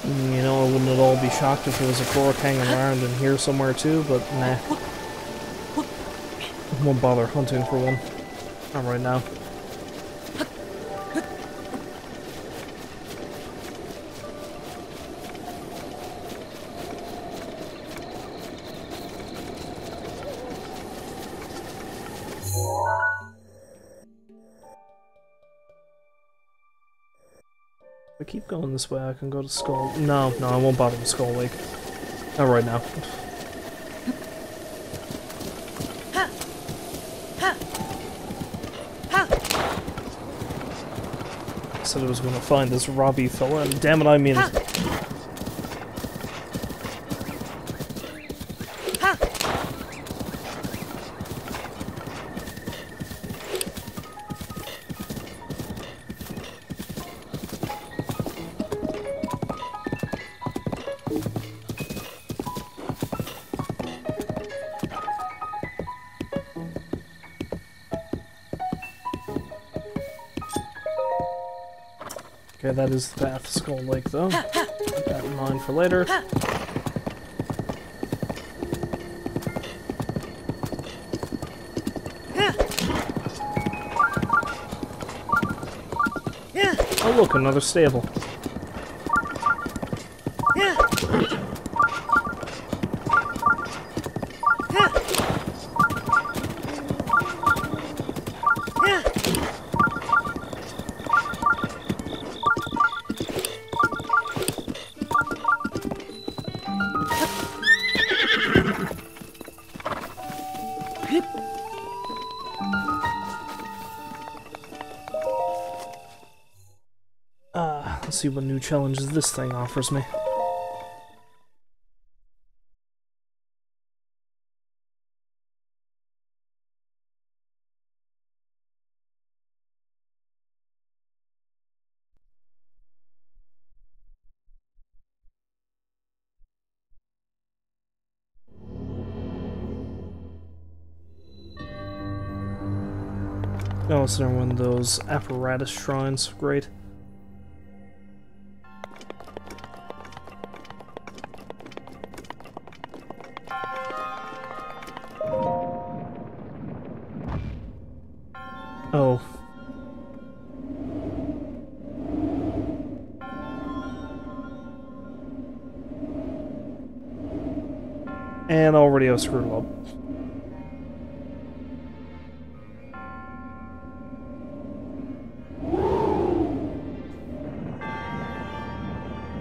S1: You know, I wouldn't at all be shocked if there was a Korok hanging around in here somewhere too, but nah. Won't bother hunting for one. Not right now. If I keep going this way, I can go to Skull... No, I won't bother with Skull Lake. Not right now. I said I was going to find this Robbie fella, and damn it, I mean it. Okay, that is the path to Skull Lake, though. Keep that in mind for later. Oh look, another stable. Let's see what new challenges this thing offers me. Oh, it's another one of those apparatus shrines. Great. Oh. And already I've screwed up.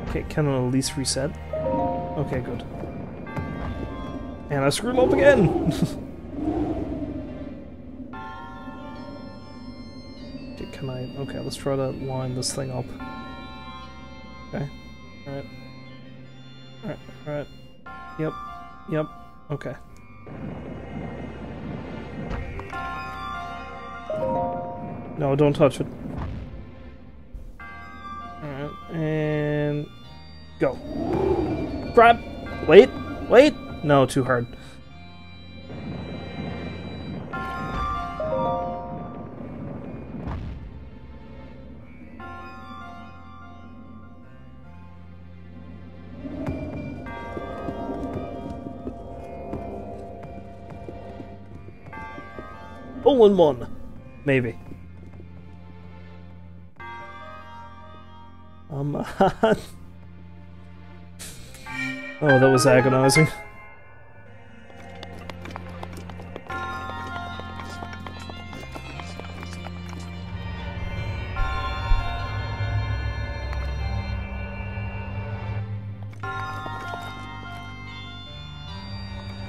S1: Okay, can I at least reset? Okay, good. And I screwed up again! Okay, can I... Okay, let's try to line this thing up. Okay. Alright. Alright. Yep. Okay. No, don't touch it. Alright, and... Go. Grab! Wait! No, too hard. All in one. Maybe. Oh, that was agonizing.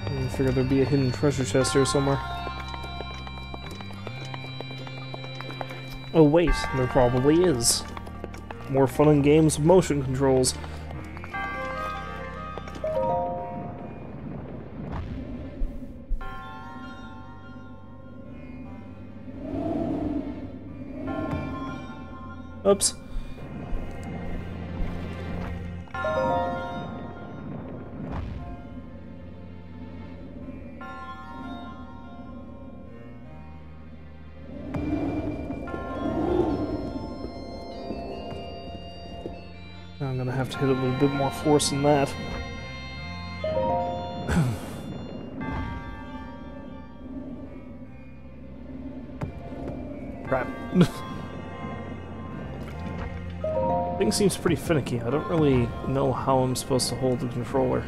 S1: I figured there'd be a hidden treasure chest here somewhere. Oh wait, there probably is. More fun in games with motion controls. Oops. I'm gonna have to hit it with a bit more force than that. Crap. Thing seems pretty finicky. I don't really know how I'm supposed to hold the controller.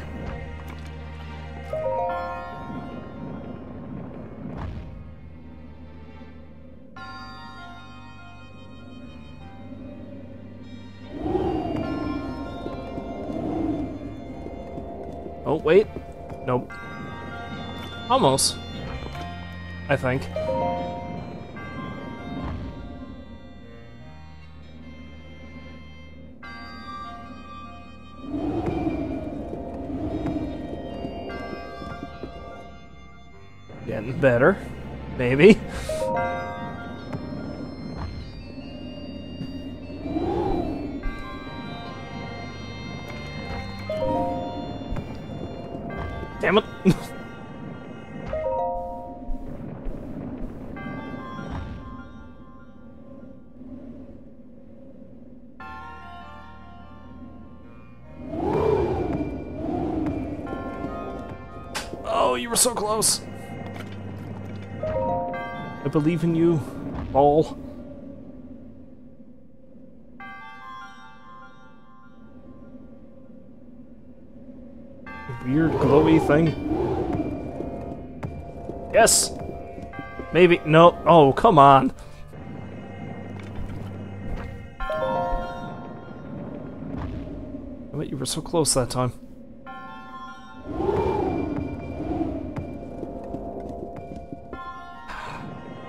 S1: Oh, wait. Nope. Almost. I think. Getting better. Maybe. Damn it. Oh, you were so close. I believe in you, ball. Weird glowy thing. Yes! Maybe. No. Oh, come on. I bet you were so close that time.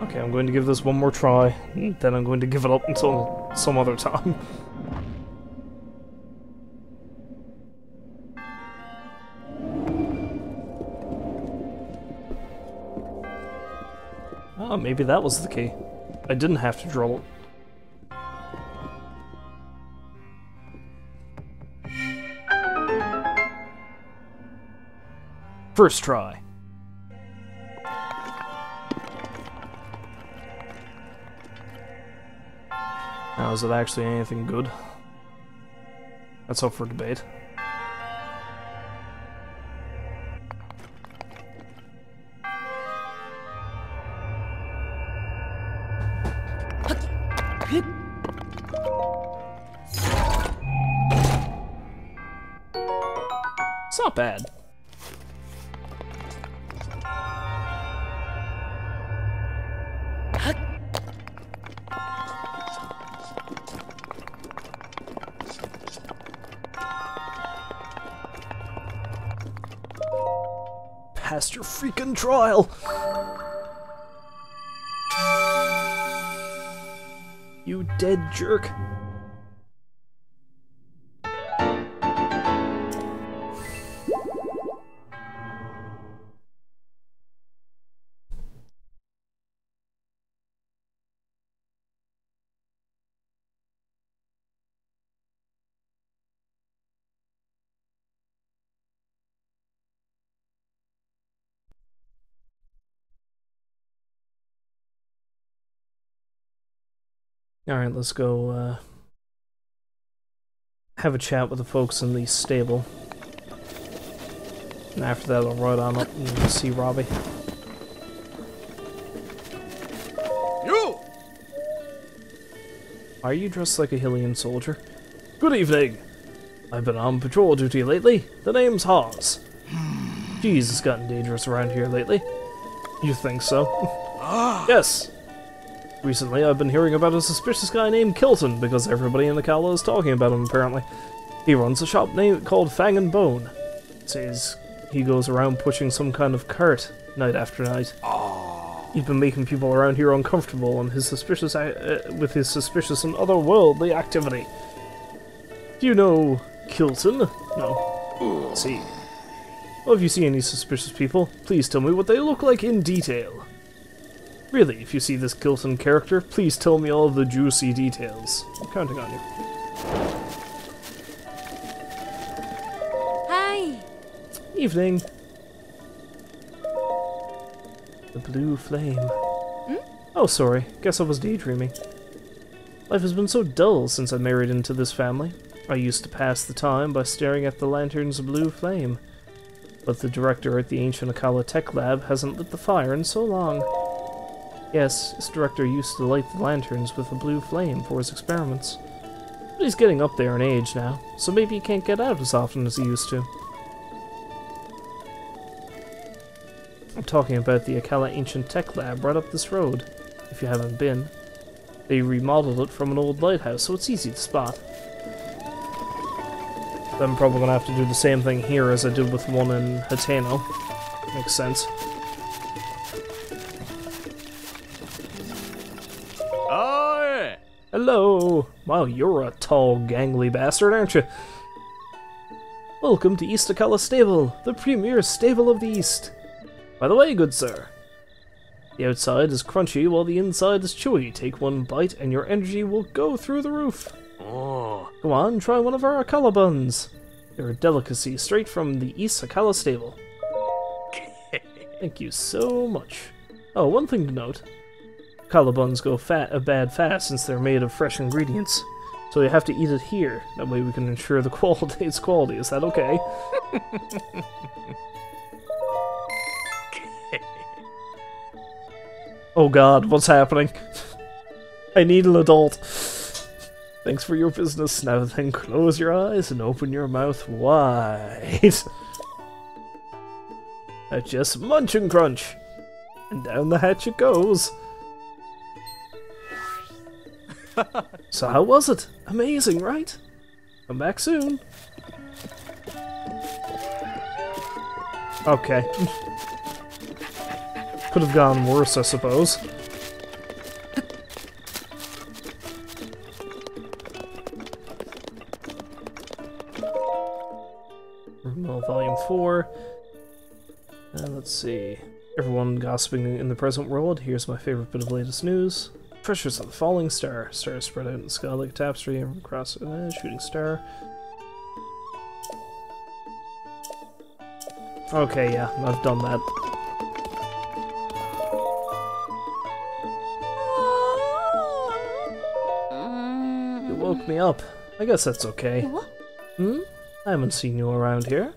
S1: Okay, I'm going to give this one more try, then I'm going to give it up until some other time. Oh, maybe that was the key. I didn't have to drill it. First try. Now, is it actually anything good? That's up for debate. It's not bad. Past your freaking trial! You dead jerk. Alright, let's go have a chat with the folks in the stable. And after that I'll ride on up and see Robbie.
S6: You!
S1: Are you dressed like a Hylian soldier? Good evening! I've been on patrol duty lately. The name's Hawes. Geez, it's gotten dangerous around here lately. You think so? Yes! Recently, I've been hearing about a suspicious guy named Kilton, because everybody in the Calla is talking about him, apparently. He runs a shop called Fang and Bone. Says he goes around pushing some kind of cart night after night. He's been making people around here uncomfortable and with his suspicious and otherworldly activity. Do you know Kilton? No. Let's see. Well, if you see any suspicious people, please tell me what they look like in detail. Really, if you see this Kilton character, please tell me all of the juicy details. I'm counting on you.
S2: Hi.
S1: Evening. The blue flame. Oh, sorry. Guess I was daydreaming. Life has been so dull since I married into this family. I used to pass the time by staring at the lantern's blue flame. But the director at the ancient Akala Tech Lab hasn't lit the fire in so long. Yes, this director used to light the lanterns with a blue flame for his experiments. But he's getting up there in age now, so maybe he can't get out as often as he used to. I'm talking about the Akala Ancient Tech Lab right up this road, if you haven't been. They remodeled it from an old lighthouse, so it's easy to spot. I'm probably gonna have to do the same thing here as I did with one in Hateno. Makes sense.
S6: Oh, yeah.
S1: Hello! Wow, you're a tall, gangly bastard, aren't you? Welcome to East Akala Stable, the premier stable of the East. By the way, good sir, the outside is crunchy while the inside is chewy. Take one bite and your energy will go through the roof.
S6: Oh.
S1: Go on, try one of our Akala buns. They're a delicacy straight from the East Akala Stable. Thank you so much. Oh, one thing to note. Akala buns go bad fast since they're made of fresh ingredients. So you have to eat it here. That way we can ensure the its quality. Is that okay? Oh god, what's happening? I need an adult. Thanks for your business. Now then, close your eyes and open your mouth wide. Now just munch and crunch. And down the hatch it goes. So how was it? Amazing, right? Come back soon. Okay. Could have gone worse, I suppose. Well, Volume 4. And let's see. Everyone gossiping in the present world. Here's my favorite bit of latest news. Treasures of the falling star. Stars spread out in the sky like a tapestry across a shooting star. Okay, yeah, I've done that. You woke me up. I guess that's okay. Hmm? I haven't seen you around here.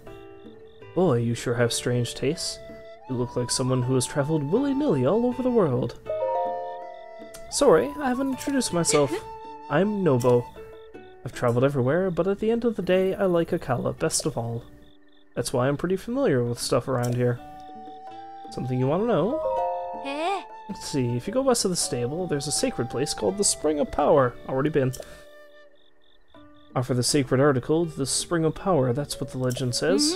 S1: Boy, you sure have strange tastes. You look like someone who has traveled willy-nilly all over the world. Sorry, I haven't introduced myself. I'm Nobo. I've traveled everywhere, but at the end of the day, I like Akala best of all. That's why I'm pretty familiar with stuff around here. Something you want to know? Let's see, if you go west of the stable, there's a sacred place called the Spring of Power. Already been. Offer the sacred article, the Spring of Power, that's what the legend says.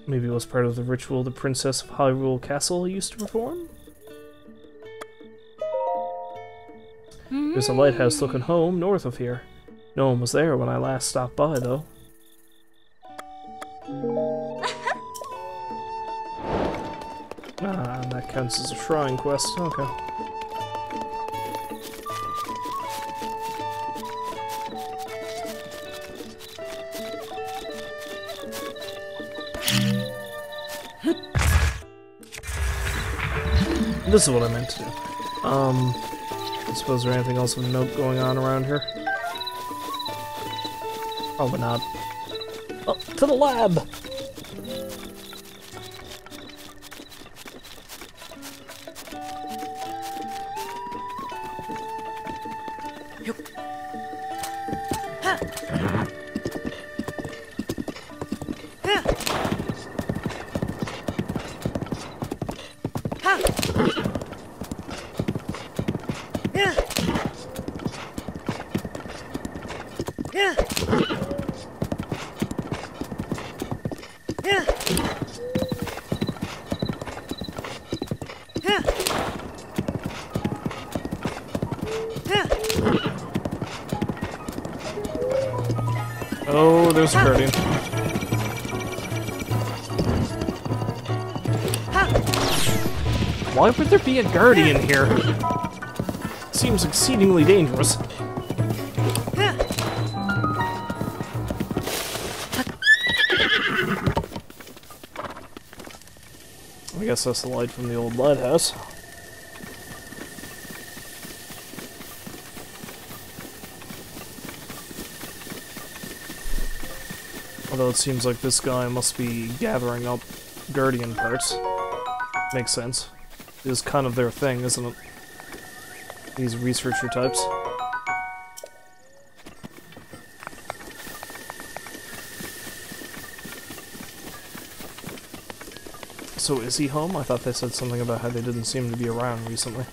S1: Maybe it was part of the ritual the Princess of Hyrule Castle used to perform? There's a lighthouse looking home north of here. No one was there when I last stopped by, though. Ah, and that counts as a shrine quest. Okay. This is what I meant to do. I suppose there's anything else of note going on around here? Probably not. Oh, to the lab! Oh, there's a guardian. Why would there be a guardian here? Seems exceedingly dangerous. I guess that's the light from the old lighthouse. Although it seems like this guy must be gathering up guardian parts. Makes sense. It is kind of their thing, isn't it? These researcher types. So is he home? I thought they said something about how they didn't seem to be around recently.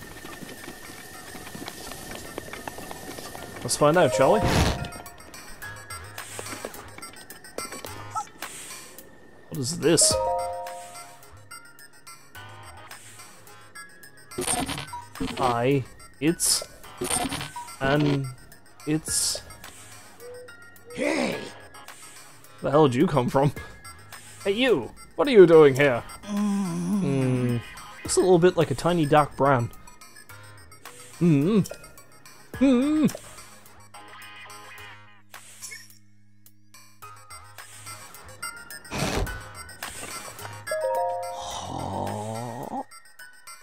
S1: Let's find out, shall we? What is this? It's... Hey! The hell did you come from? Hey you! What are you doing here? Looks a little bit like a tiny dark brown.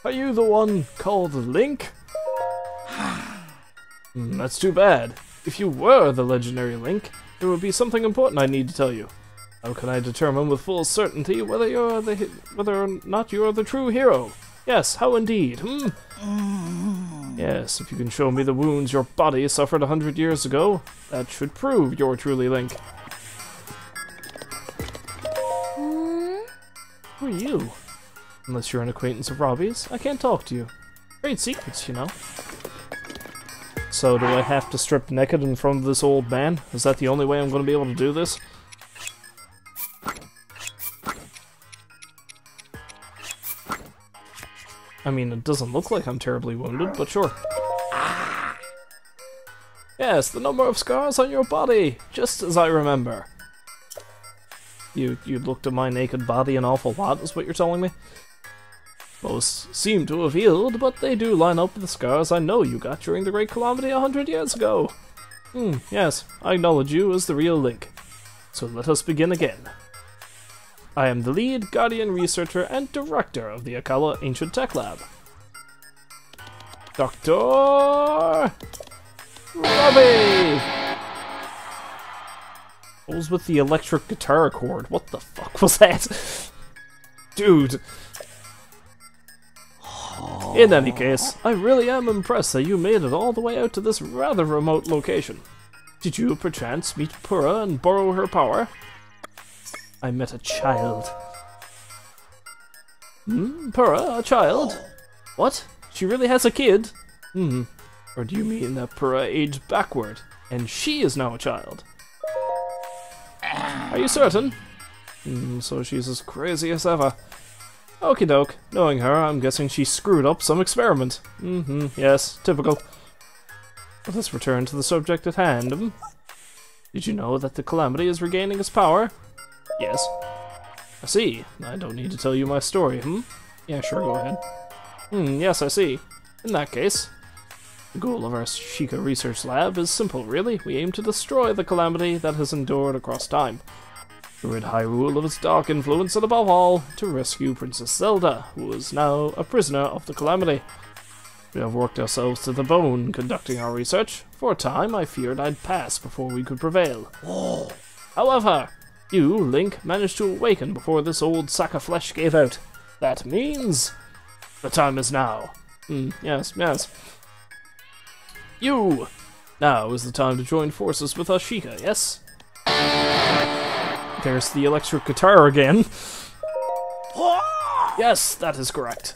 S1: Are you the one called Link? That's too bad. If you were the legendary Link, there would be something important I need to tell you. How can I determine with full certainty whether or not you're the true hero? Yes, how indeed? Yes, if you can show me the wounds your body suffered 100 years ago, that should prove you're truly Link. Who are you? Unless you're an acquaintance of Robbie's, I can't talk to you. Great secrets, you know. So, do I have to strip naked in front of this old man? Is that the only way I'm going to be able to do this? I mean, it doesn't look like I'm terribly wounded, but sure. Yes, the number of scars on your body, just as I remember. You looked at my naked body an awful lot, is what you're telling me? Most seem to have healed, but they do line up with the scars I know you got during the Great Calamity 100 years ago. Yes, I acknowledge you as the real Link. So let us begin again. I am the lead Guardian researcher and director of the Akala Ancient Tech Lab. Dr. Robbie! What was with the electric guitar chord? What the fuck was that? Dude. In any case, I really am impressed that you made it all the way out to this rather remote location. Did you perchance meet Purah and borrow her power? I met a child. Purah, a child? What? She really has a kid? Or do you mean that Purah aged backward, and she is now a child? Are you certain? So she's as crazy as ever. Okie doke. Knowing her, I'm guessing she screwed up some experiment. Yes, typical. Let us return to the subject at hand. Did you know that the Calamity is regaining its power? Yes. I see. I don't need to tell you my story, Yeah, sure, go ahead. Yes, I see. In that case, the goal of our Sheikah Research Lab is simple, really. We aim to destroy the Calamity that has endured across time, to rid Hyrule of its dark influence, and above all, to rescue Princess Zelda, who is now a prisoner of the Calamity. We have worked ourselves to the bone conducting our research. For a time, I feared I'd pass before we could prevail. However, you, Link, managed to awaken before this old sack of flesh gave out. That means the time is now. Yes. You! Now is the time to join forces with us, Sheikah, yes? There's the electric guitar again. Yes, that is correct.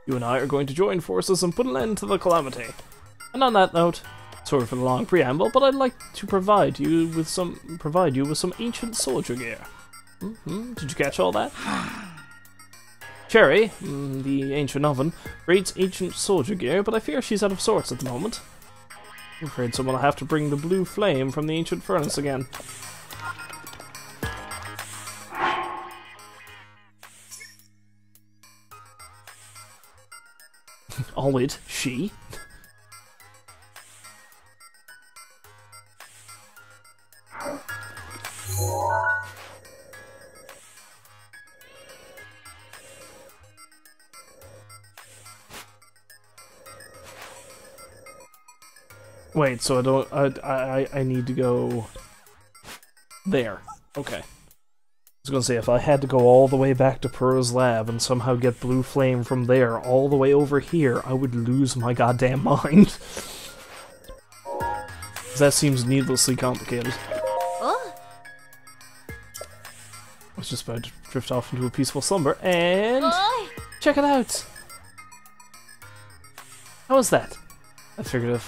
S1: You and I are going to join forces and put an end to the Calamity. And on that note, sorry for the long preamble, but I'd like to provide you with some ancient soldier gear. Did you catch all that? Cherry, the ancient oven, rates ancient soldier gear, but I fear she's out of sorts at the moment. I'm afraid someone will have to bring the blue flame from the ancient furnace again. All it, she. Wait, so I don't. I need to go there. Okay. I was gonna say, if I had to go all the way back to Purah's lab and somehow get blue flame from there all the way over here, I would lose my goddamn mind. That seems needlessly complicated.
S4: Oh.
S1: I was just about to drift off into a peaceful slumber, and
S4: Oi.
S1: check it out. How was that? I figured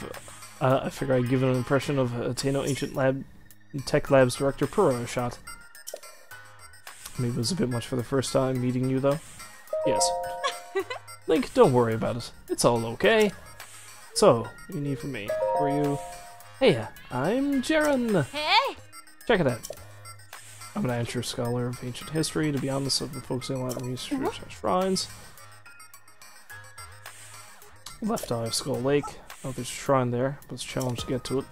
S1: I'd give an impression of Tenno Ancient Tech Lab's director Purah a shot. Maybe it was a bit much for the first time meeting you, though. Yes. Link, don't worry about it. It's all okay. So, what do you need from me? Who are you? Hey, I'm Jaren.
S4: Hey.
S1: Check it out. I'm an amateur scholar of ancient history. To be honest, I've been focusing a lot on research at shrines. Left eye of Skull Lake. Oh, there's a shrine there, but it's a challenge to get to it.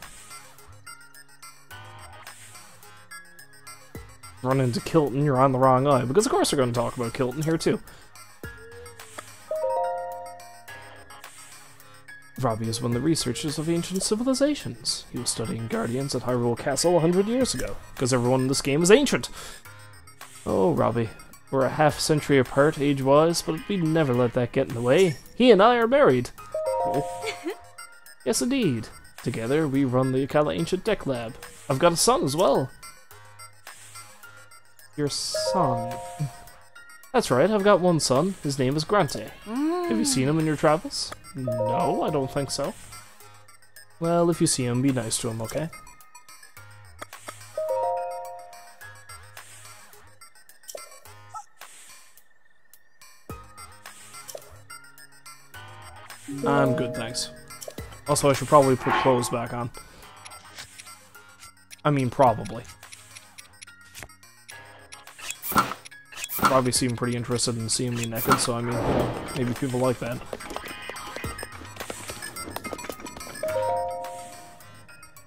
S1: Run into Kilton, you're on the wrong eye, because of course we're going to talk about Kilton here too. Robbie is one of the researchers of ancient civilizations. He was studying Guardians at Hyrule Castle 100 years ago, because everyone in this game is ancient. Oh, Robbie. We're a half-century apart, age-wise, but we'd never let that get in the way. He and I are married. Oh. Yes, indeed. Together, we run the Akala Ancient Tech Lab. I've got a son as well. Your son? That's right, I've got one son. His name is Grante. Have you seen him in your travels? No, I don't think so. Well, if you see him, be nice to him, okay? I'm good, thanks. Also, I should probably put clothes back on. I mean, probably. Probably seem pretty interested in seeing me naked, so I mean, you know, maybe people like that.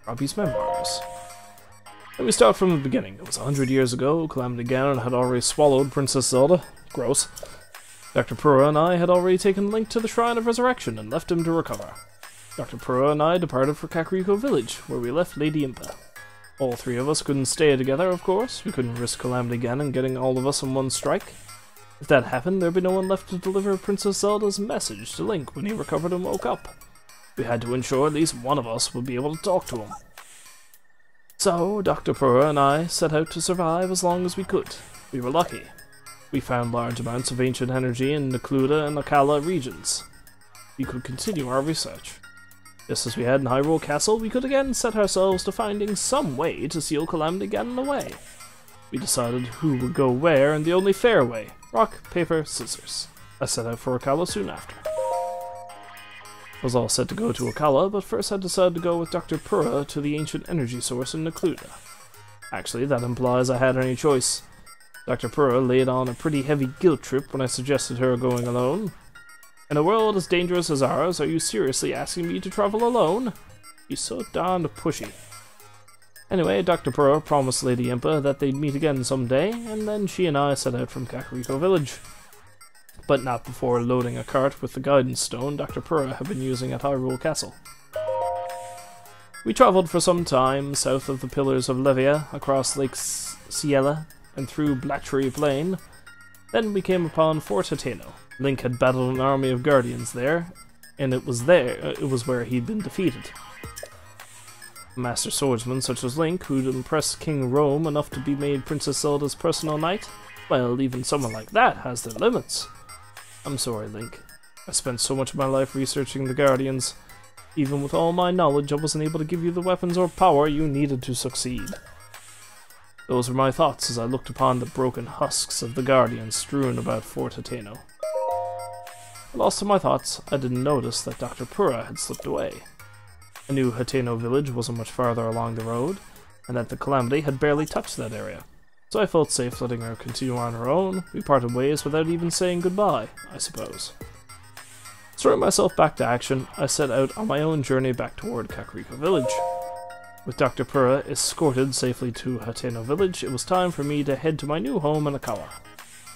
S1: Robbie's memoirs. Let me start from the beginning. It was 100 years ago. Calamity Ganon had already swallowed Princess Zelda. Gross. Dr. Purah and I had already taken Link to the Shrine of Resurrection and left him to recover. Dr. Purah and I departed for Kakariko Village, where we left Lady Impa. All three of us couldn't stay together, of course. We couldn't risk Calamity Ganon getting all of us in one strike. If that happened, there'd be no one left to deliver Princess Zelda's message to Link when he recovered and woke up. We had to ensure at least one of us would be able to talk to him. So, Dr. Purah and I set out to survive as long as we could. We were lucky. We found large amounts of ancient energy in the Cluda and Akala regions. We could continue our research. Just as we had in Hyrule Castle, we could again set ourselves to finding some way to seal Calamity Ganon away. We decided who would go where in the only fair way. Rock, paper, scissors. I set out for Akala soon after. I was all set to go to Akala, but first I decided to go with Dr. Purah to the ancient energy source in Nakluda. Actually, that implies I had any choice. Dr. Purah laid on a pretty heavy guilt trip when I suggested her going alone. In a world as dangerous as ours, are you seriously asking me to travel alone? He's so darned pushy. Anyway, Dr. Purah promised Lady Impa that they'd meet again someday, and then she and I set out from Kakariko Village. But not before loading a cart with the guidance stone Dr. Purah had been using at Hyrule Castle. We traveled for some time south of the Pillars of Levia, across Lake Ciela, and through Blatchery Plain. Then we came upon Fort Hateno. Link had battled an army of guardians there, and it was where he'd been defeated. A master swordsman such as Link, who'd impressed King Rome enough to be made Princess Zelda's personal knight, well, even someone like that has their limits. I'm sorry, Link. I spent so much of my life researching the Guardians. Even with all my knowledge, I wasn't able to give you the weapons or power you needed to succeed. Those were my thoughts as I looked upon the broken husks of the Guardians strewn about Fort Hateno. Lost in my thoughts, I didn't notice that Dr. Purah had slipped away. I knew Hateno village wasn't much farther along the road, and that the Calamity had barely touched that area. So I felt safe letting her continue on her own. We parted ways without even saying goodbye, I suppose. Throwing myself back to action, I set out on my own journey back toward Kakariko village. With Dr. Purah escorted safely to Hateno village, it was time for me to head to my new home in Akawa.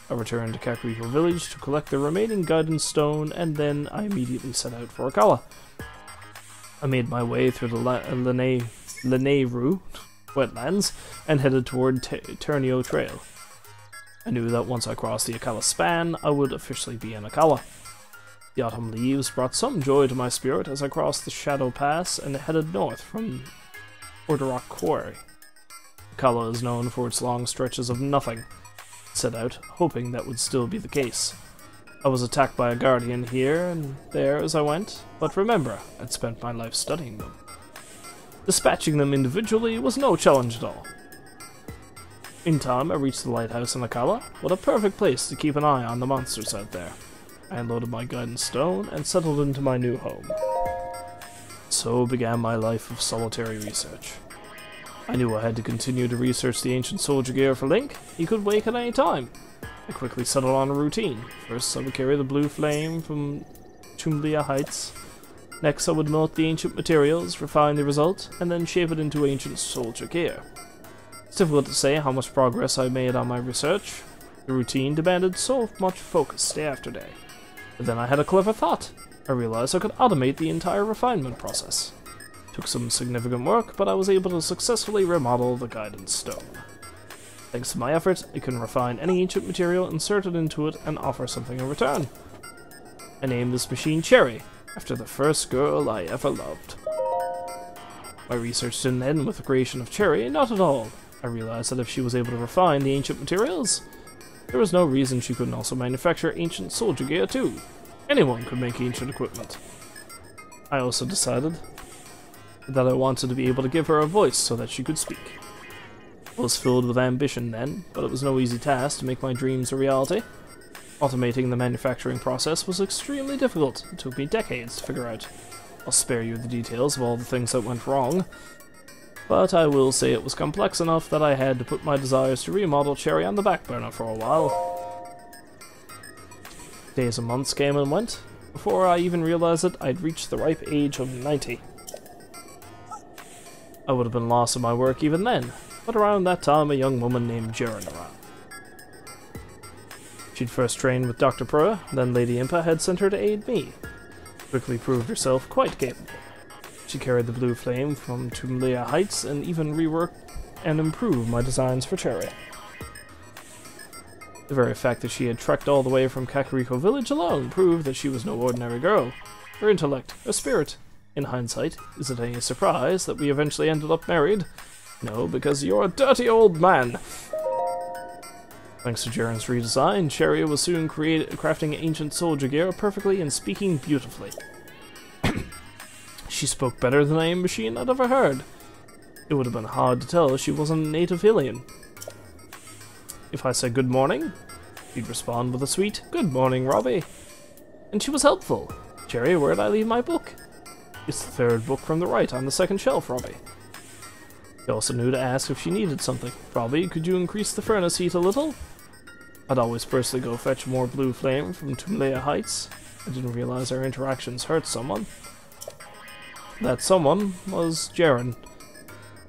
S1: I returned to Kakariko village to collect the remaining guidance stone, and then I immediately set out for Akawa. I made my way through the Laneiru wetlands and headed toward Turnio Trail. I knew that once I crossed the Akawa span, I would officially be in Akawa. The autumn leaves brought some joy to my spirit as I crossed the Shadow Pass and headed north from Orderrock Quarry. Akawa is known for its long stretches of nothing. I set out, hoping that would still be the case. I was attacked by a guardian here and there as I went, but remember, I'd spent my life studying them. Dispatching them individually was no challenge at all. In time, I reached the lighthouse in Akawa. What a perfect place to keep an eye on the monsters out there. I unloaded my guidance stone and settled into my new home. So began my life of solitary research. I knew I had to continue to research the ancient soldier gear for Link. He could wake at any time. I quickly settled on a routine. First, I would carry the blue flame from Chumlia Heights. Next, I would melt the ancient materials, refine the result, and then shape it into ancient soldier gear. It's difficult to say how much progress I made on my research. The routine demanded so much focus day after day. But then I had a clever thought. I realized I could automate the entire refinement process. It took some significant work, but I was able to successfully remodel the guidance stone. Thanks to my effort, I can refine any ancient material, insert it into it, and offer something in return. I named this machine Cherry, after the first girl I ever loved. My research didn't end with the creation of Cherry, not at all. I realized that if she was able to refine the ancient materials, there was no reason she couldn't also manufacture ancient soldier gear too. Anyone could make ancient equipment. I also decided that I wanted to be able to give her a voice so that she could speak. I was filled with ambition then, but it was no easy task to make my dreams a reality. Automating the manufacturing process was extremely difficult. It took me decades to figure out. I'll spare you the details of all the things that went wrong, but I will say it was complex enough that I had to put my desires to remodel Cherry on the back burner for a while. Days and months came and went. Before I even realized it, I'd reached the ripe age of 90. I would have been lost in my work even then, but around that time a young woman named Jaren arrived. She'd first trained with Dr. Purah, then Lady Impa had sent her to aid me. Quickly proved herself quite capable. She carried the blue flame from Tumlea Heights and even reworked and improved my designs for Cherry. The very fact that she had trekked all the way from Kakariko village alone proved that she was no ordinary girl. Her intellect, her spirit. In hindsight, is it any surprise that we eventually ended up married? No, because you're a dirty old man! Thanks to Jaren's redesign, Cherry was soon crafting ancient soldier gear perfectly and speaking beautifully. She spoke better than any machine I'd ever heard. It would have been hard to tell she wasn't a native alien. If I said good morning, she'd respond with a sweet, "Good morning, Robbie." And she was helpful. "Cherry, where'd I leave my book?" "It's the third book from the right on the second shelf, Robbie." She also knew to ask if she needed something. "Robbie, could you increase the furnace heat a little?" I'd always personally go fetch more blue flame from Tumlea Heights. I didn't realize our interactions hurt someone. That someone was Jaren.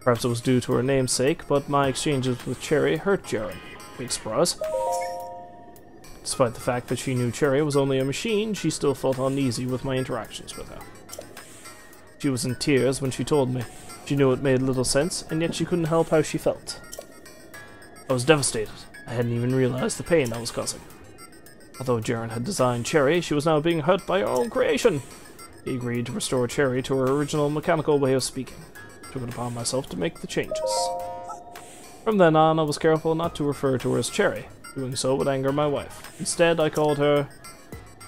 S1: Perhaps it was due to her namesake, but my exchanges with Cherry hurt Jaren. Big surprise. Despite the fact that she knew Cherry was only a machine, she still felt uneasy with my interactions with her. She was in tears when she told me. She knew it made little sense, and yet she couldn't help how she felt. I was devastated. I hadn't even realized the pain I was causing. Although Jaren had designed Cherry, she was now being hurt by her own creation. He agreed to restore Cherry to her original mechanical way of speaking. I took it upon myself to make the changes. From then on, I was careful not to refer to her as Cherry. Doing so would anger my wife. Instead, I called her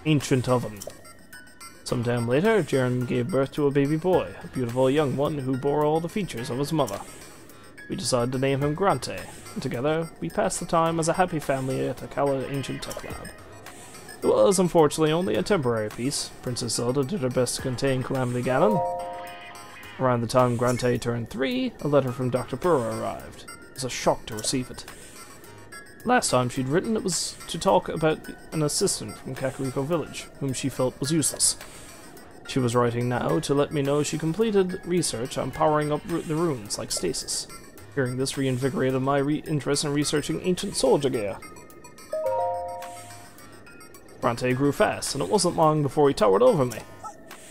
S1: Ancient Oven. Sometime later, Jaren gave birth to a baby boy, a beautiful young one who bore all the features of his mother. We decided to name him Grante, and together we passed the time as a happy family at Akala Ancient Tech Lab. It was unfortunately only a temporary peace. Princess Zelda did her best to contain Calamity Ganon. Around the time Grante turned 3, a letter from Dr. Burrow arrived. It was a shock to receive it. Last time she'd written, it was to talk about an assistant from Kakariko Village, whom she felt was useless. She was writing now to let me know she completed research on powering up the runes like stasis. Hearing this reinvigorated my interest in researching ancient soldier gear. Grante grew fast, and it wasn't long before he towered over me.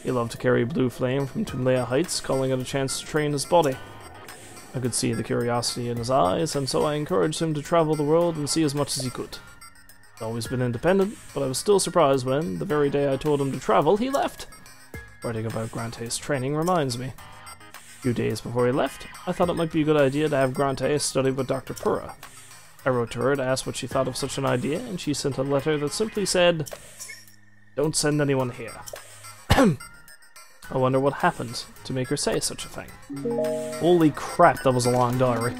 S1: He loved to carry blue flame from Tumlea Heights, calling it a chance to train his body. I could see the curiosity in his eyes, and so I encouraged him to travel the world and see as much as he could. He'd always been independent, but I was still surprised when, the very day I told him to travel, he left. Writing about Grante's training reminds me. A few days before he left, I thought it might be a good idea to have Grante study with Dr. Purra. I wrote to her to ask what she thought of such an idea, and she sent a letter that simply said, "Don't send anyone here." I wonder what happened to make her say such a thing. Holy crap, that was a long diary.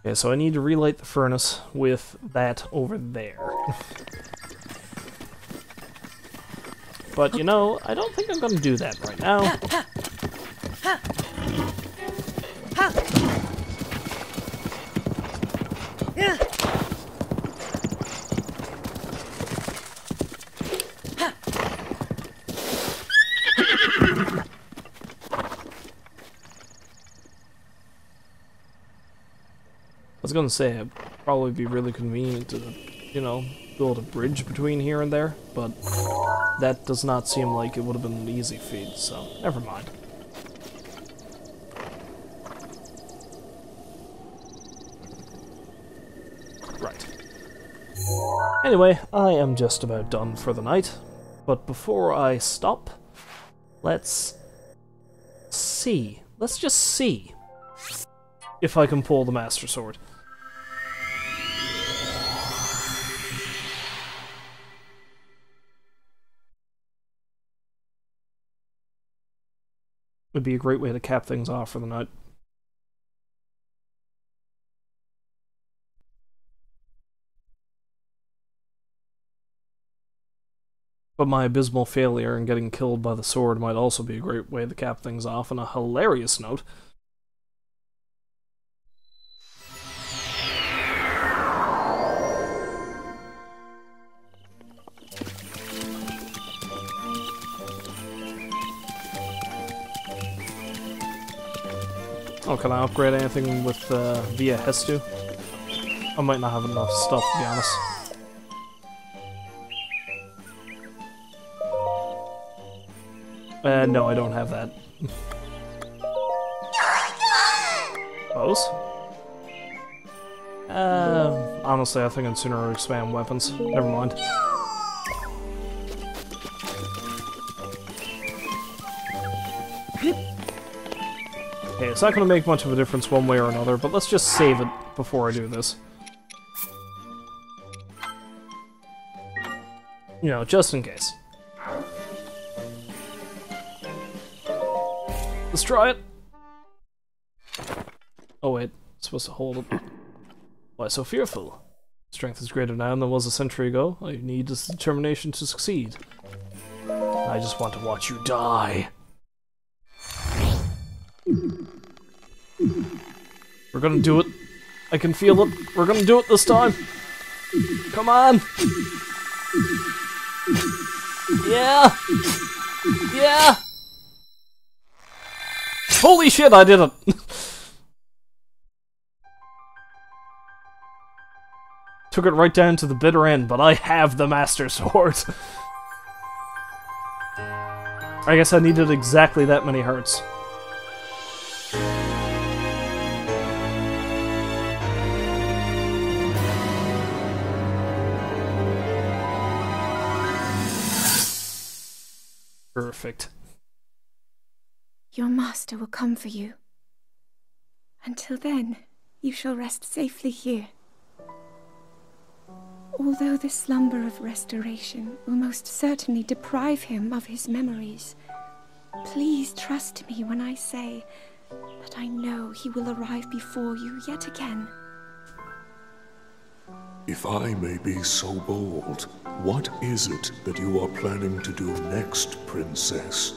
S1: Okay, so I need to relight the furnace with that over there. But, you know, I don't think I'm gonna do that right now. I was gonna say, it'd probably be really convenient to, you know, build a bridge between here and there, but that does not seem like it would have been an easy feat, so never mind. Right. Anyway, I am just about done for the night, but before I stop, let's see. Let's just see if I can pull the Master Sword. Would be a great way to cap things off for the night. But my abysmal failure in getting killed by the sword might also be a great way to cap things off on a hilarious note. Oh, can I upgrade anything with via Hestu? I might not have enough stuff, to be honest. No, I don't have that. Bows? Honestly, I think I'd sooner expand weapons. Never mind. Okay, it's not going to make much of a difference one way or another, but let's just save it before I do this. You know, just in case. Let's try it! Oh wait, I'm supposed to hold it. Why so fearful? Strength is greater now than it was a century ago. All you need is determination to succeed. I just want to watch you die. We're gonna do it. I can feel it. We're gonna do it this time. Come on. Yeah. Yeah. Holy shit, I did it. Took it right down to the bitter end, but I have the Master Sword. I guess I needed exactly that many hearts. Perfect.
S5: Your master will come for you. Until then, you shall rest safely here. Although the slumber of restoration will most certainly deprive him of his memories, please trust me when I say that I know he will arrive before you yet again.
S7: If I may be so bold, what is it that you are planning to do next, Princess?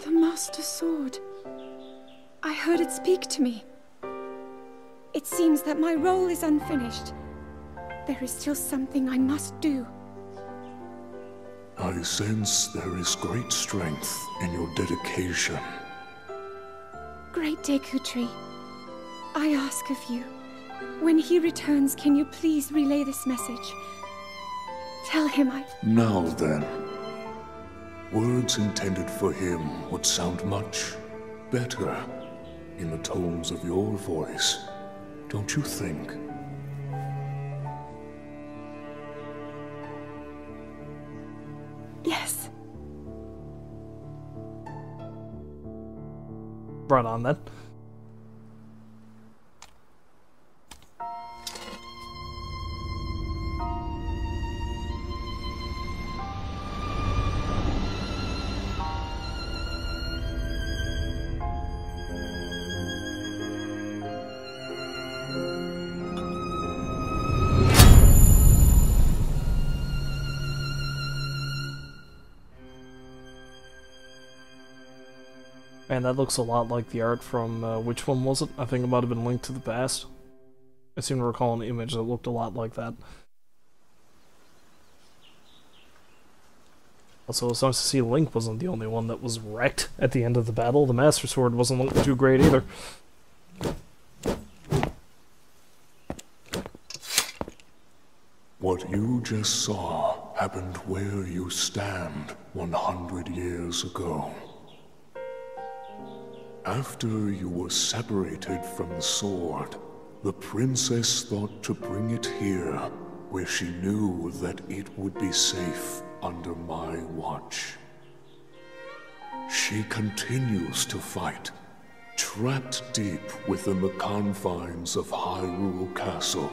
S5: The Master Sword. I heard it speak to me. It seems that my role is unfinished. There is still something I must do.
S7: I sense there is great strength in your dedication.
S5: Great Deku Tree, I ask of you, when he returns, can you please relay this message? Tell him I...
S7: Now then, words intended for him would sound much better in the tones of your voice, don't you think?
S5: Yes.
S1: Right on then. Man, that looks a lot like the art from, which one was it? I think it might have been Link to the Past. I seem to recall an image that looked a lot like that. Also, it's nice to see Link wasn't the only one that was wrecked at the end of the battle. The Master Sword wasn't looking too great either.
S7: What you just saw happened where you stand 100 years ago. After you were separated from the sword, the princess thought to bring it here, where she knew that it would be safe under my watch. She continues to fight, trapped deep within the confines of Hyrule Castle.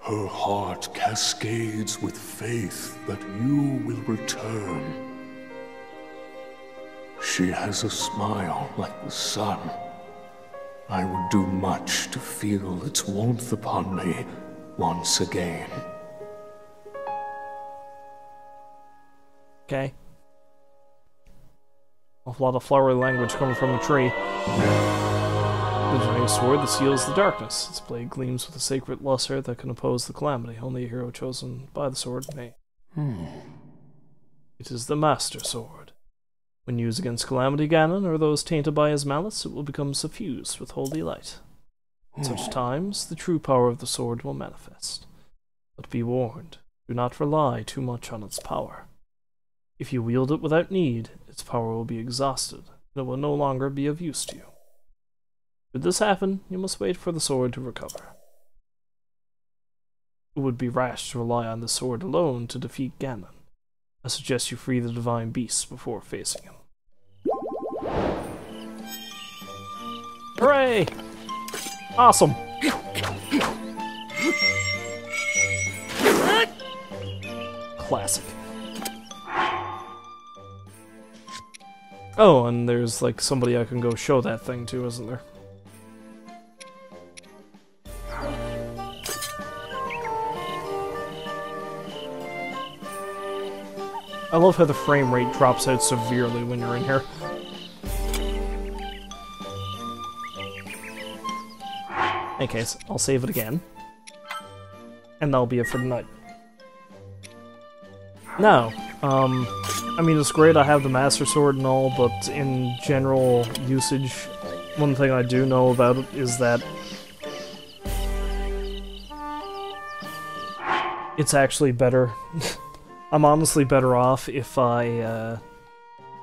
S7: Her heart cascades with faith that you will return. She has a smile like the sun. I would do much to feel its warmth upon me once again.
S1: Okay. A lot of flowery language coming from a tree. The giant sword that seals the darkness. Its blade gleams with a sacred luster that can oppose the calamity. Only a hero chosen by the sword may. It is the Master Sword. When used against Calamity Ganon or those tainted by his malice, it will become suffused with holy light. At such times, the true power of the sword will manifest. But be warned, do not rely too much on its power. If you wield it without need, its power will be exhausted, and it will no longer be of use to you. Should this happen, you must wait for the sword to recover. It would be rash to rely on the sword alone to defeat Ganon. I suggest you free the divine beasts before facing him. Hooray! Awesome! Classic. Oh, and there's like somebody I can go show that thing to, isn't there? I love how the frame rate drops out severely when you're in here. In any case, I'll save it again. And that'll be it for tonight. Now, I mean, it's great I have the Master Sword and all, but in general usage, one thing I do know about it is that it's actually better. I'm honestly better off if I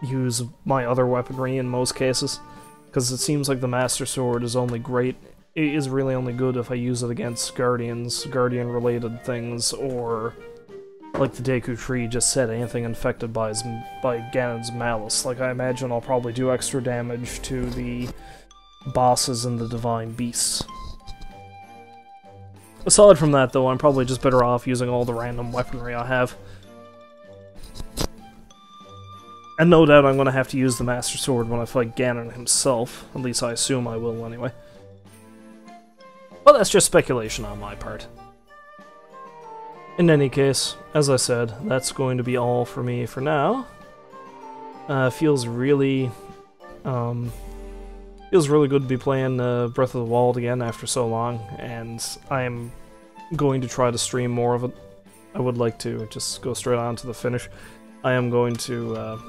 S1: use my other weaponry in most cases, because it seems like the Master Sword is only great. It is really only good if I use it against Guardian-related things, or like the Deku Tree just said, anything infected by Ganon's malice. Like, I imagine I'll probably do extra damage to the bosses and the Divine Beasts. Aside from that, though, I'm probably just better off using all the random weaponry I have. And no doubt I'm going to have to use the Master Sword when I fight Ganon himself. At least I assume I will, anyway. But that's just speculation on my part. In any case, as I said, that's going to be all for me for now. Feels really good to be playing Breath of the Wild again after so long, and I'm going to try to stream more of it. I would like to just go straight on to the finish. I am going to,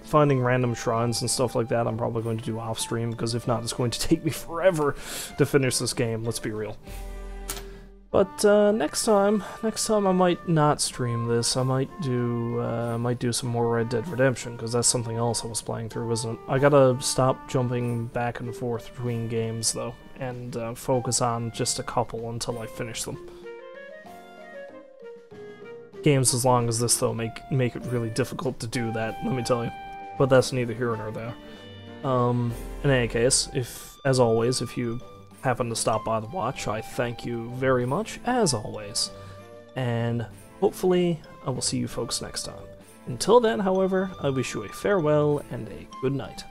S1: finding random shrines and stuff like that, I'm probably going to do off-stream, because if not, it's going to take me forever to finish this game, let's be real. But next time I might not stream this. I might do some more Red Dead Redemption, because that's something else I was playing through, isn't it? I gotta stop jumping back and forth between games, though, and focus on just a couple until I finish them. Games as long as this, though, make it really difficult to do that, let me tell you. But that's neither here nor there. In any case, as always, if you happen to stop by the watch, I thank you very much, as always. And hopefully, I will see you folks next time. Until then, however, I wish you a farewell and a good night.